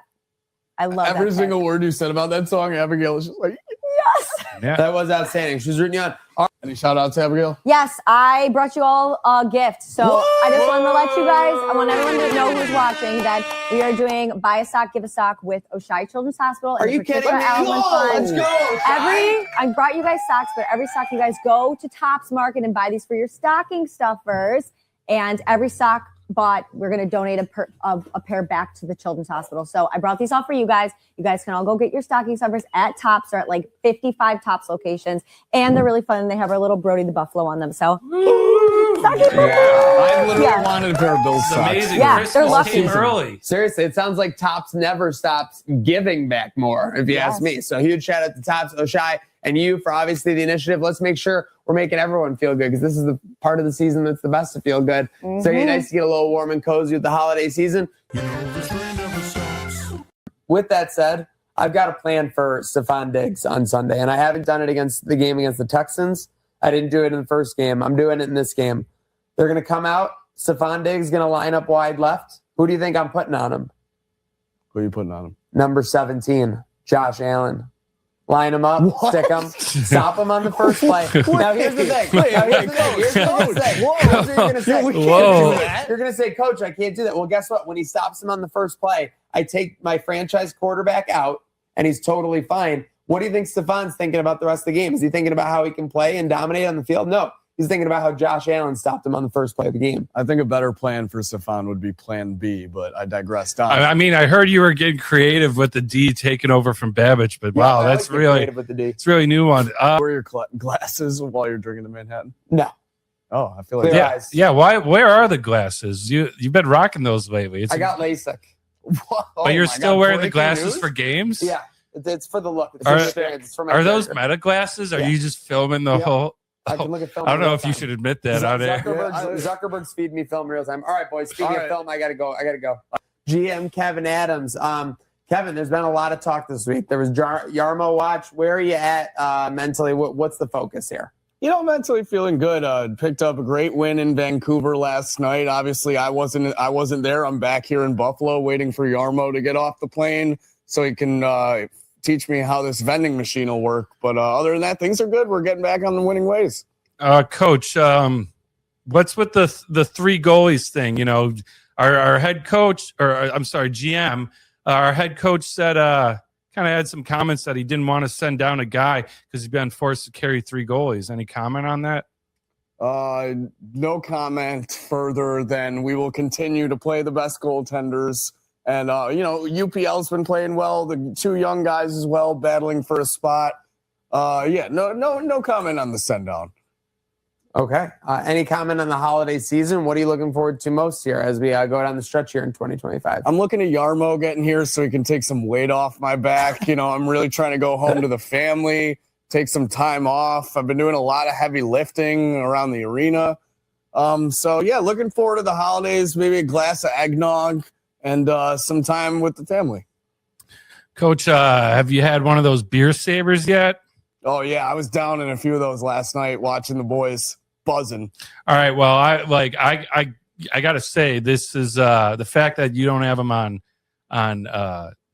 Speaker 8: I love
Speaker 5: Every
Speaker 8: that.
Speaker 5: single word you said about that song, Abigail is just like,
Speaker 8: Yes.
Speaker 2: Yeah.
Speaker 4: That was outstanding. She's rooting you on.
Speaker 5: Any shout outs, Abigail?
Speaker 8: Yes, I brought you all a gift. So I just wanted to let you guys, I want everyone to know who's watching that we are doing Buy a Sock, Give a Sock with Oshai Children's Hospital.
Speaker 4: Are you kidding me? Let's go, Oshai.
Speaker 8: I brought you guys socks, but every sock you guys go to Tops Market and buy these for your stocking stuffers. And every sock bought, we're going to donate a pair back to the Children's Hospital. So I brought these all for you guys. You guys can all go get your stocking stuffers at Tops. They're at like 55 Tops locations. And they're really fun. And they have our little Brody the Buffalo on them. So
Speaker 5: I literally wanted a pair of Bill's socks.
Speaker 2: Amazing.
Speaker 8: Yeah,
Speaker 2: Christmas
Speaker 8: they're lucky.
Speaker 2: came early.
Speaker 4: Seriously, it sounds like Tops never stops giving back more, if you ask me. So huge shout out to Tops, Oshai, and you for obviously the initiative. Let's make sure we're making everyone feel good because this is the part of the season that's the best to feel good. So it's nice to get a little warm and cozy with the holiday season. With that said, I've got a plan for Stephon Diggs on Sunday, and I haven't done it against the game against the Texans. I didn't do it in the first game. I'm doing it in this game. They're going to come out. Stephon Diggs is going to line up wide left. Who do you think I'm putting on him?
Speaker 5: Who are you putting on him?
Speaker 4: Number 17, Josh Allen. Line him up, stick him, stop him on the first play. Now here's the thing. Here's what you're going to say. You're going to say, Coach, I can't do that. Well, guess what? When he stops him on the first play, I take my franchise quarterback out, and he's totally fine. What do you think Stephon's thinking about the rest of the game? Is he thinking about how he can play and dominate on the field? No. He's thinking about how Josh Allen stopped him on the first play of the game.
Speaker 5: I think a better plan for Stephon would be plan B, but I digress. Don.
Speaker 2: I mean, I heard you were getting creative with the D taking over from Babbage, but wow, that's really
Speaker 4: with the D.
Speaker 2: it's really new one.
Speaker 5: Wear your glasses while you're drinking the Manhattan.
Speaker 4: No.
Speaker 5: Oh, I feel like
Speaker 2: yeah. Why? Where are the glasses? You've been rocking those lately.
Speaker 4: I got LASIK.
Speaker 2: But you're still wearing the glasses for games?
Speaker 4: Yeah. It's for the look. It's for the experience. It's for my
Speaker 2: are those
Speaker 4: character.
Speaker 2: meta glasses? Are you just filming the whole?
Speaker 4: I can look at film.
Speaker 2: I don't know
Speaker 4: real
Speaker 2: if you
Speaker 4: time.
Speaker 2: should admit that on air.
Speaker 4: Zuckerberg's feeding me film real time. All right, boys. Speaking of film, I gotta go. GM Kevin Adams. Kevin, there's been a lot of talk this week. There was Yarmo watch. Where are you at mentally? What's the focus here?
Speaker 5: Mentally feeling good. Picked up a great win in Vancouver last night. Obviously, I wasn't there. I'm back here in Buffalo waiting for Yarmo to get off the plane so he can teach me how this vending machine will work. But other than that, things are good. We're getting back on the winning ways.
Speaker 2: Coach, what's with the three goalies thing? You know, our head coach, or I'm sorry, GM, our head coach said kind of had some comments that he didn't want to send down a guy because he's been forced to carry three goalies. Any comment on that?
Speaker 5: No comment further than we will continue to play the best goaltenders
Speaker 9: And, UPL's been playing well. The two young guys as well, battling for a spot. No comment on the send-down.
Speaker 4: Okay. Any comment on the holiday season? What are you looking forward to most here as we go down the stretch here in 2025?
Speaker 9: I'm looking at Yarmo getting here so he can take some weight off my back. I'm really trying to go home to the family, take some time off. I've been doing a lot of heavy lifting around the arena. Looking forward to the holidays, maybe a glass of eggnog and some time with the family.
Speaker 2: Coach, have you had one of those beer sabers yet?
Speaker 9: Oh, yeah. I was down in a few of those last night watching the boys buzzing.
Speaker 2: All right. Well, I got to say, this is the fact that you don't have them on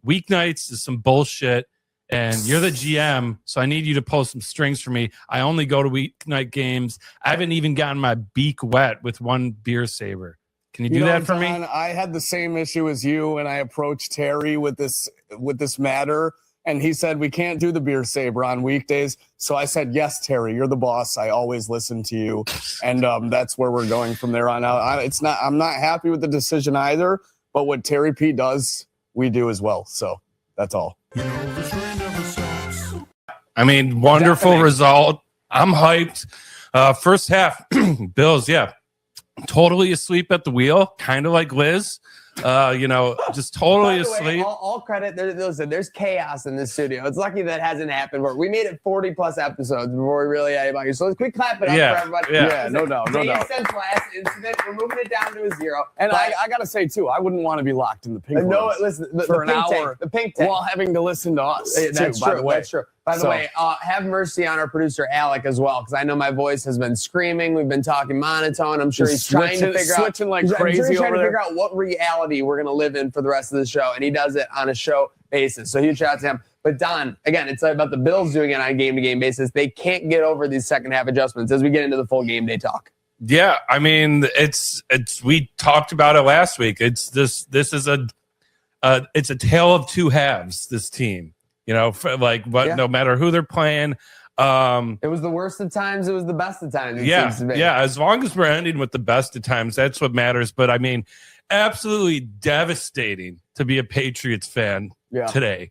Speaker 2: weeknights is some bullshit. And you're the GM, so I need you to pull some strings for me. I only go to weeknight games. I haven't even gotten my beak wet with one beer saber. Can you do that for me?
Speaker 9: I had the same issue as you, and I approached Terry with this matter, and he said we can't do the beer saber on weekdays. So I said, yes, Terry, you're the boss. I always listen to you, and that's where we're going from there on out. I'm not happy with the decision either, but what Terry P does, we do as well. So that's all.
Speaker 2: I mean, wonderful result. I'm hyped. First half, Bills, totally asleep at the wheel, kind of like Liz. Just totally
Speaker 4: By the way,
Speaker 2: asleep.
Speaker 4: all credit. There's chaos in this studio. It's lucky that hasn't happened. We made it 40 plus episodes before we really had anybody. So let's quick clap it up for everybody.
Speaker 9: Yeah, no doubt.
Speaker 4: Since last incident, we're moving it down to a 0.
Speaker 9: And I got to say, too, I wouldn't want to be locked in the pink rooms for an hour
Speaker 4: the pink tank.
Speaker 9: while having to listen to us,
Speaker 4: That's
Speaker 9: too,
Speaker 4: true.
Speaker 9: by the way.
Speaker 4: That's true. By the way, have mercy on our producer, Alec, as well, because I know my voice has been screaming. We've been talking monotone. I'm sure he's trying to figure out.
Speaker 9: Switching like crazy
Speaker 4: he's trying
Speaker 9: over
Speaker 4: to
Speaker 9: there.
Speaker 4: figure out what reality we're going to live in for the rest of the show, and he does it on a show basis. So huge shout out to him. But Don, again, it's about the Bills doing it on a game-to-game basis. They can't get over these second half adjustments as we get into the full game day talk.
Speaker 2: Yeah, I mean, it's we talked about it last week. This is it's a tale of two halves, this team. No matter who they're playing.
Speaker 4: It was the worst of times. It was the best of times.
Speaker 2: As long as we're ending with the best of times, that's what matters. But I mean, absolutely devastating to be a Patriots fan today.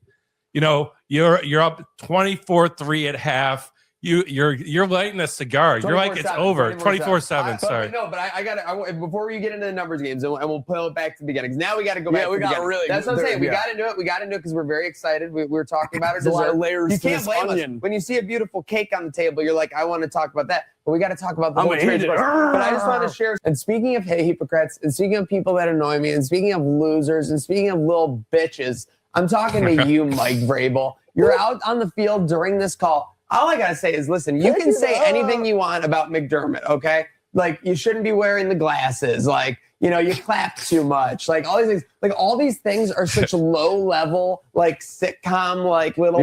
Speaker 2: You're up 24-3 at half. You're lighting a cigar. You're like, it's over. 24/7. Sorry.
Speaker 4: No, but I got to, before we get into the numbers games, and we'll pull it back to the beginning. Now we got to go back to the beginning. That's what I'm saying. We got into it. We got into it because we're very excited. We were talking about it.
Speaker 9: There's a lot of layers
Speaker 4: you
Speaker 9: to
Speaker 4: can't
Speaker 9: this
Speaker 4: blame
Speaker 9: onion.
Speaker 4: us. When you see a beautiful cake on the table, you're like, I want to talk about that. But we got to talk about the whole trade. But I just want to share. And speaking of hypocrites, and speaking of people that annoy me, and speaking of losers, and speaking of little bitches, I'm talking to you, Mike Vrabel. You're out on the field during this call. All I got to say is, listen, you can say anything you want about McDermott, okay? Like, you shouldn't be wearing the glasses. Like, you clap too much. Like, all these things. Like, all these things are such low-level, like, sitcom, like, little,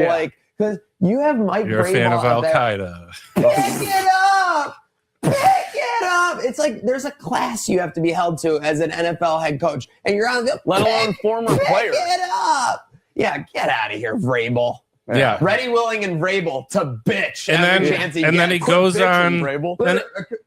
Speaker 4: because you have Mike
Speaker 2: You're
Speaker 4: Vrabel
Speaker 2: a fan of Al
Speaker 4: there.
Speaker 2: Qaeda.
Speaker 4: Pick it up! Pick it up! It's like there's a class you have to be held to as an NFL head coach. And you're on the
Speaker 9: let alone former player.
Speaker 4: Pick it up! Yeah, get out of here, Vrabel.
Speaker 2: Yeah.
Speaker 4: Ready, willing, and Vrabel to bitch.
Speaker 2: And then he goes on.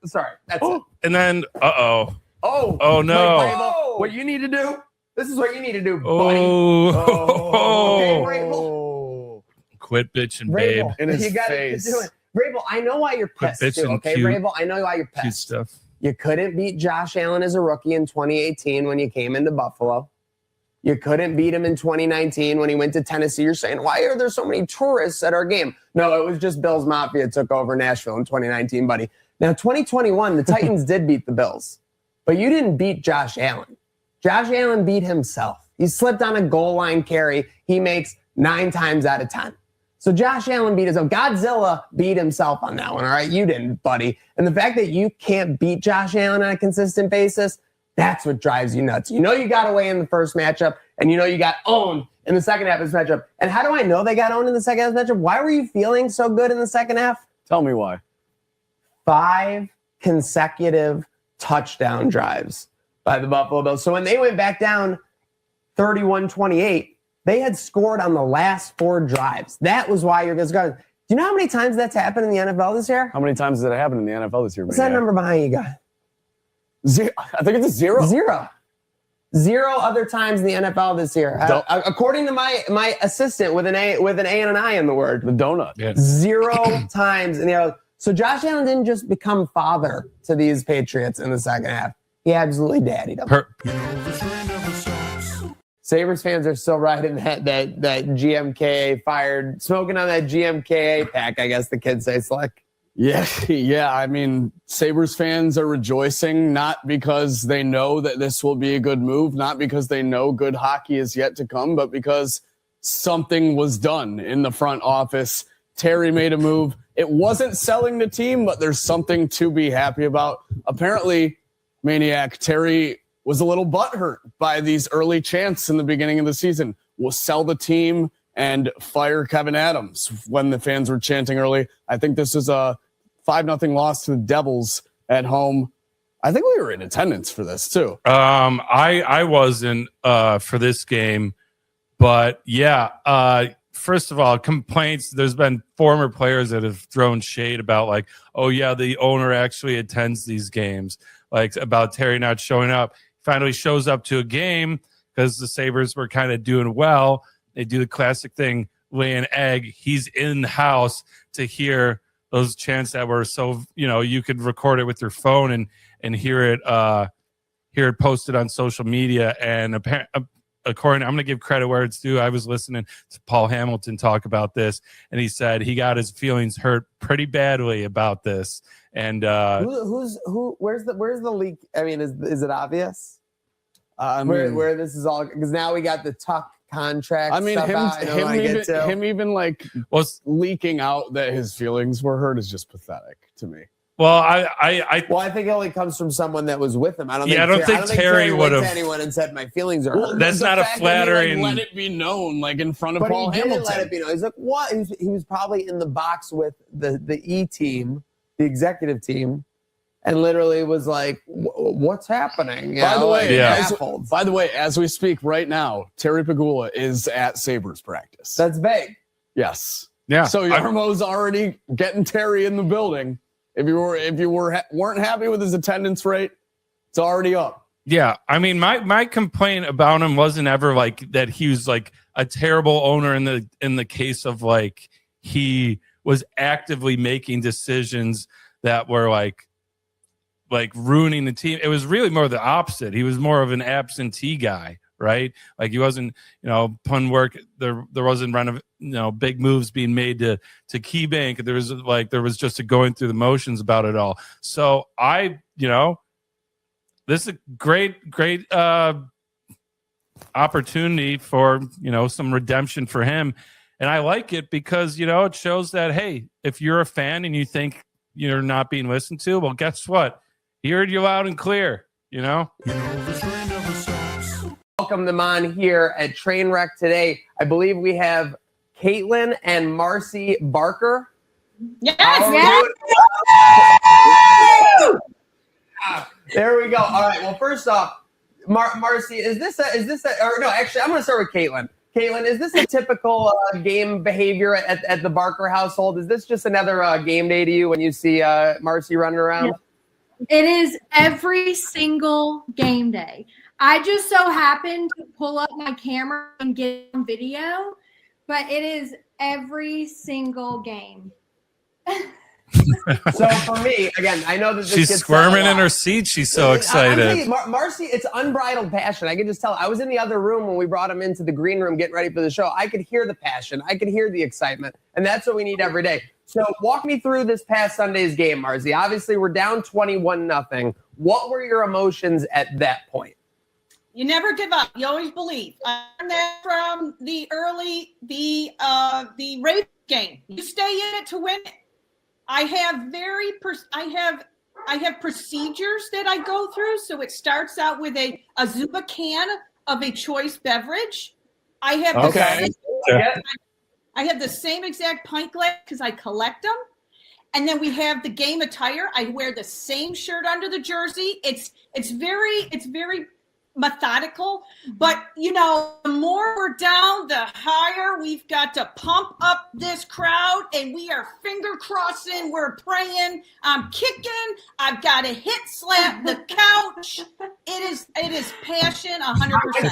Speaker 4: Sorry, that's it.
Speaker 2: And then,
Speaker 4: Oh
Speaker 2: no.
Speaker 4: Mike Vrabel, what you need to do? This is what you need to do, buddy. Okay, Vrabel.
Speaker 2: Quit bitching, babe.
Speaker 9: In his
Speaker 4: You got to
Speaker 9: face.
Speaker 4: do it. Vrabel, I know why you're
Speaker 2: Quit
Speaker 4: pissed too,
Speaker 2: bitching,
Speaker 4: okay,
Speaker 2: cute-
Speaker 4: Vrabel? I know why you're
Speaker 2: Cute
Speaker 4: pissed.
Speaker 2: stuff.
Speaker 4: You couldn't beat Josh Allen as a rookie in 2018 when you came into Buffalo. You couldn't beat him in 2019 when he went to Tennessee. You're saying, why are there so many tourists at our game? No, it was just Bills Mafia took over Nashville in 2019, buddy. Now, 2021, the Titans did beat the Bills, but you didn't beat Josh Allen. Josh Allen beat himself. He slipped on a goal line carry he makes 9 times out of 10. So Josh Allen beat himself. Godzilla beat himself on that one, all right? You didn't, buddy. And the fact that you can't beat Josh Allen on a consistent basis, that's what drives you nuts. You know you got away in the first matchup, and you know you got owned in the second half of this matchup. And how do I know they got owned in the second half of this matchup? Why were you feeling so good in the second half?
Speaker 9: Tell me why.
Speaker 4: 5 consecutive touchdown drives by the Buffalo Bills. So when they went back down 31-28, they had scored on the last 4 drives. That was why you're just going. Do you know how many times that's happened in the NFL this year?
Speaker 9: How many times did it happen in the NFL this year?
Speaker 4: What's that number behind you, guy?
Speaker 9: 0. I think it's a 0.
Speaker 4: 0. 0 other times in the NFL this year. According to my assistant with an A and an I in the word.
Speaker 5: The donut.
Speaker 2: Yeah.
Speaker 4: 0 times in the NFL. So Josh Allen didn't just become father to these Patriots in the second half. He absolutely daddied them. Sabres fans are still riding that GMKA fired, smoking on that GMKA pack, I guess the kids say, Slick.
Speaker 5: Yeah. I mean, Sabres fans are rejoicing not because they know that this will be a good move, not because they know good hockey is yet to come, but because something was done in the front office. Terry made a move. It wasn't selling the team, but there's something to be happy about. Apparently, Maniac, Terry was a little butthurt by these early chants in the beginning of the season. We'll sell the team and fire Kevin Adams when the fans were chanting early. I think this is a 5-0 loss to the Devils at home. I think we were in attendance for this too.
Speaker 2: I wasn't for this game, but yeah. First of all, complaints. There's been former players that have thrown shade about like, oh yeah, the owner actually attends these games, like about Terry not showing up. Finally shows up to a game because the Sabres were kind of doing well. They do the classic thing, lay an egg. He's in the house to hear those chants that were so, you could record it with your phone and hear it posted on social media. And according, I'm going to give credit where it's due. I was listening to Paul Hamilton talk about this, and he said he got his feelings hurt pretty badly about this. And
Speaker 4: where's the leak? I mean, is it obvious? Where this is all, because now we got the Tuck contract.
Speaker 5: I mean, him even like leaking out that his feelings were hurt is just pathetic to me.
Speaker 2: Well, I
Speaker 4: think it only comes from someone that was with him. I don't think
Speaker 2: Terry would have.
Speaker 4: Anyone and said my feelings are hurt.
Speaker 2: That's not a flattering.
Speaker 5: Let it be known, like in front of
Speaker 4: but
Speaker 5: Paul
Speaker 4: he
Speaker 5: Hamilton.
Speaker 4: Didn't let it be known. He's like, what? He was probably in the box with the E team, the executive team, and literally was like, "What's happening?"
Speaker 5: By the way, as we speak right now, Terry Pegula is at Sabres practice.
Speaker 4: That's vague.
Speaker 5: Yes.
Speaker 2: Yeah.
Speaker 5: So Yarmo's already getting Terry in the building. If you weren't happy with his attendance rate, it's already up.
Speaker 2: Yeah, I mean, my complaint about him wasn't ever like that he was like a terrible owner in the case of like he was actively making decisions that were like ruining the team. It was really more the opposite. He was more of an absentee guy, right? Like he wasn't, pun work. There wasn't big moves being made to Key Bank. There was just a going through the motions about it all. So this is a great opportunity for some redemption for him, and I like it because it shows that hey, if you're a fan and you think you're not being listened to, well, guess what? He heard you loud and clear.
Speaker 4: Welcome them on here at Trainwreck today. I believe we have Caitlin and Marcy Barker.
Speaker 11: Yes.
Speaker 4: There we go. All right. Well, first off, Marcy, is this or no? Actually, I'm going to start with Caitlin. Caitlin, is this a typical game behavior at the Barker household? Is this just another game day to you when you see Marcy running around?
Speaker 11: Yeah. It is every single game day. I just so happened to pull up my camera and get on video, but it is every single game.
Speaker 4: So for me, again, I know that this
Speaker 2: she's
Speaker 4: gets
Speaker 2: squirming in her seat. She's so excited.
Speaker 4: Marcy, it's unbridled passion. I can just tell. I was in the other room when we brought him into the green room getting ready for the show. I could hear the passion. I could hear the excitement. And that's what we need every day. So walk me through this past Sunday's game, Marcy. Obviously, we're down 21-0. What were your emotions at that point?
Speaker 22: You never give up. You always believe. I learned that from the Ravens game. You stay in it to win it. I have I have procedures that I go through. So it starts out with a Zuba can of a choice beverage. I have I have the same exact pint glass because I collect them. And then we have the game attire. I wear the same shirt under the jersey. It's very methodical. But the more we're down, the higher we've got to pump up this crowd, and we are finger crossing. We're praying. I'm kicking. I've got to hit slap the couch. It is passion 100%.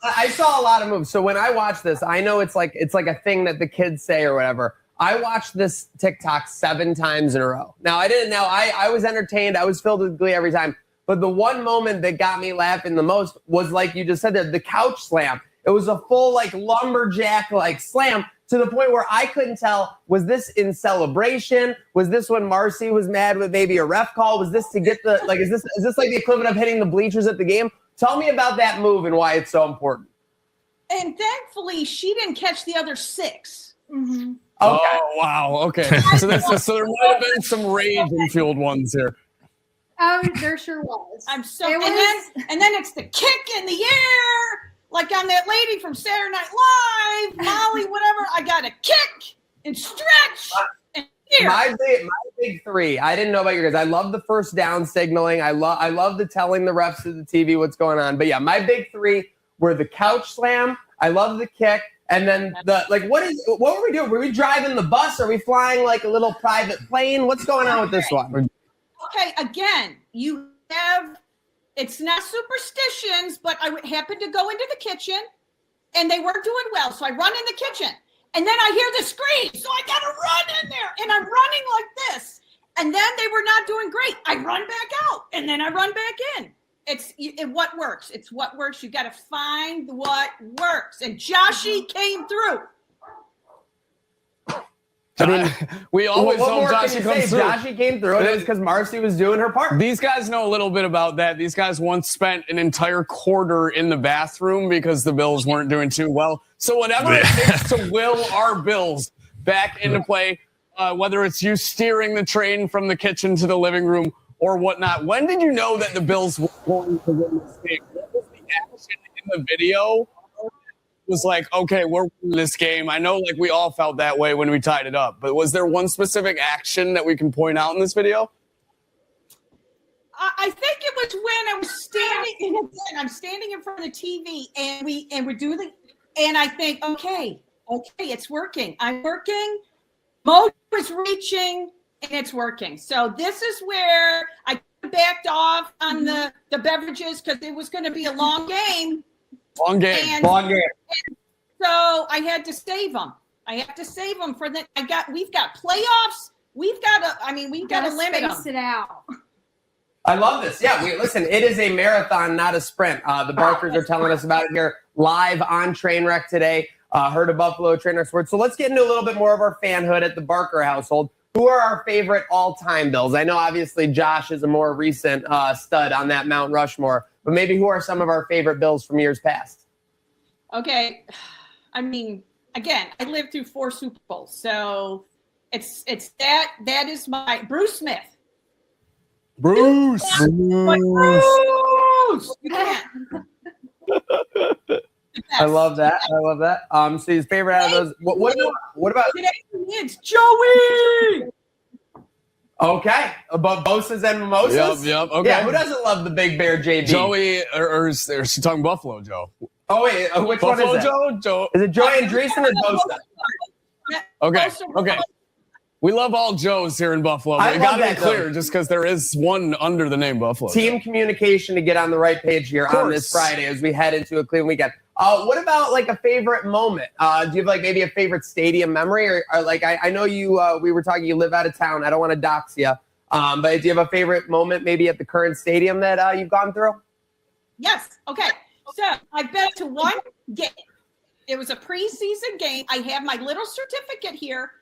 Speaker 4: I saw a lot of moves. So when I watch this, I know it's like a thing that the kids say or whatever. I watched this TikTok 7 times in a row. Now I was entertained. I was filled with glee every time. But the one moment that got me laughing the most was, like you just said, the couch slam. It was a full like lumberjack like slam to the point where I couldn't tell, was this in celebration? Was this when Marcy was mad with maybe a ref call? Was this to get the like? Is this like the equivalent of hitting the bleachers at the game? Tell me about that move and why it's so important.
Speaker 22: And thankfully, she didn't catch the other 6.
Speaker 11: Mm-hmm.
Speaker 4: Okay.
Speaker 5: Oh wow. Okay. So there might have been some rage-fueled ones here.
Speaker 11: Oh, there sure was.
Speaker 22: I'm so, and then it's the kick in the air, like on that lady from Saturday Night Live, Molly, whatever. I got to kick and stretch and here.
Speaker 4: My big 3. I didn't know about your guys. I love the first down signaling. I love the telling the refs of the TV what's going on. But yeah, my big 3 were the couch slam. I love the kick. And then what were we doing? Were we driving the bus? Are we flying like a little private plane? What's going on with this one?
Speaker 22: Okay, again, it's not superstitions, but I happened to go into the kitchen and they weren't doing well. So I run in the kitchen and then I hear the scream. So I got to run in there and I'm running like this. And then they were not doing great. I run back out and then I run back in. It's what works. It's what works. You got to find what works. And Joshy came through.
Speaker 5: I mean, we always hope Joshy comes through.
Speaker 4: Joshy came through, and it was because Marcy was doing her part.
Speaker 5: These guys know a little bit about that. These guys once spent an entire quarter in the bathroom because the Bills weren't doing too well. So whatever it takes to will our Bills back into play, whether it's you steering the train from the kitchen to the living room or whatnot. When did you know that the Bills were going to win this game? What was the action in the video? Was like, okay, we're winning this game. I know, like, we all felt that way when we tied it up. But was there one specific action that we can point out in this video?
Speaker 22: I think it was when I was standing. I'm standing in front of the TV, and we're doing the. And I think, okay, it's working. I'm working. Mo is reaching, and it's working. So this is where I backed off on the beverages because it was going to be a long game.
Speaker 5: Long game.
Speaker 22: So I had to save them. I have to save them for the. We've got playoffs. We've got to limit them.
Speaker 11: Space it out.
Speaker 4: I love this. Yeah, listen, it is a marathon, not a sprint. The Barkers are telling us about it here live on Trainwreck today. Heard of Buffalo Trainwreck Sports. So let's get into a little bit more of our fanhood at the Barker household. Who are our favorite all-time Bills? I know obviously Josh is a more recent stud on that Mount Rushmore, but maybe who are some of our favorite Bills from years past?
Speaker 22: Okay, I mean, again, I lived through 4 Super Bowls, so it's that is my Bruce Smith.
Speaker 5: Bruce.
Speaker 22: You can't.
Speaker 4: I love that. So his favorite out of those. What about?
Speaker 22: It's Joey.
Speaker 4: Okay, about Bosa's and Mimosas.
Speaker 5: Yep. Okay.
Speaker 4: Yeah, who doesn't love the Big Bear JB?
Speaker 5: Joey, or is she talking Buffalo Joe?
Speaker 4: Oh wait, which
Speaker 5: Buffalo
Speaker 4: one is it?
Speaker 5: Joe?
Speaker 4: Is it Joey Andreessen or Bosa?
Speaker 5: Okay. We love all Joes here in Buffalo.
Speaker 4: I
Speaker 5: It
Speaker 4: love
Speaker 5: got to be
Speaker 4: that,
Speaker 5: clear,
Speaker 4: though.
Speaker 5: just because there is one under the name Buffalo.
Speaker 4: Team communication to get on the right page here on this Friday as we head into a Cleveland weekend. What about like a favorite moment? Do you have like maybe a favorite stadium memory, or like I know you? We were talking. You live out of town. I don't want to dox you, but do you have a favorite moment maybe at the current stadium that you've gone through?
Speaker 22: Yes. Okay. So I've been to one game. It was a preseason game. I have my little certificate here.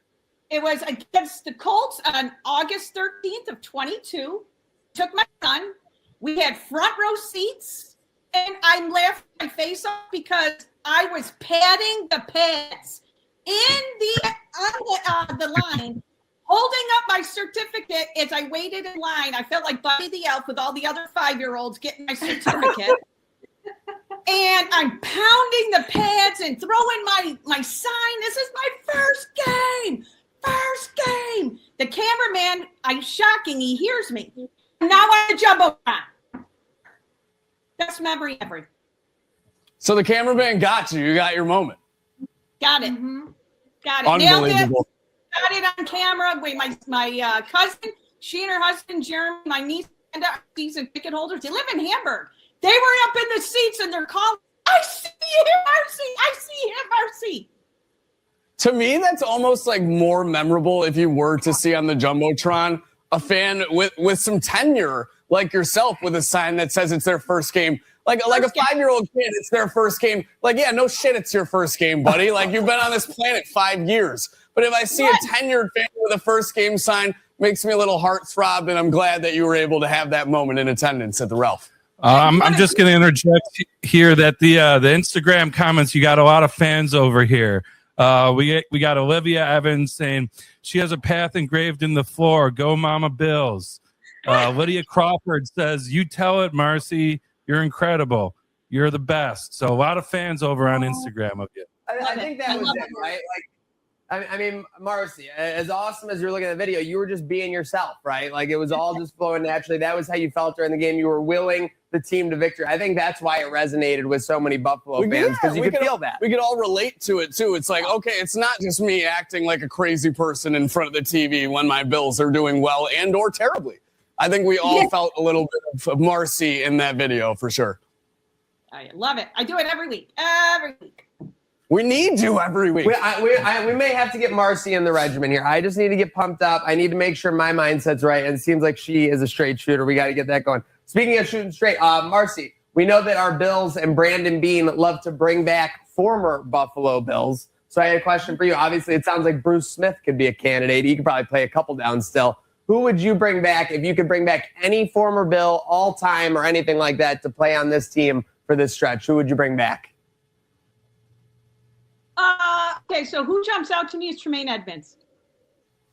Speaker 22: It was against the Colts on August 13th of 22. Took my son. We had front row seats, and I'm laughing my face off because I was padding the pads on the line, holding up my certificate as I waited in line. I felt like Buddy the Elf with all the other 5-year-olds getting my certificate. And I'm pounding the pads and throwing my sign. This is my first game. The cameraman, shocking, he hears me. Now I'm a jumbotron. Best memory ever.
Speaker 5: So the cameraman got you. You got your moment.
Speaker 22: Got it. Got it. Nailed it.
Speaker 5: Unbelievable.
Speaker 22: Got it on camera. Wait, my cousin, she and her husband Jeremy, my niece, and season ticket holders. They live in Hamburg. They were up in the seats and they're calling, "I see him, RC. I see him, RC."
Speaker 5: To me, that's almost like more memorable if you were to see on the Jumbotron a fan with some tenure like yourself with a sign that says it's their first game. Like a 5-year-old kid, it's their first game. Like, yeah, no shit, it's your first game, buddy. Like, you've been on this planet 5 years. But if I see a tenured fan with a first game sign, makes me a little heart throb, and I'm glad that you were able to have that moment in attendance at the Ralph.
Speaker 2: I'm just going to interject here that the Instagram comments, you got a lot of fans over here. We got Olivia Evans saying she has a path engraved in the floor. Go Mama Bills. Lydia Crawford says, "You tell it, Marcy. You're incredible. You're the best." So a lot of fans over on Instagram of you.
Speaker 4: I think that was it, right? Like, I mean, Marcy, as awesome as you're looking at the video, you were just being yourself, right? Like, it was all just flowing naturally. That was how you felt during the game. You were willing the team to victory. I think that's why it resonated with so many Buffalo fans, because you could feel that.
Speaker 5: We could all relate to it, too. It's like, okay, it's not just me acting like a crazy person in front of the TV when my Bills are doing well and or terribly. I think we all felt a little bit of Marcy in that video, for sure.
Speaker 22: I love it. I do it every week. Every week.
Speaker 5: We need you every week.
Speaker 4: We may have to get Marcy in the regimen here. I just need to get pumped up. I need to make sure my mindset's right. And it seems like she is a straight shooter. We got to get that going. Speaking of shooting straight, Marcy, we know that our Bills and Brandon Bean love to bring back former Buffalo Bills. So I had a question for you. Obviously, it sounds like Bruce Smith could be a candidate. He could probably play a couple down still. Who would you bring back if you could bring back any former Bill all time or anything like that to play on this team for this stretch? Who would you bring back?
Speaker 22: Okay, so who jumps out to me is Tremaine Edmonds.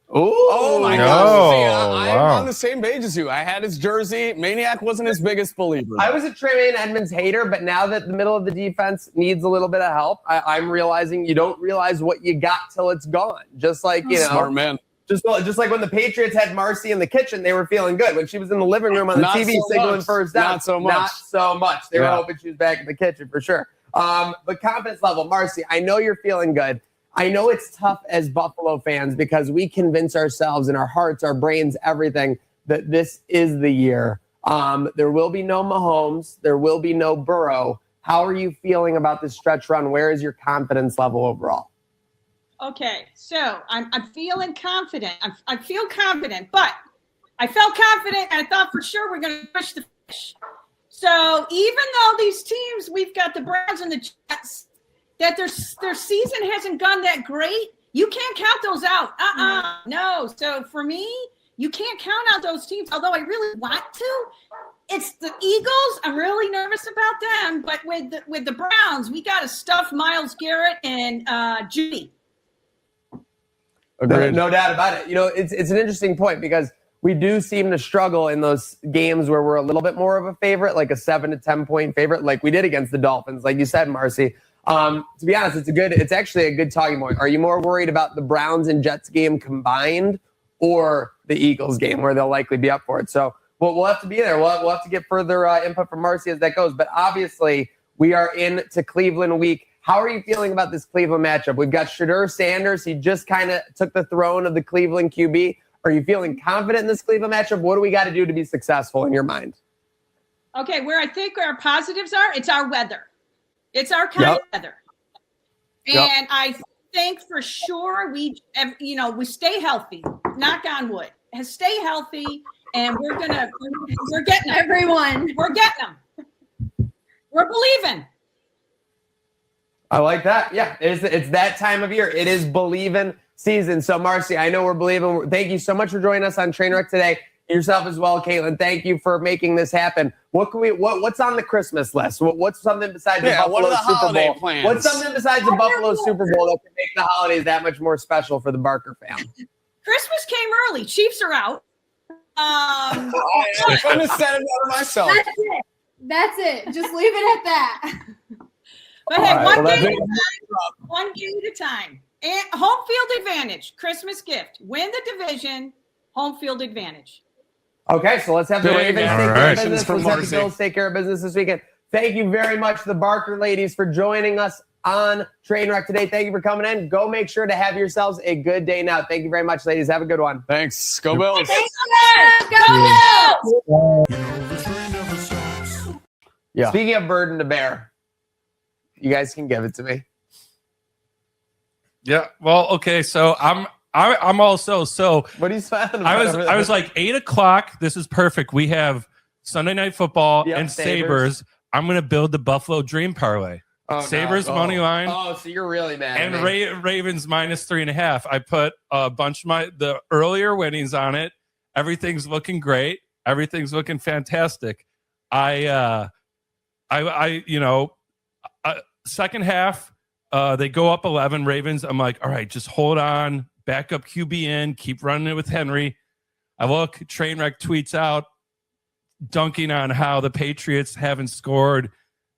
Speaker 5: Oh my
Speaker 2: No,
Speaker 5: gosh. I'm
Speaker 2: wow.
Speaker 5: on the same page as you. I had his jersey. Maniac wasn't his biggest believer.
Speaker 4: I was a Tremaine Edmonds hater, but now that the middle of the defense needs a little bit of help, I'm realizing you don't realize what you got till it's gone. Just like, you know.
Speaker 5: Smart man.
Speaker 4: Just like when the Patriots had Marcy in the kitchen, they were feeling good. When she was in the living room on the
Speaker 5: Not
Speaker 4: TV
Speaker 5: so
Speaker 4: signaling
Speaker 5: much.
Speaker 4: first down.
Speaker 5: Not so much.
Speaker 4: Not so much. They were
Speaker 5: Yeah.
Speaker 4: hoping she was back in the kitchen for sure. But confidence level, Marcy, I know you're feeling good. I know it's tough as Buffalo fans because we convince ourselves in our hearts, our brains, everything that this is the year. There will be no Mahomes. There will be no Burrow. How are you feeling about this stretch run? Where is your confidence level overall?
Speaker 22: Okay, so I'm feeling confident. I feel confident, but I felt confident and I thought for sure we're going to push the fish. So even though these teams, we've got the Browns and the Jets, that their season hasn't gone that great, you can't count those out. No. So for me, you can't count out those teams, although I really want to. It's the Eagles. I'm really nervous about them. But with the Browns, we got to stuff Myles Garrett and Judy.
Speaker 4: No doubt about it. You know, it's an interesting point because we do seem to struggle in those games where we're a little bit more of a favorite, like a 7 to 10 point favorite, like we did against the Dolphins, like you said, Marcy. To be honest, it's actually a good talking point. Are you more worried about the Browns and Jets game combined or the Eagles game where they'll likely be up for it? So we'll have to be there. We'll have to get further input from Marcy as that goes. But obviously, we are into Cleveland week. How are you feeling about this Cleveland matchup? We've got Shedeur Sanders. He just kind of took the throne of the Cleveland QB. Are you feeling confident in this Cleveland matchup? What do we got to do to be successful in your mind?
Speaker 22: Okay, where I think our positives are, it's our weather. It's our kind of weather. And I think for sure we stay healthy. Knock on wood. Stay healthy, and we're getting them.
Speaker 11: Everyone.
Speaker 22: We're getting them. We're believing.
Speaker 4: I like that. Yeah, it's that time of year. It is believing season. So, Marcy, I know we're believing. Thank you so much for joining us on Trainwreck today. Yourself as well, Caitlin. Thank you for making this happen. What's on the Christmas list? What's something besides the Buffalo Super Bowl?
Speaker 5: Plans?
Speaker 4: What's something besides the Buffalo Super Bowl that can make the holidays that much more special for the Barker family?
Speaker 22: Christmas came early. Chiefs are out.
Speaker 5: I couldn't have said it better myself.
Speaker 11: That's it. Just leave it at that.
Speaker 22: But hey, one game at a time. And home field advantage. Christmas gift. Win the division. Home field advantage.
Speaker 4: Okay, so let's have the Ravens take care of business.
Speaker 5: from
Speaker 4: Let's have the
Speaker 5: Marcy.
Speaker 4: Bills take care of business this weekend. Thank you very much, the Barker ladies, for joining us on Trainwreck today. Thank you for coming in. Go make sure to have yourselves a good day now. Thank you very much, ladies. Have a good one.
Speaker 9: Thanks. Go Bills.
Speaker 11: Go Bills!
Speaker 4: Yeah. Speaking of burden to bear, you guys can give it to me.
Speaker 2: Yeah. Well, okay. So I'm also
Speaker 4: What are you smiling
Speaker 2: I
Speaker 4: about?
Speaker 2: was like 8:00. This is perfect. We have Sunday Night Football
Speaker 4: Yep,
Speaker 2: and
Speaker 4: Sabres.
Speaker 2: Sabres. I'm gonna build the Buffalo Dream parlay. Sabres money line.
Speaker 4: Oh, so you're really mad.
Speaker 2: And
Speaker 4: at me.
Speaker 2: Ravens -3.5. I put a bunch of the earlier winnings on it. Everything's looking great. Everything's looking fantastic. Second half, they go up 11 Ravens. I'm like, all right, just hold on, back up QB in, keep running it with Henry. I look, Trainwreck tweets out, dunking on how the Patriots haven't scored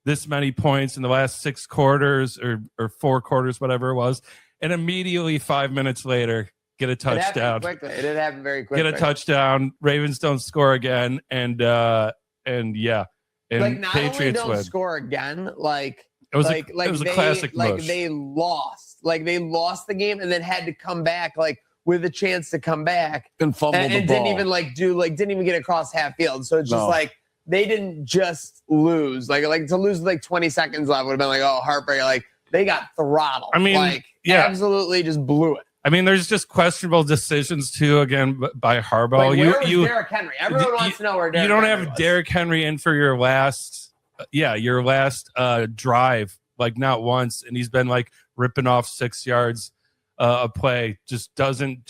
Speaker 2: this many points in the last 6 quarters or 4 quarters, whatever it was. And immediately 5 minutes later, get a touchdown.
Speaker 4: It did happen very quickly.
Speaker 2: Get a touchdown. Ravens don't score again. And yeah. And
Speaker 4: Like, not
Speaker 2: Patriots
Speaker 4: only don't
Speaker 2: win.
Speaker 4: score again, like
Speaker 2: It was a classic
Speaker 4: like
Speaker 2: mush.
Speaker 4: they lost. Like they lost the game and then had to come back like with a chance to come back
Speaker 9: and fumble the
Speaker 4: and
Speaker 9: ball.
Speaker 4: didn't even get across half field. So it's just
Speaker 9: No.
Speaker 4: like they didn't just lose. Like to lose with like 20 seconds left would have been like, oh, heartbreak. Like they got throttled.
Speaker 2: I mean,
Speaker 4: like
Speaker 2: yeah.
Speaker 4: absolutely just blew it.
Speaker 2: I mean, there's just questionable decisions too. Again, by Harbaugh.
Speaker 4: Like, where was Derrick Henry? Everyone wants to know where Derrick
Speaker 2: You don't
Speaker 4: Henry
Speaker 2: have
Speaker 4: was.
Speaker 2: Derrick Henry in for your last, drive, like not once, and he's been like ripping off 6 yards a play. Just doesn't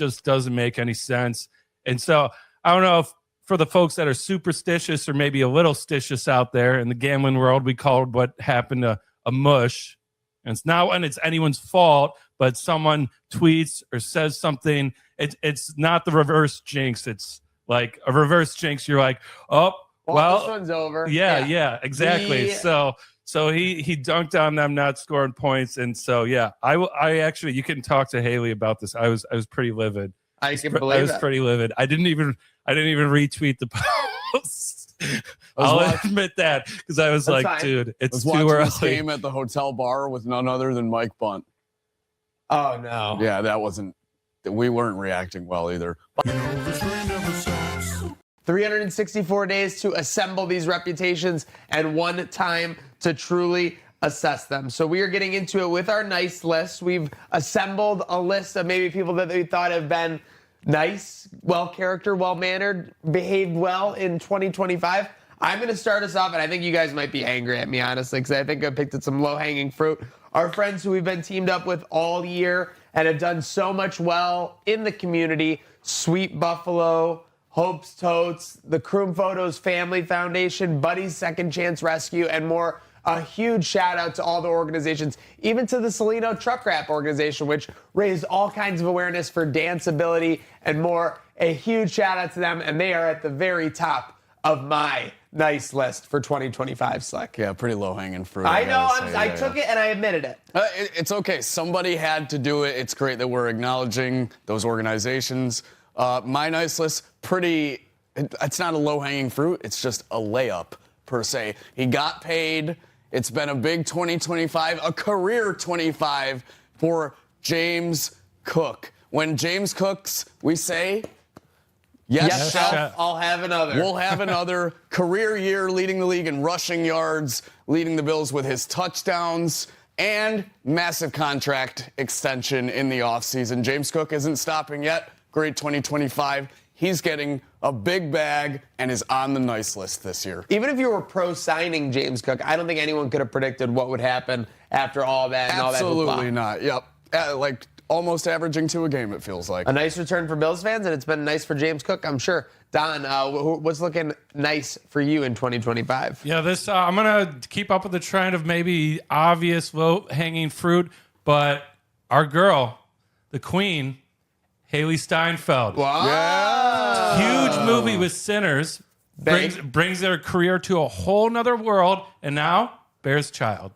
Speaker 2: make any sense. And so I don't know if for the folks that are superstitious or maybe a little stitious out there in the gambling world, we call what happened a mush. And it's not when it's anyone's fault, but someone tweets or says something. It's not the reverse jinx. It's like a reverse jinx. You're like, oh, well,
Speaker 4: this one's over.
Speaker 2: Yeah, exactly. So he dunked on them not scoring points, and so yeah, I actually, you can talk to Haley about this. I was pretty livid.
Speaker 4: I can believe
Speaker 2: I was
Speaker 4: that.
Speaker 2: pretty livid. I didn't even retweet the post. I'll admit that because I was
Speaker 9: That's
Speaker 2: like,
Speaker 9: fine.
Speaker 2: dude, it's
Speaker 9: was
Speaker 2: too
Speaker 9: watching
Speaker 2: early.
Speaker 9: this game at the hotel bar with none other than Mike Bunt.
Speaker 4: Oh no.
Speaker 9: Yeah, we weren't reacting well either.
Speaker 4: 364 days to assemble these reputations and 1 time to truly assess them. So we are getting into it with our nice list. We've assembled a list of maybe people that we thought have been nice, well-character, well-mannered, behaved well in 2025. I'm going to start us off, and I think you guys might be angry at me, honestly, because I think I picked at some low-hanging fruit. Our friends who we've been teamed up with all year and have done so much well in the community, Sweet Buffalo, Hope's Totes, the Kroom Photos Family Foundation, Buddy's Second Chance Rescue, and more. A huge shout out to all the organizations, even to the Salino Truck Wrap organization, which raised all kinds of awareness for danceability and more. A huge shout out to them, and they are at the very top of my nice list for 2025, Slick.
Speaker 9: Yeah, pretty low hanging fruit.
Speaker 4: I know,
Speaker 9: gotta say.
Speaker 4: I took it and I admitted it.
Speaker 9: It's okay. Somebody had to do it. It's great that we're acknowledging those organizations. My nice list, it's not a low hanging fruit. It's just a layup per se. He got paid. It's been a big 2025, a career 25 for James Cook. When James cooks, we say, yes, chef.
Speaker 4: I'll have another.
Speaker 9: We'll have another career year leading the league in rushing yards, leading the Bills with his touchdowns, and massive contract extension in the offseason. James Cook isn't stopping yet. Great 2025. He's getting a big bag and is on the nice list this year.
Speaker 4: Even if you were pro-signing James Cook, I don't think anyone could have predicted what would happen after all that and all that.
Speaker 9: Absolutely not. Yep. Like almost averaging 2 a game, it feels like.
Speaker 4: A nice return for Bills fans, and it's been nice for James Cook, I'm sure. Don, what's looking nice for you in 2025?
Speaker 2: Yeah, this I'm gonna keep up with the trend of maybe obvious low-hanging fruit, but our girl, the queen, Haley Steinfeld.
Speaker 4: Wow.
Speaker 2: Yeah. Huge movie with Sinners. Brings their career to a whole nother world, and now bears child.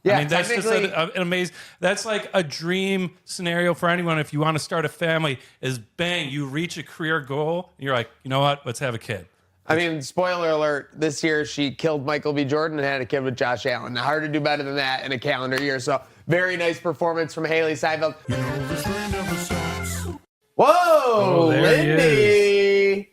Speaker 4: Yeah,
Speaker 2: I mean, that's just an amazing, that's like a dream scenario for anyone if you want to start a family is bang, you reach a career goal, and you're like, you know what, let's have a kid.
Speaker 4: I mean, spoiler alert, this year she killed Michael B. Jordan and had a kid with Josh Allen. Now, hard to do better than that in a calendar year. So, very nice performance from Haley Seinfeld. Whoa,
Speaker 2: Oh, there he
Speaker 4: Lindy.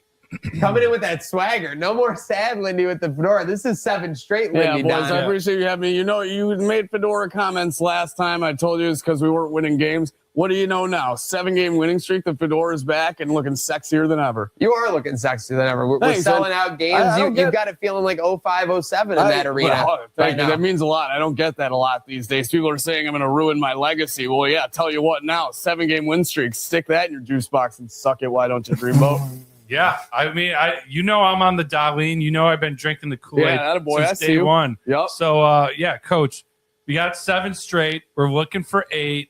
Speaker 4: Coming in with that swagger. No more sad Lindy with the fedora. This is 7 straight, Lindy.
Speaker 5: Yeah, boys,
Speaker 4: Don.
Speaker 5: I appreciate you having me. You know, you made fedora comments last time. I told you it's because we weren't winning games. What do you know now? 7-game winning streak. The fedora's back and looking sexier than ever.
Speaker 4: You are looking sexier than ever. We're
Speaker 5: Thanks,
Speaker 4: selling
Speaker 5: man.
Speaker 4: out games.
Speaker 5: You've
Speaker 4: You've got it feeling like 05, 07 in that arena.
Speaker 5: Thank you. That means a lot. I don't get that a lot these days. People are saying I'm going to ruin my legacy. Well, yeah, tell you what now. 7-game win streak. Stick that in your juice box and suck it. Why don't you, Dreamboat?
Speaker 2: Yeah, I mean, I'm on the Darlene. You know, I've been drinking the Kool-Aid
Speaker 5: Yeah, attaboy.
Speaker 2: since
Speaker 5: I see
Speaker 2: day
Speaker 5: you.
Speaker 2: one.
Speaker 5: Yep.
Speaker 2: So, Coach, we got 7 straight. We're looking for 8.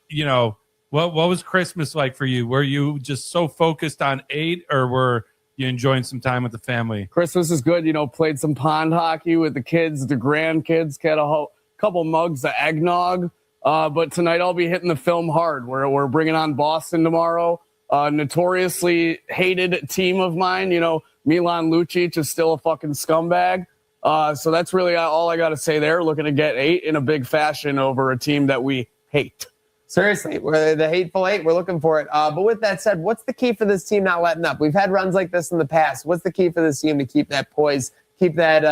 Speaker 2: You know, what was Christmas like for you? Were you just so focused on 8, or were you enjoying some time with the family?
Speaker 5: Christmas is good. You know, played some pond hockey with the kids, the grandkids, got a couple mugs of eggnog. But tonight I'll be hitting the film hard. We're bringing on Boston tomorrow. Notoriously hated team of mine. You know, Milan Lucic is still a fucking scumbag. So that's really all I got to say there. Looking to get 8 in a big fashion over a team that we hate.
Speaker 4: Seriously, we're the hateful 8. We're looking for it. But with that said, what's the key for this team not letting up? We've had runs like this in the past. What's the key for this team to keep that poise, keep that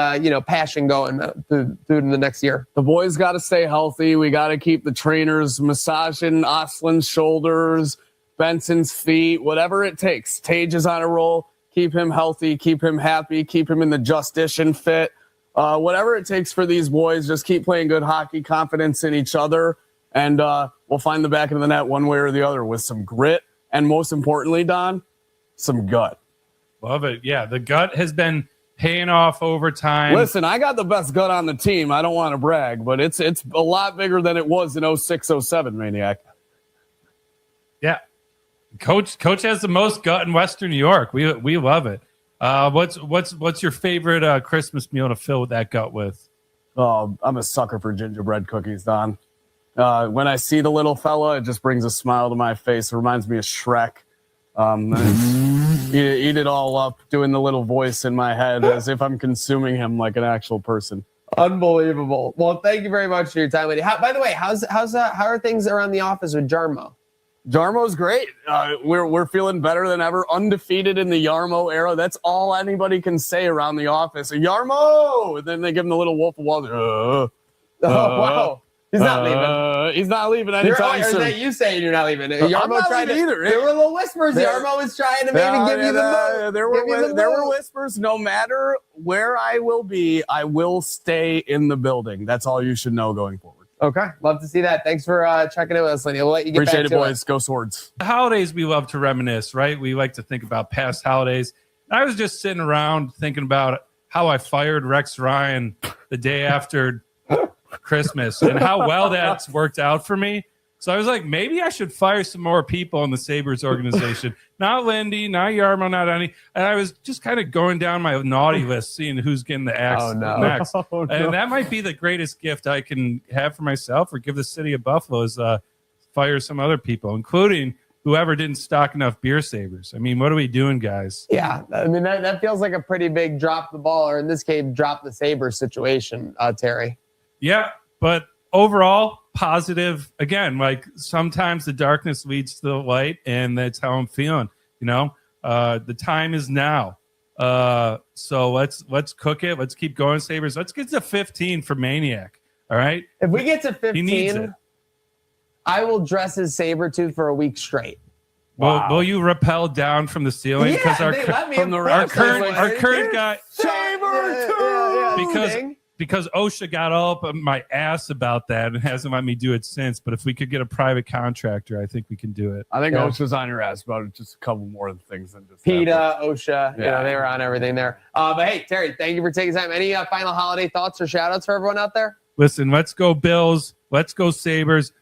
Speaker 4: passion going through the next year?
Speaker 5: The boys got to stay healthy. We got to keep the trainers massaging Oslin's shoulders, Benson's feet, whatever it takes. Tage is on a roll. Keep him healthy. Keep him happy. Keep him in the Justition fit. Whatever it takes for these boys, just keep playing good hockey, confidence in each other, and we'll find the back of the net one way or the other with some grit and, most importantly, Don, some gut.
Speaker 2: Love it. Yeah, the gut has been paying off over time.
Speaker 5: Listen, I got the best gut on the team. I don't want to brag, but it's a lot bigger than it was in 06, 07, Maniac.
Speaker 2: Yeah. Coach has the most gut in Western New York. We love it. What's your favorite Christmas meal to fill that gut with?
Speaker 5: Oh, I'm a sucker for gingerbread cookies, Don. When I see the little fella, it just brings a smile to my face. It reminds me of Shrek. Eat it all up, doing the little voice in my head as if I'm consuming him like an actual person.
Speaker 4: Unbelievable. Well, thank you very much for your time, lady. By the way, how are things around the office with Jarmo?
Speaker 5: Jarmo's great. We're feeling better than ever. Undefeated in the Yarmo era. That's all anybody can say around the office. Yarmo! And then they give him the little Wolf of Wall Street.
Speaker 4: Oh, wow. He's not leaving.
Speaker 5: He's not leaving anytime soon.
Speaker 4: Or is that you saying you're not leaving?
Speaker 5: I'm not leaving either.
Speaker 4: There were little whispers. Yarmo was trying to maybe give you the move.
Speaker 5: There were whispers. No matter where I will be, I will stay in the building. That's all you should know going forward.
Speaker 4: Okay. Love to see that. Thanks for checking in with us, Lenny. We'll let you get
Speaker 5: Appreciate
Speaker 4: back
Speaker 5: it,
Speaker 4: to
Speaker 5: boys. Go Swords.
Speaker 2: The holidays, we love to reminisce, right? We like to think about past holidays. And I was just sitting around thinking about how I fired Rex Ryan the day after Christmas and how well that's worked out for me. So I was like, maybe I should fire some more people in the Sabres organization. Not Lindy, not Yarmo, not any. And I was just kind of going down my naughty list, seeing who's getting the axe next.
Speaker 5: Oh, no.
Speaker 2: And that might be the greatest gift I can have for myself or give the city of Buffalo is fire some other people, including whoever didn't stock enough beer Sabres. I mean, what are we doing, guys?
Speaker 4: Yeah, I mean, that feels like a pretty big drop the ball, or in this case, drop the Sabres situation, Terry.
Speaker 2: Yeah, but overall, positive. Again, like sometimes the darkness leads to the light, and that's how I'm feeling. You know, the time is now. So let's cook it. Let's keep going, Sabres. Let's get to 15 for Maniac. All right.
Speaker 4: If we get to
Speaker 2: He needs it.
Speaker 4: 15, I will dress as Sabretooth for a week straight.
Speaker 2: Will you rappel down from the ceiling?
Speaker 4: Yeah,
Speaker 2: Because
Speaker 4: they let me
Speaker 2: our current guy,
Speaker 4: Sabretooth.
Speaker 2: because OSHA got all up my ass about that and hasn't let me do it since. But if we could get a private contractor, I think we can do it.
Speaker 5: I think OSHA's on your ass about it. Just a couple more things than just
Speaker 4: PETA, OSHA,
Speaker 5: Yeah.
Speaker 4: they were on everything there. But hey, Terry, thank you for taking time. Any final holiday thoughts or shout outs for everyone out there?
Speaker 2: Listen, let's go Bills. Let's go Sabres.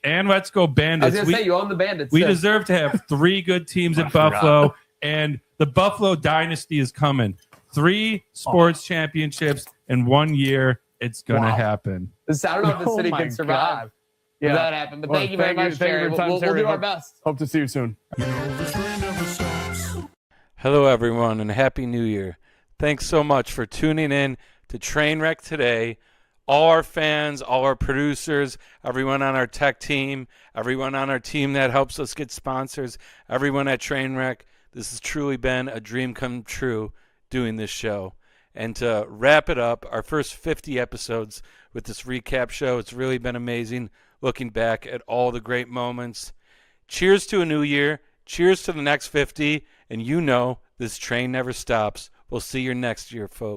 Speaker 2: And let's go
Speaker 4: I was
Speaker 2: Bandits.
Speaker 4: going to say, you own the Bandits.
Speaker 2: We
Speaker 4: too.
Speaker 2: deserve to have 3 good teams at
Speaker 5: forgot.
Speaker 2: Buffalo, and the Buffalo dynasty is coming. 3 sports championships in 1 year. It's going to happen.
Speaker 4: I don't know if the city can survive.
Speaker 5: Yeah.
Speaker 4: If that happened. But
Speaker 5: Well,
Speaker 4: thank you very much,
Speaker 5: Thank you
Speaker 4: Terry.
Speaker 5: for your time,
Speaker 4: We'll
Speaker 5: Terry.
Speaker 4: do our best.
Speaker 5: Hope to see you soon.
Speaker 2: Hello, everyone, and Happy New Year. Thanks so much for tuning in to Trainwreck today. All our fans, all our producers, everyone on our tech team, everyone on our team that helps us get sponsors, everyone at Trainwreck, this has truly been a dream come true doing this show. And to wrap it up, our first 50 episodes with this recap show, it's really been amazing looking back at all the great moments. Cheers to a new year. Cheers to the next 50. And you know this train never stops. We'll see you next year, folks.